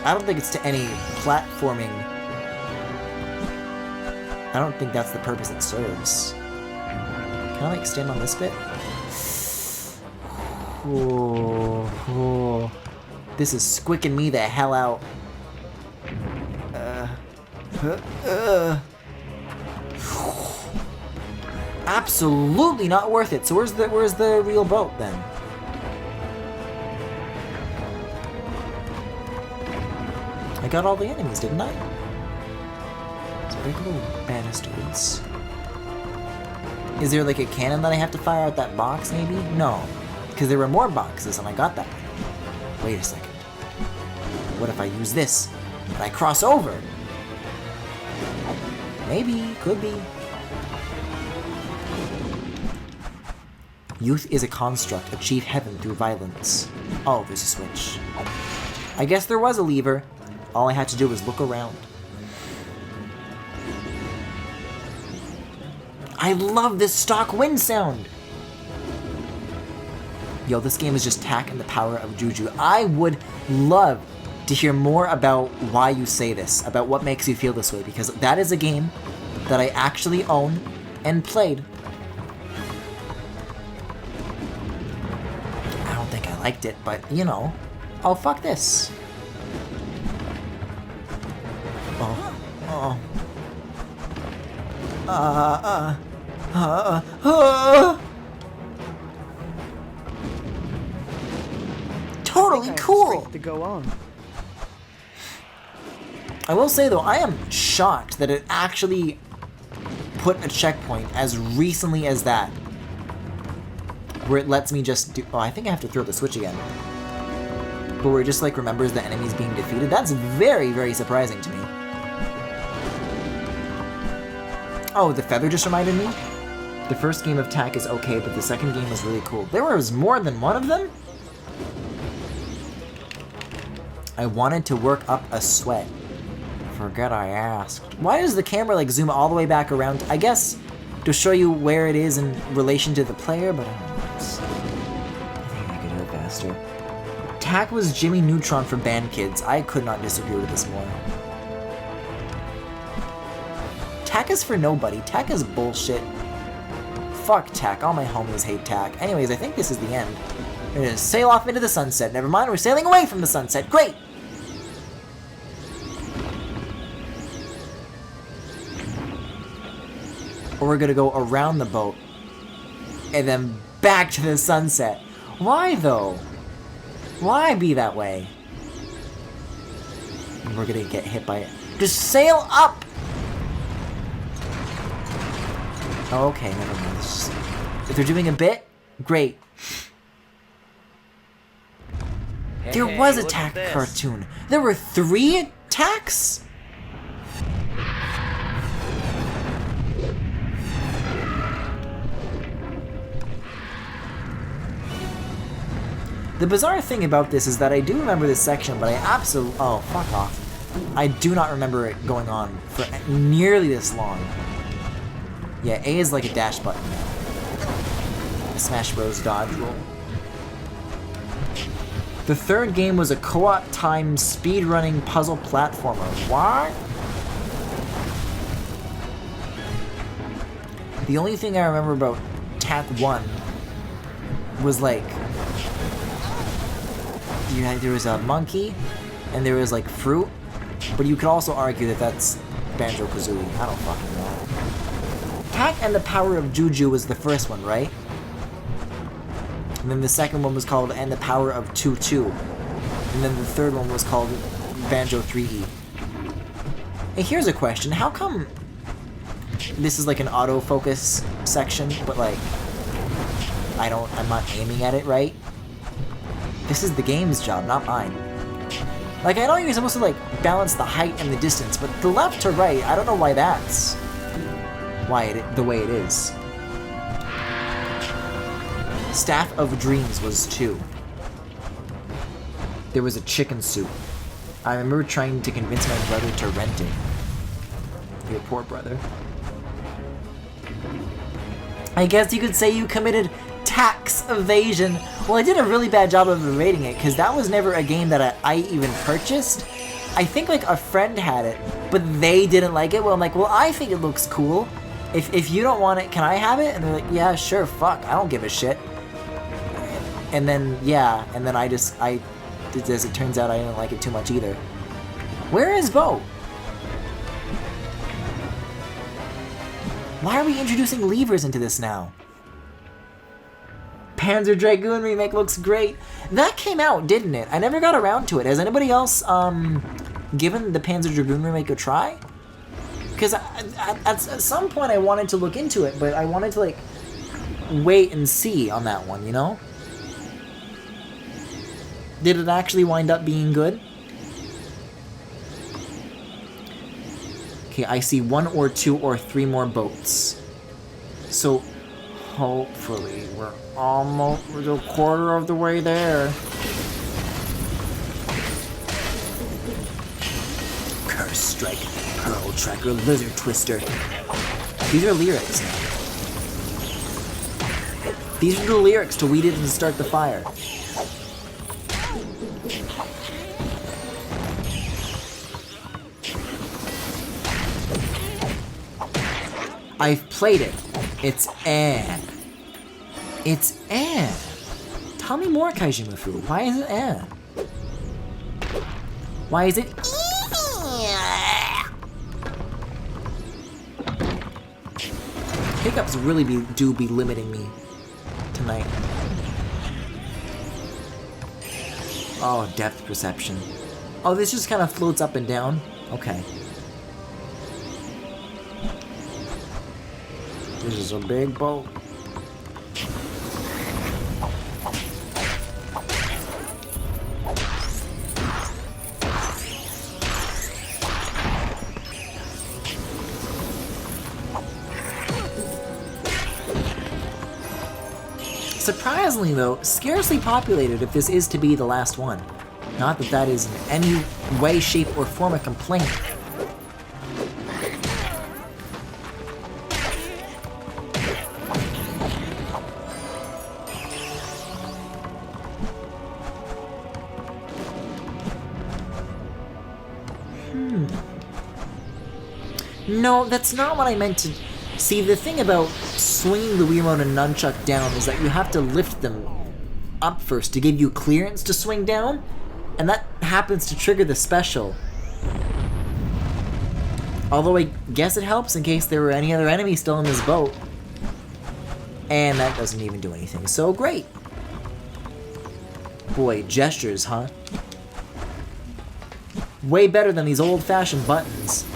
S1: I don't think it's to any platforming. I don't think that's the purpose it serves. Can I, like, stand on this bit? Oh. This is squicking me the hell out. Absolutely not worth it. So where's the real boat then? I got all the enemies, didn't I? Breakable banisters. Is there like a cannon that I have to fire out that box maybe? No. Because there were more boxes and I got that. Wait a second. What if I use this and I cross over? Maybe, could be. Youth is a construct. Achieve heaven through violence. Oh, there's a switch. I guess there was a lever. All I had to do was look around. I love this stock wind sound! Yo, this game is just Tak and the power of Juju. I would love to hear more about why you say this, about what makes you feel this way, because that is a game that I actually own and played. I don't think I liked it, but, you know. Oh, fuck this. Oh. Totally cool!
S3: To go on.
S1: I will say though, I am shocked that it actually put a checkpoint as recently as that. Where it lets me just do... Oh, I think I have to throw the switch again. But where it just like remembers the enemies being defeated. That's very, very surprising to me. Oh, the feather just reminded me. The first game of Tak is okay, but the second game was really cool. There was more than one of them? I wanted to work up a sweat. Forget I asked. Why does the camera like zoom all the way back around? I guess to show you where it is in relation to the player, but I don't know. I think I could do it faster. Tak was Jimmy Neutron for band kids. I could not disagree with this more. Tak is for nobody. Tak is bullshit. Fuck Tak. All my homies hate Tak. Anyways, I think this is the end. We're gonna sail off into the sunset. Never mind, we're sailing away from the sunset. Great! Or we're gonna go around the boat. And then back to the sunset. Why, though? Why be that way? And we're gonna get hit by it. Just sail up! Okay, never mind. If they're doing a bit, great. There was a Tak cartoon. There were 3 Tax? The bizarre thing about this is that I do remember this section, but I absolutely... Oh, fuck off. I do not remember it going on for nearly this long. Yeah, A is like a dash button now. Smash Bros. Dodge roll. The third game was a co-op time speedrunning puzzle platformer. What? The only thing I remember about TAC 1 was like... there was a monkey, and there was like fruit, but you could also argue that that's Banjo-Kazooie. I don't fucking know. TAC and the Power of Juju was the first one, right? And then the second one was called And the Power of 2-2. And then the third one was called Banjo 3E. Hey, here's a question. How come this is like an autofocus section, but like I'm not aiming at it right? This is the game's job, not mine. Like, I know you're supposed to like balance the height and the distance, but the left to right, I don't know why that's the way it is. Staff of Dreams was 2. There was a chicken soup. I remember trying to convince my brother to rent it. Your poor brother. I guess you could say you committed tax evasion. Well, I did a really bad job of evading it, because that was never a game that I even purchased. I think like a friend had it, but they didn't like it. Well, I'm like, well, I think it looks cool. If you don't want it, can I have it? And they're like, yeah, sure, fuck, I don't give a shit. And then, yeah, and then as it turns out, I didn't like it too much either. Where is Bo? Why are we introducing levers into this now? Panzer Dragoon remake looks great. That came out, didn't it? I never got around to it. Has anybody else given the Panzer Dragoon remake a try? Because at some point I wanted to look into it, but I wanted to like wait and see on that one, you know? Did it actually wind up being good? Okay, I see 1 or 2 or 3 more boats. So hopefully we're almost a quarter of the way there. Curse Strike, Pearl Tracker, Lizard Twister. These are lyrics now. These are the lyrics to We Didn't Start the Fire. I've played it. It's eh. It's eh. Tell me more, Kaijimafu. Why is it eh? Why is it Hiccups really do be limiting me tonight. Oh, depth perception. Oh, this just kind of floats up and down? Okay. This is a big boat. Surprisingly though, scarcely populated if this is to be the last one. Not that that is in any way, shape, or form a complaint. No, that's not what I meant to... See, the thing about swinging the Wiimote and nunchuck down is that you have to lift them up first to give you clearance to swing down, and that happens to trigger the special. Although I guess it helps in case there were any other enemies still in this boat. And that doesn't even do anything, so great. Boy, gestures, huh? Way better than these old-fashioned buttons.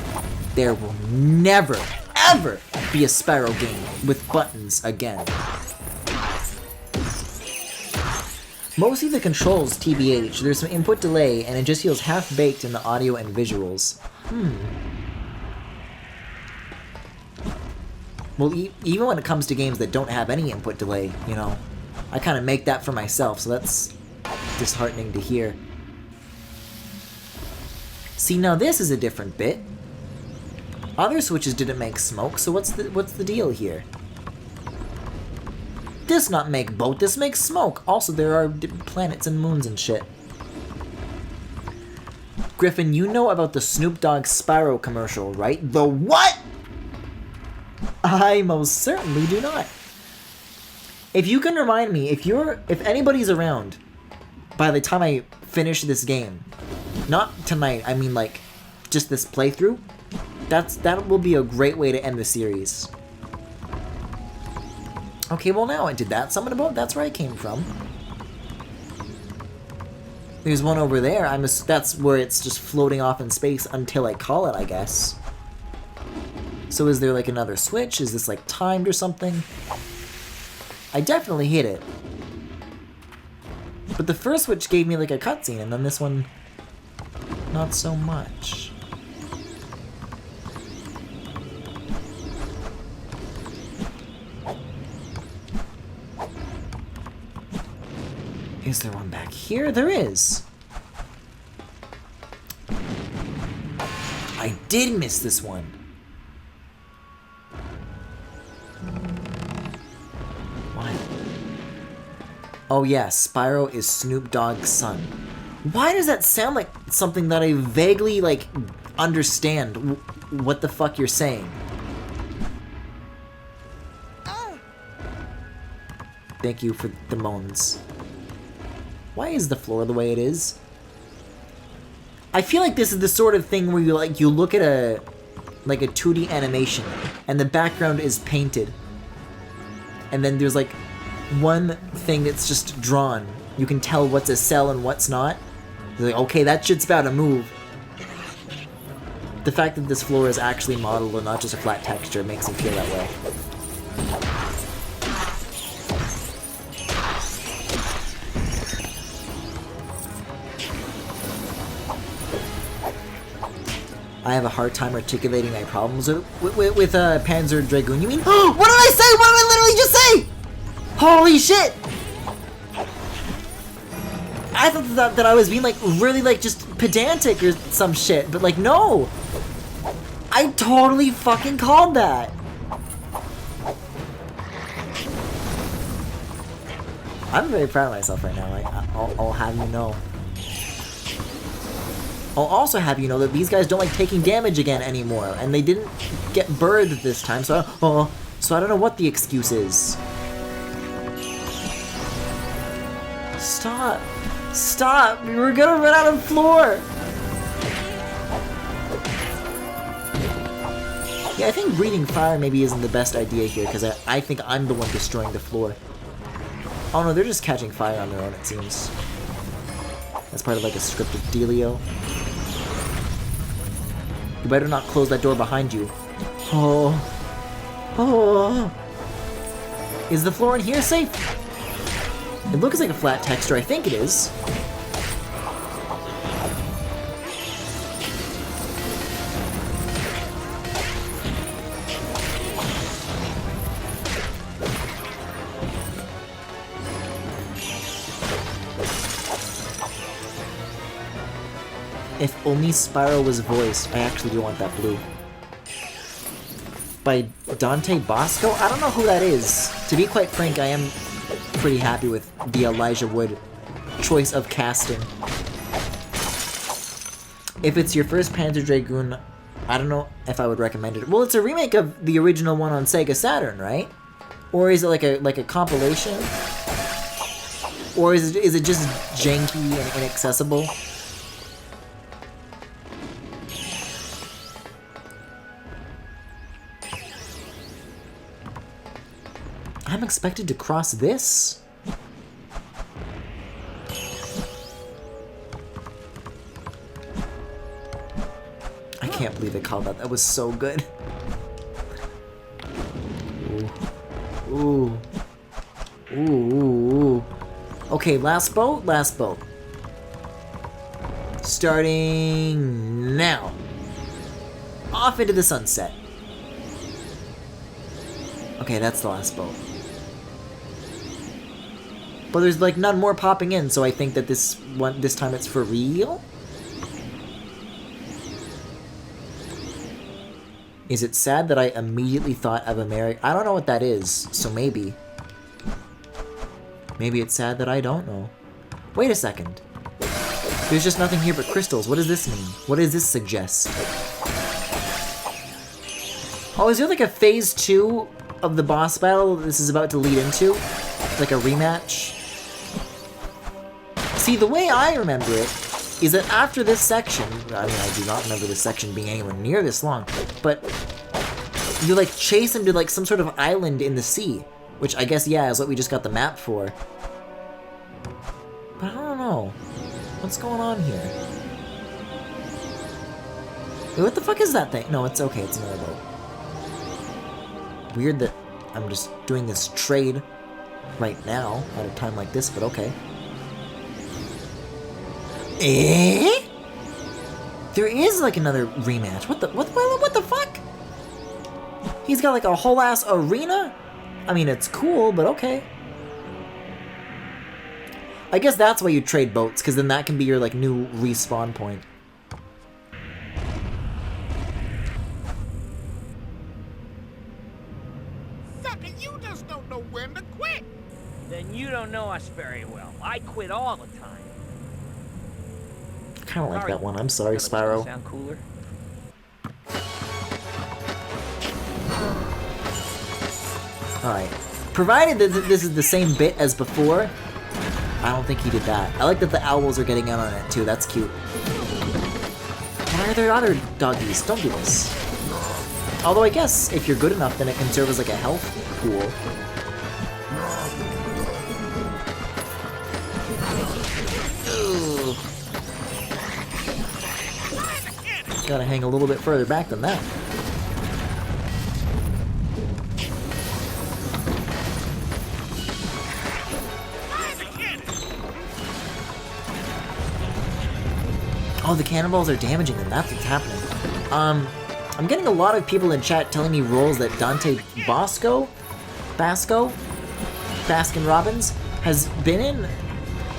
S1: There will never, ever be a Spyro game with buttons again. Mostly the controls, TBH. There's some input delay, and it just feels half-baked in the audio and visuals. Well, even when it comes to games that don't have any input delay, you know, I kind of make that for myself, so that's disheartening to hear. See, now this is a different bit. Other switches didn't make smoke, so what's the deal here? This not make boat, this makes smoke. Also, there are planets and moons and shit. Griffin, you know about the Snoop Dogg Spyro commercial, right? The what? I most certainly do not. If you can remind me, if anybody's around by the time I finish this game, not tonight, I mean like just this playthrough, that will be a great way to end the series. Okay, well now I did that. Summon a boat, that's where I came from. There's one over there. That's where it's just floating off in space until I call it, I guess. So is there like another switch? Is this like timed or something? I definitely hit it. But the first switch gave me like a cutscene, and then this one, not so much. Is there one back here? There is. I did miss this one. What? Oh yeah, Spyro is Snoop Dogg's son. Why does that sound like something that I vaguely, like, understand what the fuck you're saying? Thank you for the moans. Why is the floor the way it is? I feel like this is the sort of thing where you look at a 2D animation and the background is painted. And then there's like one thing that's just drawn. You can tell what's a cell and what's not. You're like, okay, that shit's about to move. The fact that this floor is actually modeled and not just a flat texture makes me feel that way. I have a hard time articulating my problems with Panzer Dragoon. You mean? Oh, what did I say? What did I literally just say? Holy shit! I thought that I was being like really like just pedantic or some shit, but like no! I totally fucking called that! I'm very proud of myself right now, I'll have you know. I'll also have you know that these guys don't like taking damage again anymore, and they didn't get bird this time, so I don't know what the excuse is. Stop! Stop! We're gonna run out of floor! Yeah, I think breathing fire maybe isn't the best idea here, because I think I'm the one destroying the floor. Oh no, they're just catching fire on their own, it seems. That's part of like a scripted dealio. You better not close that door behind you. Oh. Oh. Is the floor in here safe? It looks like a flat texture. I think it is. If only Spyro was voiced. I actually do want that blue. By Dante Bosco? I don't know who that is. To be quite frank, I am pretty happy with the Elijah Wood choice of casting. If it's your first Panzer Dragoon, I don't know if I would recommend it. Well, it's a remake of the original one on Sega Saturn, right? Or is it like a compilation? Or is it just janky and inaccessible? I'm expected to cross this? I can't believe I called that. That was so good. Ooh. Ooh. Ooh, ooh, ooh. Okay, last boat, last boat. Starting now. Off into the sunset. Okay, that's the last boat. But there's like none more popping in, so I think that this time it's for real? Is it sad that I immediately thought of America? I don't know what that is, so maybe. Maybe it's sad that I don't know. Wait a second. There's just nothing here but crystals. What does this mean? What does this suggest? Oh, is there like a phase 2 of the boss battle this is about to lead into? Like a rematch? See, the way I remember it is that after this section, I mean, I do not remember this section being anywhere near this long, but you like chase him to like some sort of island in the sea, which I guess, yeah, is what we just got the map for. But I don't know. What's going on here? Wait, what the fuck is that thing? No, it's okay, it's another boat. Weird that I'm just doing this trade right now at a time like this, but okay. Eh? There is like another rematch. What the fuck? He's got like a whole ass arena? I mean, it's cool, but okay. I guess that's why you trade boats, because then that can be your like new respawn point.
S6: Sucker, you just don't know when to quit.
S4: Then you don't know us very well. I quit all the time.
S1: Kind of like that one. I'm sorry,
S4: Doesn't
S1: Spyro.
S4: sound cooler.
S1: Alright. Provided that this is the same bit as before, I don't think he did that. I like that the owls are getting in on it too. That's cute. Why are there other doggies? Don't do this. Although I guess if you're good enough, then it can serve as like a health pool. Ugh. Gotta hang a little bit further back than that. Oh, the cannonballs are damaging them. That's what's happening. I'm getting a lot of people in chat telling me roles that Dante Baskin Robbins has been in.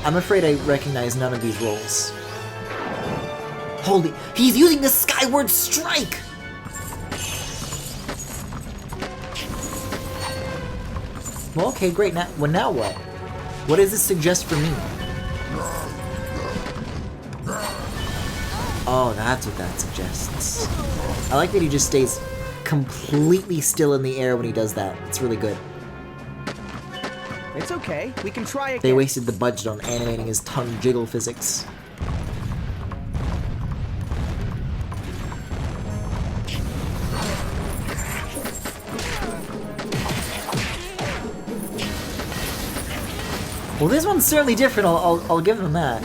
S1: I'm afraid I recognize none of these roles. Holy, he's using the Skyward Strike! Well, okay, great. Now what? What does this suggest for me? Oh, that's what that suggests. I like that he just stays completely still in the air when he does that. It's really good.
S3: It's okay. We can try again.
S1: They wasted the budget on animating his tongue jiggle physics. Well, this one's certainly different. I'll give them that.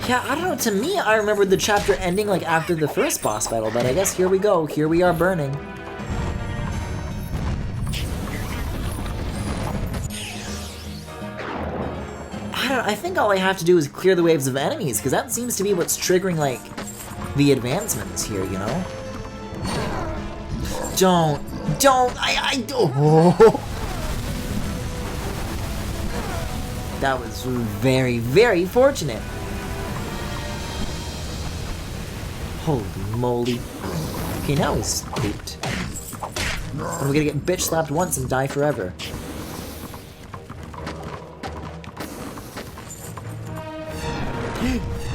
S1: Yeah, I don't know, to me, I remember the chapter ending like after the first boss battle, but I guess here we go, here we are burning. I think all I have to do is clear the waves of enemies, because that seems to be what's triggering, like, the advancements here, you know? I don't. Oh. That was very, very fortunate. Holy moly. Okay, now he's pooped. And we're gonna get bitch slapped once and die forever.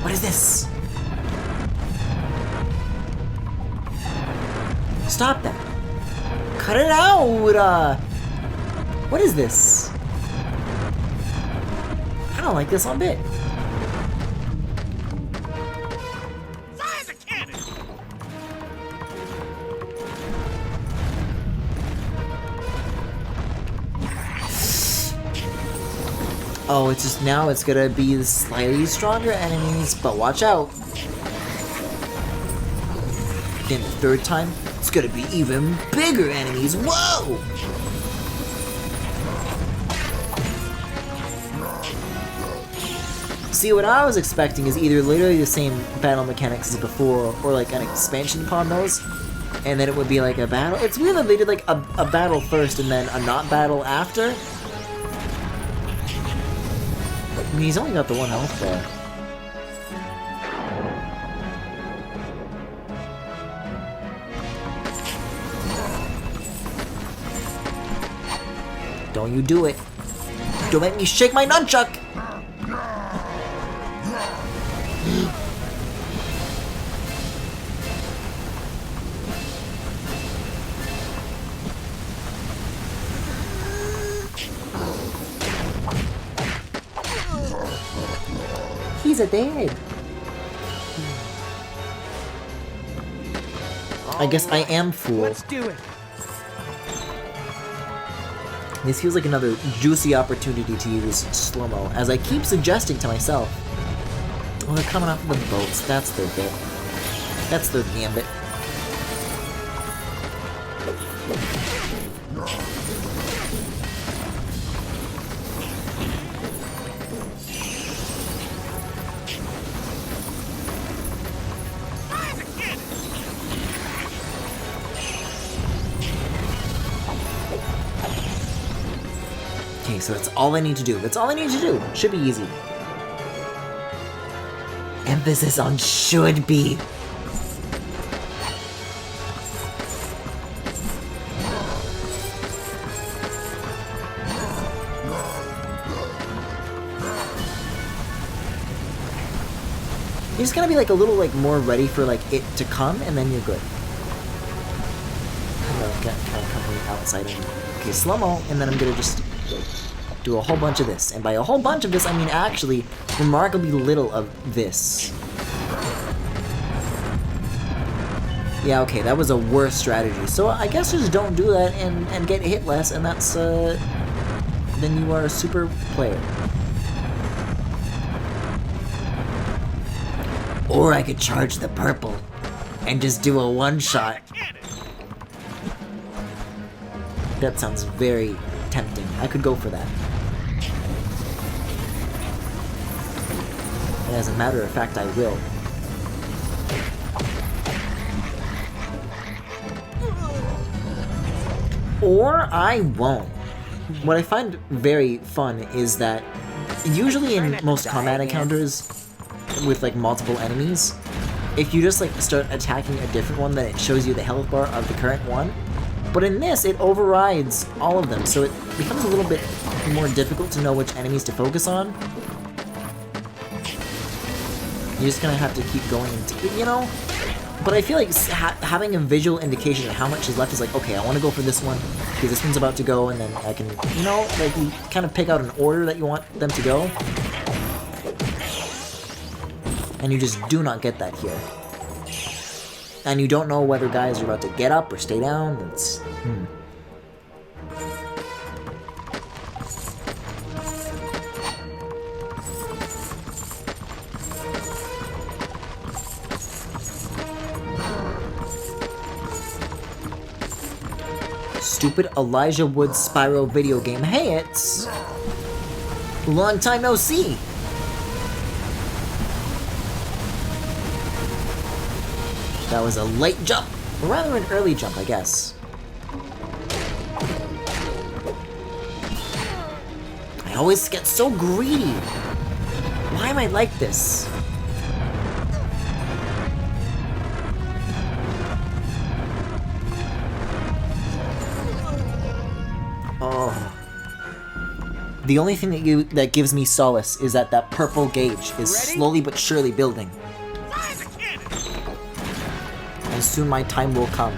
S1: What is this? Stop that. Cut it out! What is this? I don't like this one bit. Oh, it's just now it's gonna be the slightly stronger enemies, but watch out. Then the third time, it's gonna be even bigger enemies. Whoa! See, what I was expecting is either literally the same battle mechanics as before, or like an expansion upon those, and then it would be like a battle. It's weird that they did like a battle first and then a not battle after. I mean, he's only got the one health bar. Don't you do it. Don't make me shake my nunchuck! He's a dead. I guess I am fool.
S3: Let's do it.
S1: This feels like another juicy opportunity to use slow-mo, as I keep suggesting to myself. Oh, they're coming off the boats. That's their bit. That's their gambit. Okay, so that's all I need to do. That's all I need to do. Should be easy. Emphasis on should be. You just gotta be like a little like more ready for like it to come, and then you're good. Kind of coming outside. Okay, slow-mo, and then I'm gonna just do a whole bunch of this. And by a whole bunch of this, I mean actually remarkably little of this. Yeah, okay, that was a worse strategy. So I guess just don't do that and get hit less, and that's, then you are a super player. Or I could charge the purple and just do a one-shot. That sounds very tempting. I could go for that. And as a matter of fact, I will. Or I won't. What I find very fun is that usually in most combat encounters with like multiple enemies, if you just like start attacking a different one, then it shows you the health bar of the current one. But in this, it overrides all of them, so it becomes a little bit more difficult to know which enemies to focus on. You're just gonna have to keep going, you know? But I feel like having a visual indication of how much is left is like, okay, I want to go for this one, because this one's about to go, and then I can, you know, like you kind of pick out an order that you want them to go. And you just do not get that here. And you don't know whether guys are about to get up or stay down. It's... Stupid Elijah Wood Spyro video game. Hey, it's... long time no see! That was a late jump, or rather an early jump, I guess. I always get so greedy. Why am I like this? Oh. The only thing that gives me solace is that purple gauge is slowly but surely building. And soon my time will come.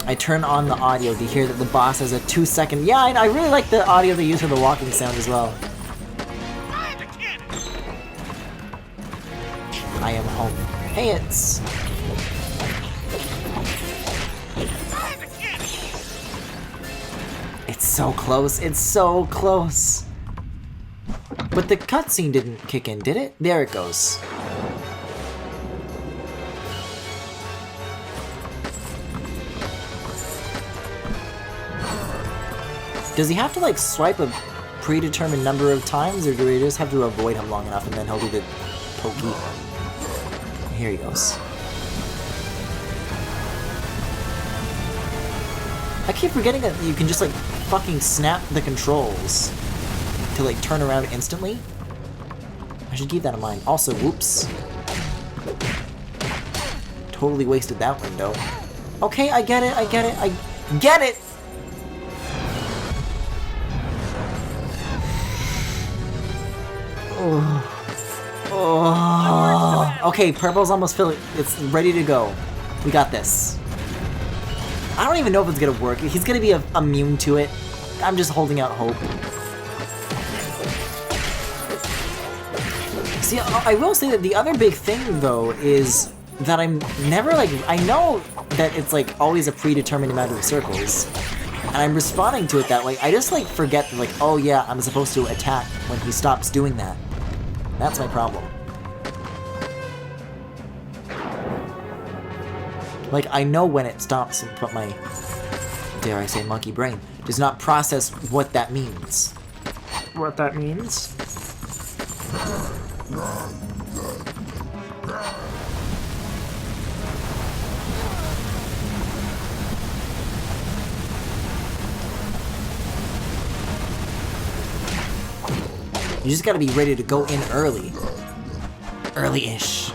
S1: I turn on the audio to hear that the boss has a 2-second... Yeah, I really like the audio they use for the walking sound as well. I am home. Hey, it's... It's so close. It's so close. But the cutscene didn't kick in, did it? There it goes. Does he have to, like, swipe a predetermined number of times, or do we just have to avoid him long enough and then he'll do the pokey? Here he goes. I keep forgetting that you can just, like, fucking snap the controls to, like, turn around instantly. I should keep that in mind. Also, whoops. Totally wasted that window. Okay, I get it, I get it, I get it! Oh. Okay, purple's almost filled. It's ready to go. We got this. I don't even know if it's gonna work. He's gonna be immune to it. I'm just holding out hope. See, I will say that the other big thing, though, is that I'm never, like, I know that it's, like, always a predetermined amount of circles, and I'm responding to it that way. I just, like, forget that, like, oh yeah, I'm supposed to attack when he stops doing that. That's my problem. Like, I know when it stops, but my, dare I say, monkey brain does not process what that means. What that means? You just gotta be ready to go in early. Early-ish.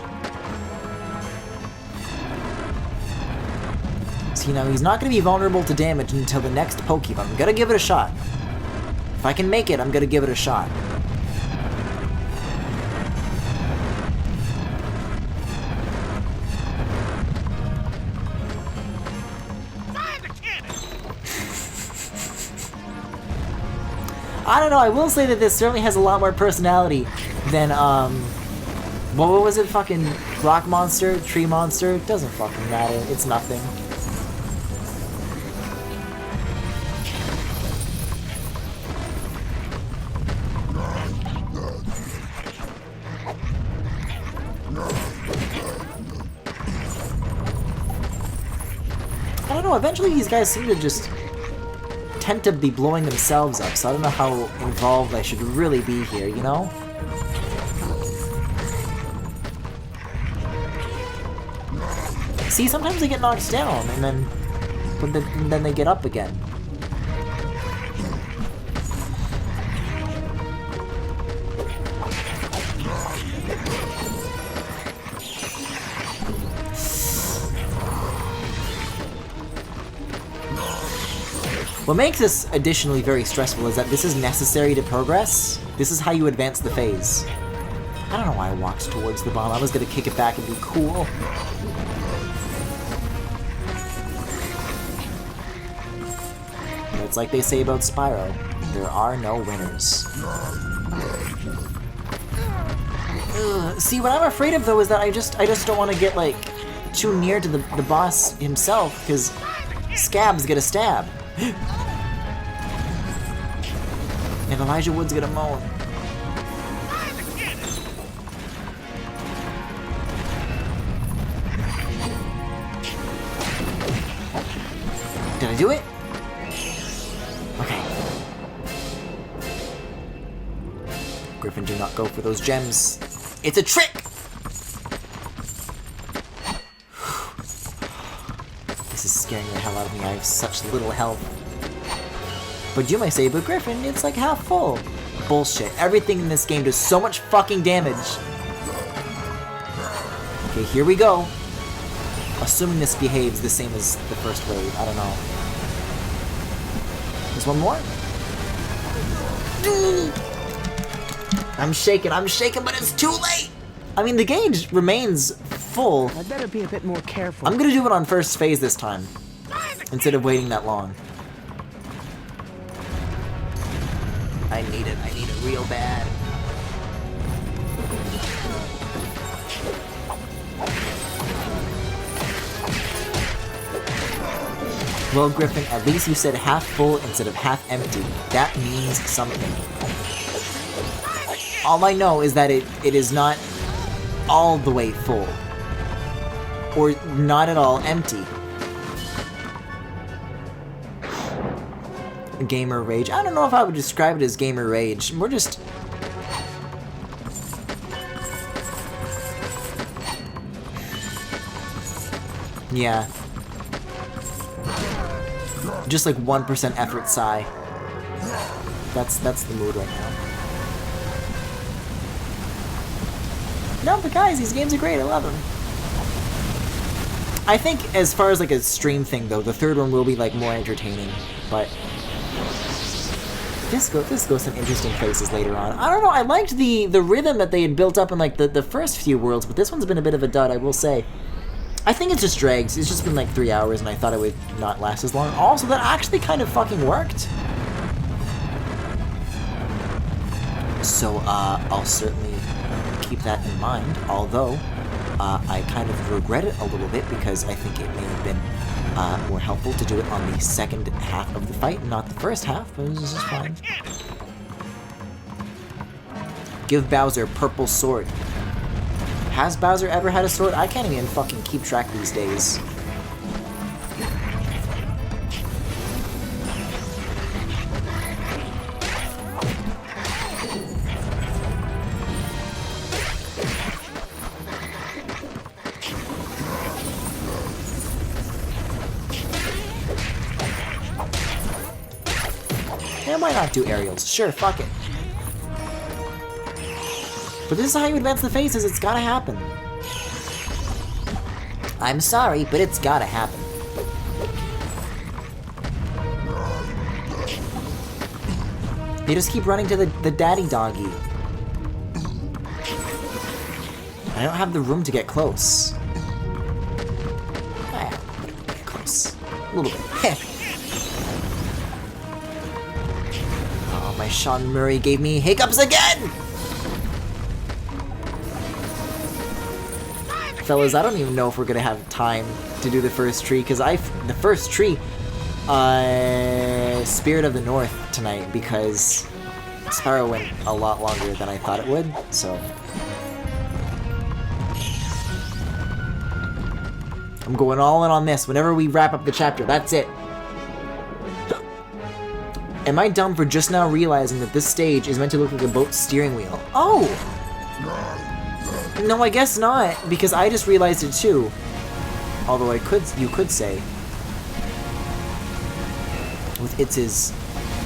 S1: See, now he's not gonna be vulnerable to damage until the next Pokemon. I'm gonna give it a shot. If I can make it, I'm gonna give it a shot. I don't know, I will say that this certainly has a lot more personality than, what was it, fucking rock monster, tree monster? It doesn't fucking matter, it's nothing. I don't know, eventually these guys seem to just tend to be blowing themselves up, so I don't know how involved I should really be here, you know? See, sometimes they get knocked down, and then they get up again. What makes this additionally very stressful is that this is necessary to progress. This is how you advance the phase. I don't know why I walked towards the bomb. I was gonna kick it back and be cool. But it's like they say about Spyro. There are no winners. Ugh. See, what I'm afraid of though is that I just don't want to get like too near to the boss himself, because Scab's gonna stab. And Elijah Wood's gonna moan. Did I do it? Okay. Griffin, do not go for those gems. It's a trick! This is scaring the hell out of me. I have such little health. But you may say, but Griffin, it's like half full. Bullshit. Everything in this game does so much fucking damage. Okay, here we go. Assuming this behaves the same as the first wave. I don't know. There's one more? I'm shaking, but it's too late! I mean, the gauge remains full.
S3: I'd better be a bit more careful.
S1: I'm gonna do it on first phase this time, instead of waiting that long. I need it real bad. Well, Griffin, at least you said half full instead of half empty. That means something. All I know is that it is not all the way full. Or not at all empty. Gamer rage. I don't know if I would describe it as gamer rage. We're just... Yeah. Just like 1% effort sigh. That's the mood right now. No, but guys, these games are great. I love them. I think as far as like a stream thing though, the third one will be like more entertaining, but this goes some interesting places later on. I don't know, I liked the rhythm that they had built up in like the first few worlds, but this one's been a bit of a dud, I will say. I think it's just drags. It's just been like 3 hours and I thought it would not last as long. Also, that actually kind of fucking worked. So, I'll certainly keep that in mind, although I kind of regret it a little bit because I think it may have been more helpful to do it on the second half of the fight, not the first half, but this is fine. Give Bowser purple sword. Has Bowser ever had a sword? I can't even fucking keep track these days. Yeah, why not do aerials? Sure, fuck it. But this is how you advance the phases, it's gotta happen. I'm sorry, but it's gotta happen. They just keep running to the daddy doggy. I don't have the room to get close. Get close. A little bit. Oh, my Sean Murray gave me hiccups again! Fellas, I don't even know if we're gonna have time to do the first tree, because the first tree, Spirit of the North tonight, because Spyro went a lot longer than I thought it would, so. I'm going all in on this. Whenever we wrap up the chapter, that's it. Am I dumb for just now realizing that this stage is meant to look like a boat's steering wheel? Oh! No, I guess not, because I just realized it too. Although you could say, with it's his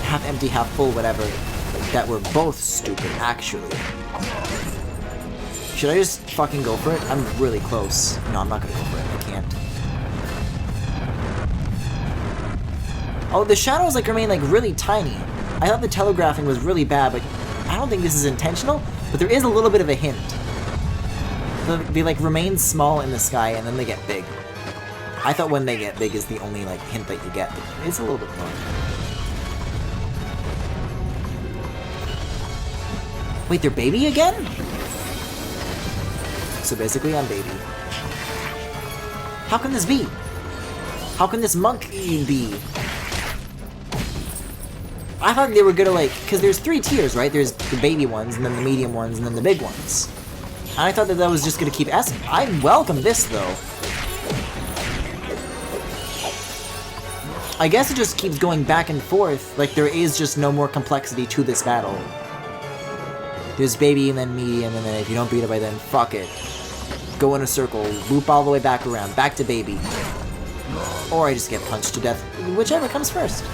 S1: half empty, half full, whatever, that we're both stupid, actually. Should I just fucking go for it? I'm really close. No, I'm not gonna go for it. I can't. Oh, the shadows like remain like really tiny. I thought the telegraphing was really bad, but I don't think this is intentional, but there is a little bit of a hint. They like remain small in the sky and then they get big. I thought when they get big is the only like hint that you get, but it's a little bit more. Wait, they're baby again? So basically I'm baby. How can this be? How can this monkey be? I thought they were gonna like, cause there's 3 tiers, right? There's the baby ones, and then the medium ones, and then the big ones. And I thought that was just gonna keep S. I welcome this, though. I guess it just keeps going back and forth, like there is just no more complexity to this battle. There's baby, and then medium, and then if you don't beat it by then, fuck it. Go in a circle, loop all the way back around, back to baby. Or I just get punched to death, whichever comes first.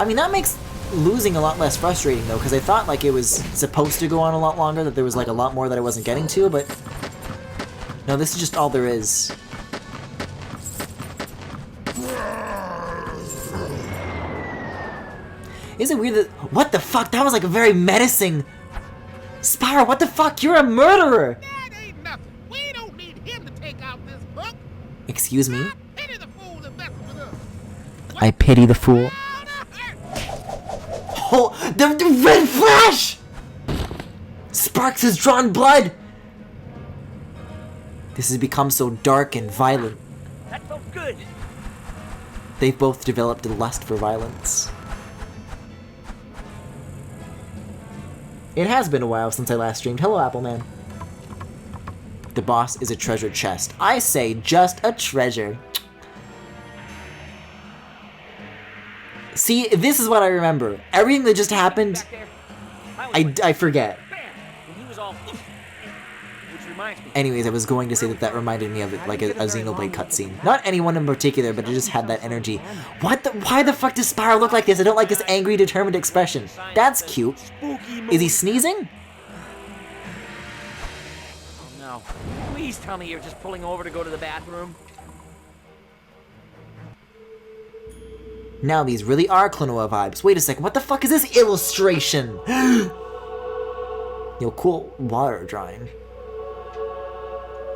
S1: I mean, that makes losing a lot less frustrating, though, because I thought, like, it was supposed to go on a lot longer, that there was, like, a lot more that I wasn't getting to, but... No, this is just all there is. Is it weird that... What the fuck? That was, like, a very menacing... Spyro, what the fuck? You're a murderer!
S6: That ain't nothing. We don't need him to take out this book.
S1: Excuse me?
S6: I pity the fool that messes with us.
S1: I pity the fool. Oh, the red flash! Sparks has drawn blood! This has become so dark and violent.
S4: That felt good.
S1: They've both developed a lust for violence. It has been a while since I last streamed. Hello, Appleman. The boss is a treasure chest. I say just a treasure. See, this is what I remember. Everything that just happened,
S4: Back there. was
S1: I forget.
S4: bam! And he was all. Which reminds me.
S1: Anyways, I was going to say that reminded me of it, like a Xenoblade cutscene. Not anyone in particular, but it just had that energy. What the? Why the fuck does Spyro look like this? I don't like his angry, determined expression. That's cute. Is he sneezing?
S4: Oh no! Please tell me you're just pulling over to go to the bathroom.
S1: Now these really are Klonoa vibes. Wait a second, what the fuck is this illustration? Yo, cool water drawing.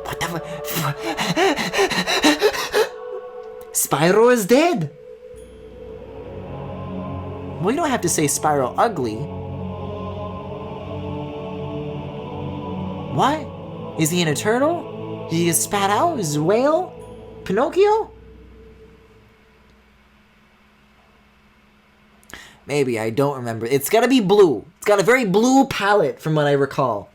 S1: What the fuck? Spyro is dead! Well, you don't have to say Spyro ugly. What? Is he an turtle? Did he get spat out? Is he a whale? Pinocchio? Maybe, I don't remember. It's gotta be blue. It's got a very blue palette from what I recall.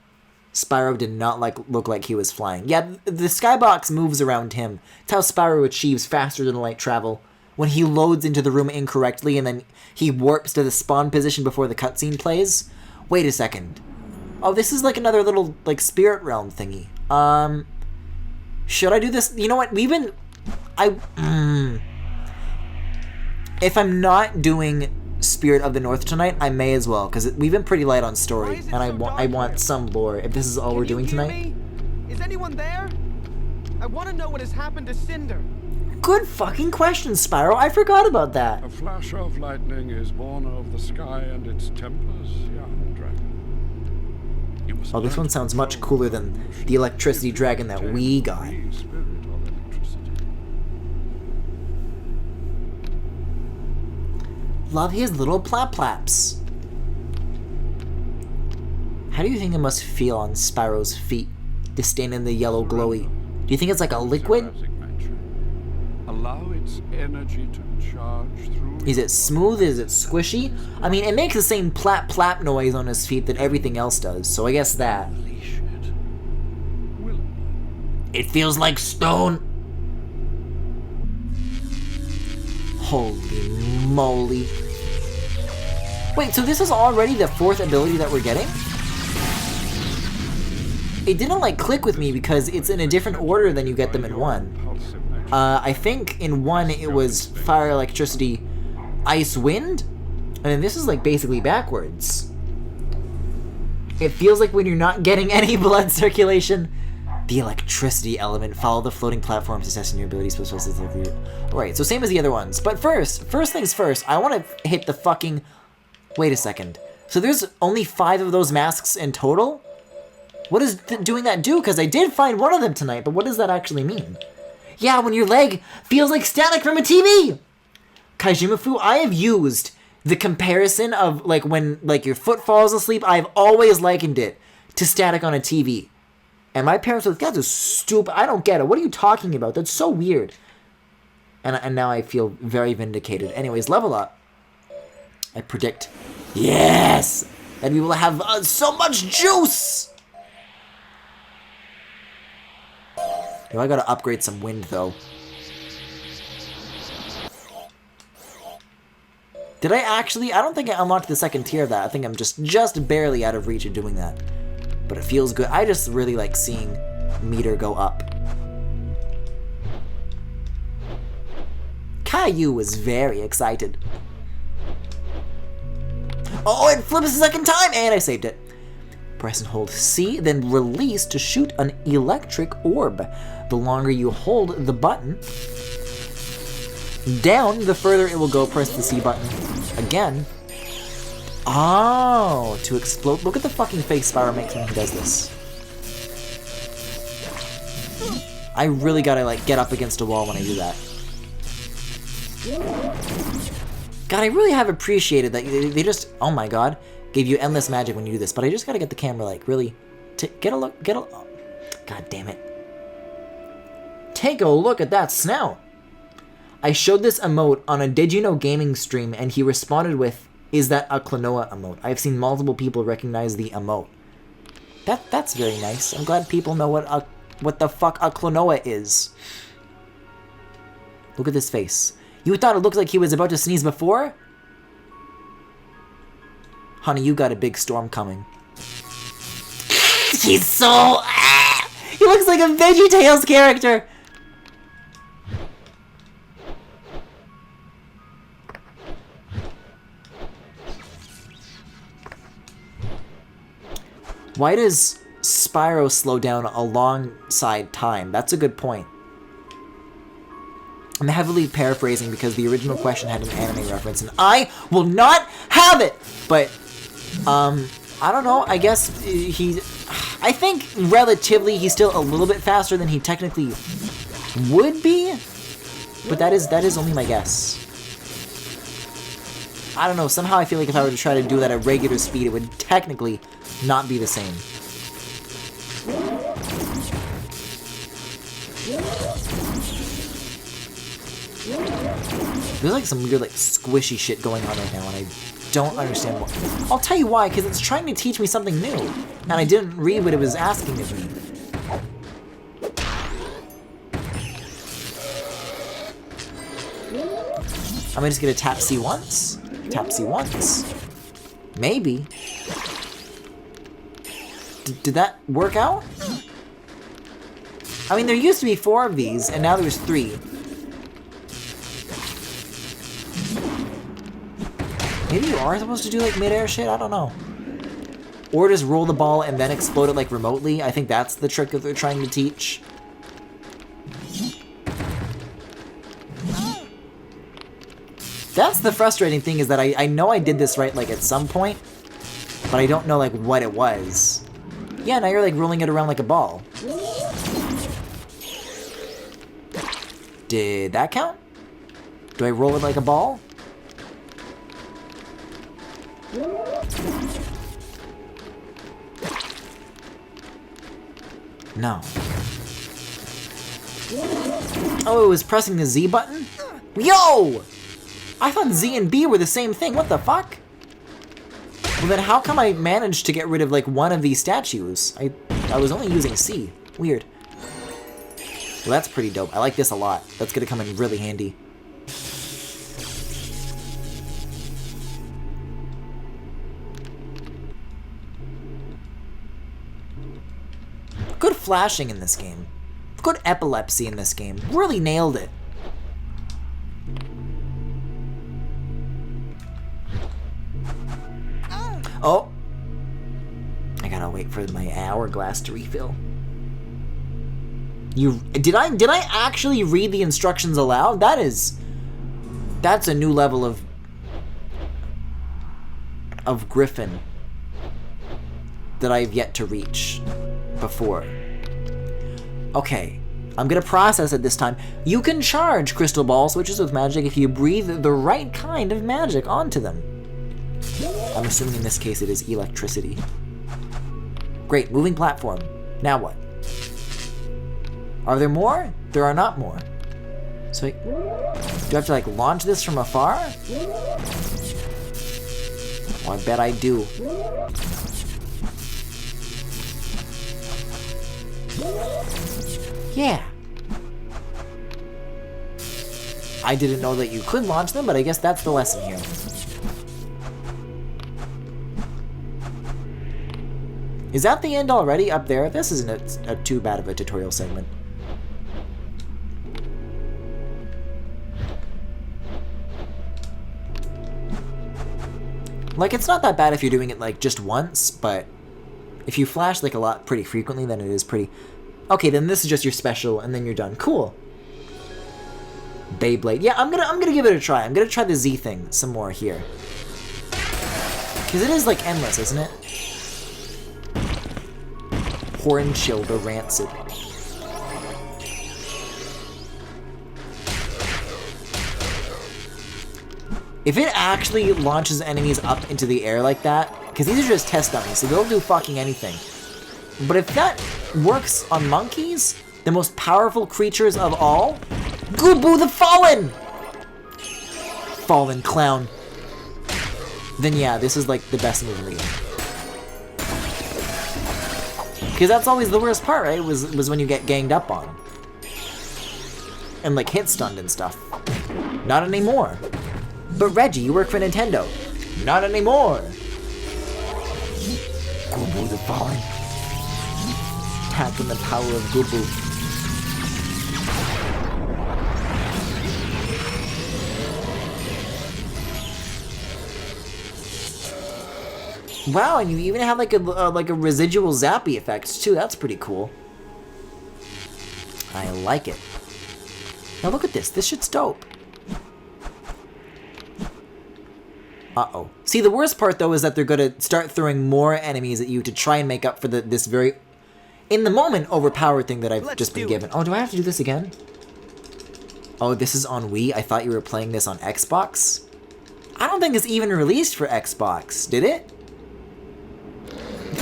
S1: Spyro did not look like he was flying. Yeah, the skybox moves around him. It's how Spyro achieves faster than light travel. When he loads into the room incorrectly and then he warps to the spawn position before the cutscene plays. Wait a second. Oh, this is like another little, like, spirit realm thingy. Should I do this? You know what? If I'm not doing Spirit of the North tonight, I may as well, because we've been pretty light on story, and I want some lore, if this is all we're doing tonight.
S3: Is anyone there? I want to know what has happened to Cinder.
S1: Good fucking question, Spyro. I forgot about that.
S7: A flash of lightning is born of the sky and its tempers, young dragon. You must
S1: Oh, this
S7: learn
S1: one
S7: to
S1: sounds much
S7: control
S1: cooler than
S7: emotion.
S1: the electricity dragon that we got.
S7: Free spirit of electricity.
S1: Love his little plap-plaps. How do you think it must feel on Spyro's feet to stand in the yellow glowy? Do you think it's like a liquid?
S7: Erratic nature. Allow its energy to charge through.
S1: Is it smooth? Is it squishy? I mean, it makes the same plap-plap noise on his feet that everything else does, so I guess that.
S7: Unleash it. Willingly.
S1: It feels like stone. Holy moly. Wait, so this is already the fourth ability that we're getting? It didn't like click with me because it's in a different order than you get them in one. I think in one it was fire, electricity, ice, wind, and then this is like basically backwards. It feels like when you're not getting any blood circulation, the electricity element, follow the floating platforms, assessing your abilities. Alright, so same as the other ones. But first things first, I want to hit the fucking... Wait a second. So there's only 5 of those masks in total? What does doing that do? Because I did find one of them tonight, but what does that actually mean? Yeah, when your leg feels like static from a TV! Kaijimafu, I have used the comparison of like when like your foot falls asleep. I've always likened it to static on a TV. And my parents were like, that's stupid. I don't get it. What are you talking about? That's so weird. And now I feel very vindicated. Anyways, level up. I predict, yes! And we will have so much juice! Yo, I gotta upgrade some wind, though. Did I actually? I don't think I unlocked the second tier of that. I think I'm just barely out of reach of doing that. But it feels good. I just really like seeing meter go up. Caillou was very excited. Oh, it flips a second time! And I saved it. Press and hold C, then release to shoot an electric orb. The longer you hold the button down, the further it will go. Press the C button again. Oh, to explode. Look at the fucking face Spyro makes when he does this. I really gotta, like, get up against a wall when I do that. God, I really have appreciated that they just, oh my god, gave you endless magic when you do this, but I just gotta get the camera, like, really, to get a look, oh, god damn it. Take a look at that snout. I showed this emote on a Did You Know Gaming stream, and he responded with, "Is that a Klonoa emote?" I've seen multiple people recognize the emote. That's very nice. I'm glad people know what the fuck a Klonoa is. Look at this face. You thought it looked like he was about to sneeze before? Honey, you got a big storm coming. He's so... He looks like a VeggieTales character! Why does Spyro slow down alongside time? That's a good point. I'm heavily paraphrasing because the original question had an anime reference, and I will not have it! But, I don't know, I guess I think relatively he's still a little bit faster than he technically would be, but that is only my guess. I don't know, somehow I feel like if I were to try to do that at regular speed, it would technically not be the same. There's like some weird like squishy shit going on right now, and I don't understand why. I'll tell you why, because it's trying to teach me something new, and I didn't read what it was asking of me. Am I just gonna tap C once? Tap C once. Maybe. Did that work out? I mean, there used to be 4 of these, and now there's 3. Maybe you are supposed to do like mid-air shit? I don't know. Or just roll the ball and then explode it like remotely. I think that's the trick that they're trying to teach. That's the frustrating thing, is that I know I did this right like at some point, but I don't know like what it was. Yeah, now you're like rolling it around like a ball. Did that count? Do I roll it like a ball? No. Oh, it was pressing the Z button? Yo! I thought Z and B were the same thing. What the fuck? Well, then how come I managed to get rid of like one of these statues? I was only using C. Weird. Well, that's pretty dope. I like this a lot. That's gonna come in really handy. Good flashing in this game. Good epilepsy in this game. Really nailed it. Oh! I gotta wait for my hourglass to refill. Did I actually read the instructions aloud? That's a new level of Griffin that I've yet to reach before. Okay, I'm gonna process it this time. You can charge crystal ball switches with magic if you breathe the right kind of magic onto them. I'm assuming in this case it is electricity. Great, moving platform. Now what? Are there more? There are not more. So do I have to like launch this from afar? Oh, I bet I do. Yeah. I didn't know that you could launch them, but I guess that's the lesson here. Is that the end already up there? This isn't too bad of a tutorial segment. Like, it's not that bad if you're doing it like just once, but if you flash like a lot pretty frequently, then it is pretty... Okay, then this is just your special, and then you're done. Cool. Beyblade. Yeah, I'm gonna give it a try. I'm gonna try the Z thing some more here. Because it is like endless, isn't it? Hornchill the Rancid. If it actually launches enemies up into the air like that, because these are just test dummies, so they'll do fucking anything. But if that works on monkeys, The most powerful creatures of all? Gubu the Fallen! Fallen clown. Then yeah, this is like the best move in the game. Because that's always the worst part, right? Was when you get ganged up on. And like hit stunned and stuff. Not anymore. But Reggie, you work for Nintendo. Not anymore. Gubu the Fallen. Attacking the power of Gubu. Wow, and you even have like a residual zappy effect too. That's pretty cool. I like it. Now look at this. This shit's dope. Uh-oh. See, the worst part though is that they're gonna start throwing more enemies at you to try and make up for this very, in the moment, overpowered thing that I've just been given. Oh, do I have to do this again? Oh, this is on Wii? I thought you were playing this on Xbox? I don't think it's even released for Xbox, did it?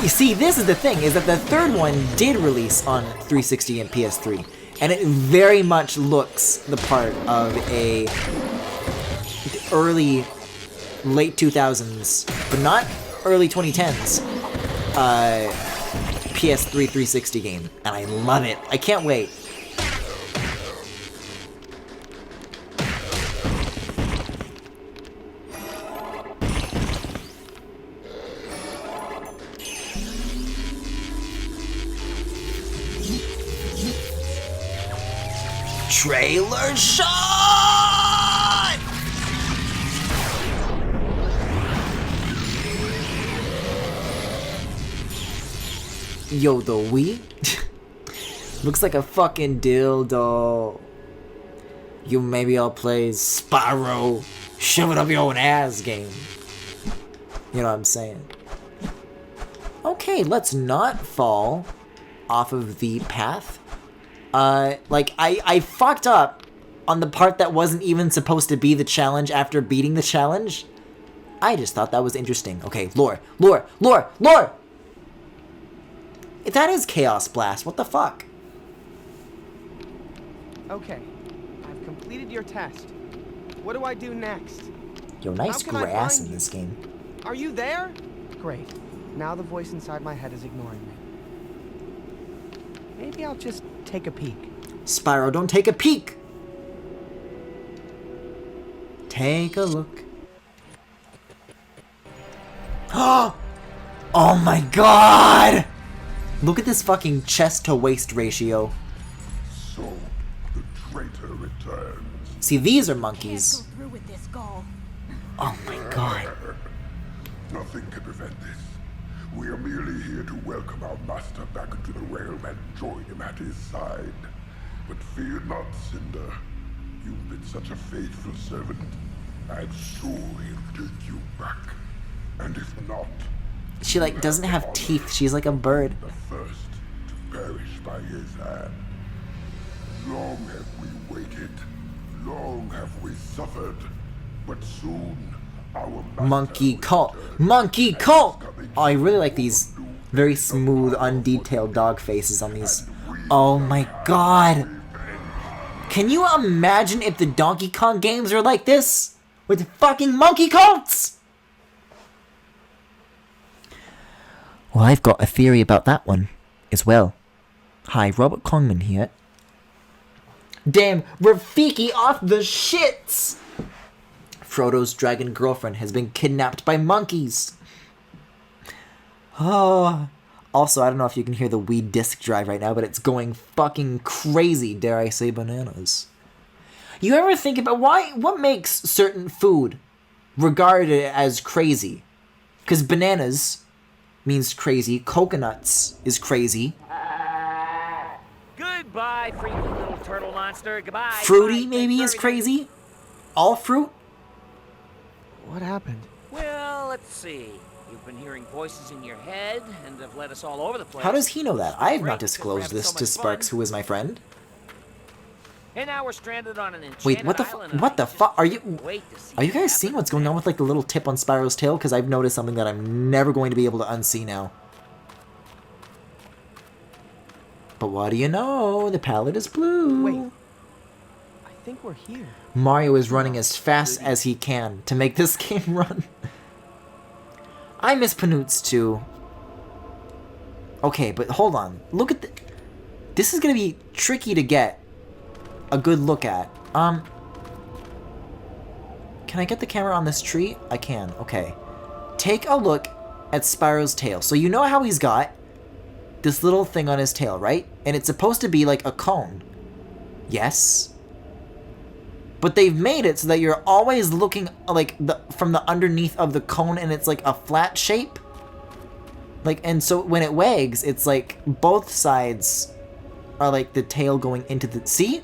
S1: You see, this is the thing, is that the third one did release on 360 and PS3, and it very much looks the part of a early, late 2000s, but not early 2010s, PS3 360 game, and I love it. I can't wait. Trailer shot! Yo, the Wii? Looks like a fucking dildo. You maybe I'll play Spyro, shove it up your own ass game. You know what I'm saying? Okay, let's not fall off of the path. Like, I fucked up on the part that wasn't even supposed to be the challenge after beating the challenge. I just thought that was interesting. Okay, lore. That is Chaos Blast. What the fuck?
S3: Okay, I've completed your test. What do I do next?
S1: Yo, nice
S3: How can I
S1: grass
S3: find
S1: in
S3: you?
S1: this game.
S3: Are you there? Great. Now the voice inside my head is ignoring me. Maybe I'll just take a peek.
S1: Spyro, don't take a peek! Take a look. Oh my god! Look at this fucking chest to waist ratio.
S8: So, the traitor returns.
S1: See, these are
S5: Can't
S1: monkeys.
S5: go through with this goal.
S1: Oh my god.
S8: Nothing can prevent this. We are merely here to welcome our master back into the realm and join him at his side. But fear not, Cinder. You've been such a faithful servant. I'm sure he'll take you back. And if not,
S1: She like doesn't have teeth. She's like a bird.
S8: the first to perish by his hand. Long have we waited. Long have we suffered. But soon, our master
S1: Monkey
S8: will
S1: cult.
S8: return.
S1: Monkey cult! Oh, I really like these very smooth, undetailed dog faces on these. Oh my god. Can you imagine if the Donkey Kong games are like this? With fucking monkey cults? Well, I've got a theory about that one as well. Hi, Robert Kongman here. Damn, Rafiki off the shits! Frodo's dragon girlfriend has been kidnapped by monkeys. Oh. Also, I don't know if you can hear the Wii disc drive right now, but it's going fucking crazy, dare I say bananas. You ever think about what makes certain food regarded as crazy? Because bananas means crazy, coconuts is crazy.
S4: Goodbye, freaky little turtle monster. Goodbye.
S1: Fruity
S4: Bye.
S1: maybe
S4: Thanks
S1: is
S4: for everything.
S1: crazy. All fruit?
S3: What happened?
S4: Well, let's see. You've been hearing voices in your head and have led us all over the place.
S1: How does he know that? I have
S4: Great,
S1: not
S4: because we're
S1: disclosed
S4: having
S1: this
S4: so
S1: to
S4: much
S1: Sparks,
S4: fun.
S1: who is my friend.
S4: And now we're stranded on an enchanted
S1: Wait, what the
S4: island,
S1: what
S4: and
S1: the
S4: I just
S1: fuck? Are you
S4: wait to see
S1: are you
S4: what
S1: guys
S4: happens
S1: seeing what's going on with like the little tip on Spyro's tail? Because I've noticed something that I'm never going to be able to unsee now. But what do you know? The palette is blue.
S3: Wait. I think we're here.
S1: Mario is running as fast as he can to make this game run. I miss Panoots too. Okay, but hold on. Look at the... This is gonna be tricky to get a good look at. Can I get the camera on this tree? I can. Okay. Take a look at Spyro's tail. So you know how he's got this little thing on his tail, right? And it's supposed to be like a cone. Yes. But they've made it so that you're always looking like from the underneath of the cone, and it's like a flat shape. Like, and so when it wags, it's like both sides are like the tail going into the... See?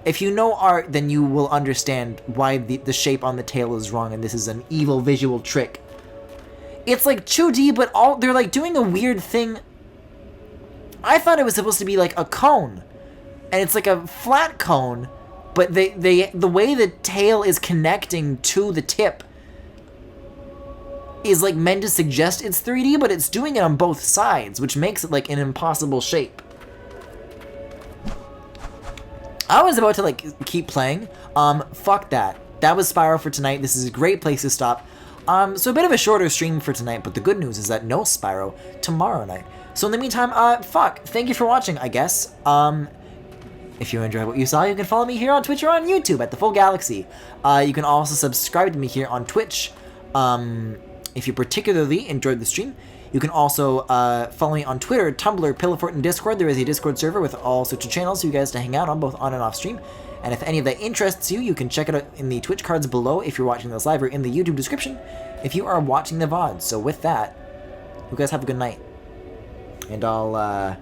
S1: If you know art, then you will understand why the shape on the tail is wrong, and this is an evil visual trick. It's like 2D, but they're like doing a weird thing. I thought it was supposed to be like a cone, and it's like a flat cone, but the way the tail is connecting to the tip is like meant to suggest it's 3D, but it's doing it on both sides, which makes it like an impossible shape. I was about to like keep playing. Fuck that. That was Spyro for tonight. This is a great place to stop. So a bit of a shorter stream for tonight, but the good news is that no Spyro tomorrow night. So in the meantime, fuck. Thank you for watching, I guess. If you enjoyed what you saw, you can follow me here on Twitch or on YouTube at The Full Galaxy. You can also subscribe to me here on Twitch. If you particularly enjoyed the stream, you can also follow me on Twitter, Tumblr, Pillowfort, and Discord. There is a Discord server with all sorts of channels for you guys to hang out on, both on and off stream. And if any of that interests you, you can check it out in the Twitch cards below if you're watching this live, or in the YouTube description if you are watching the VOD. So with that, you guys have a good night. And I'll...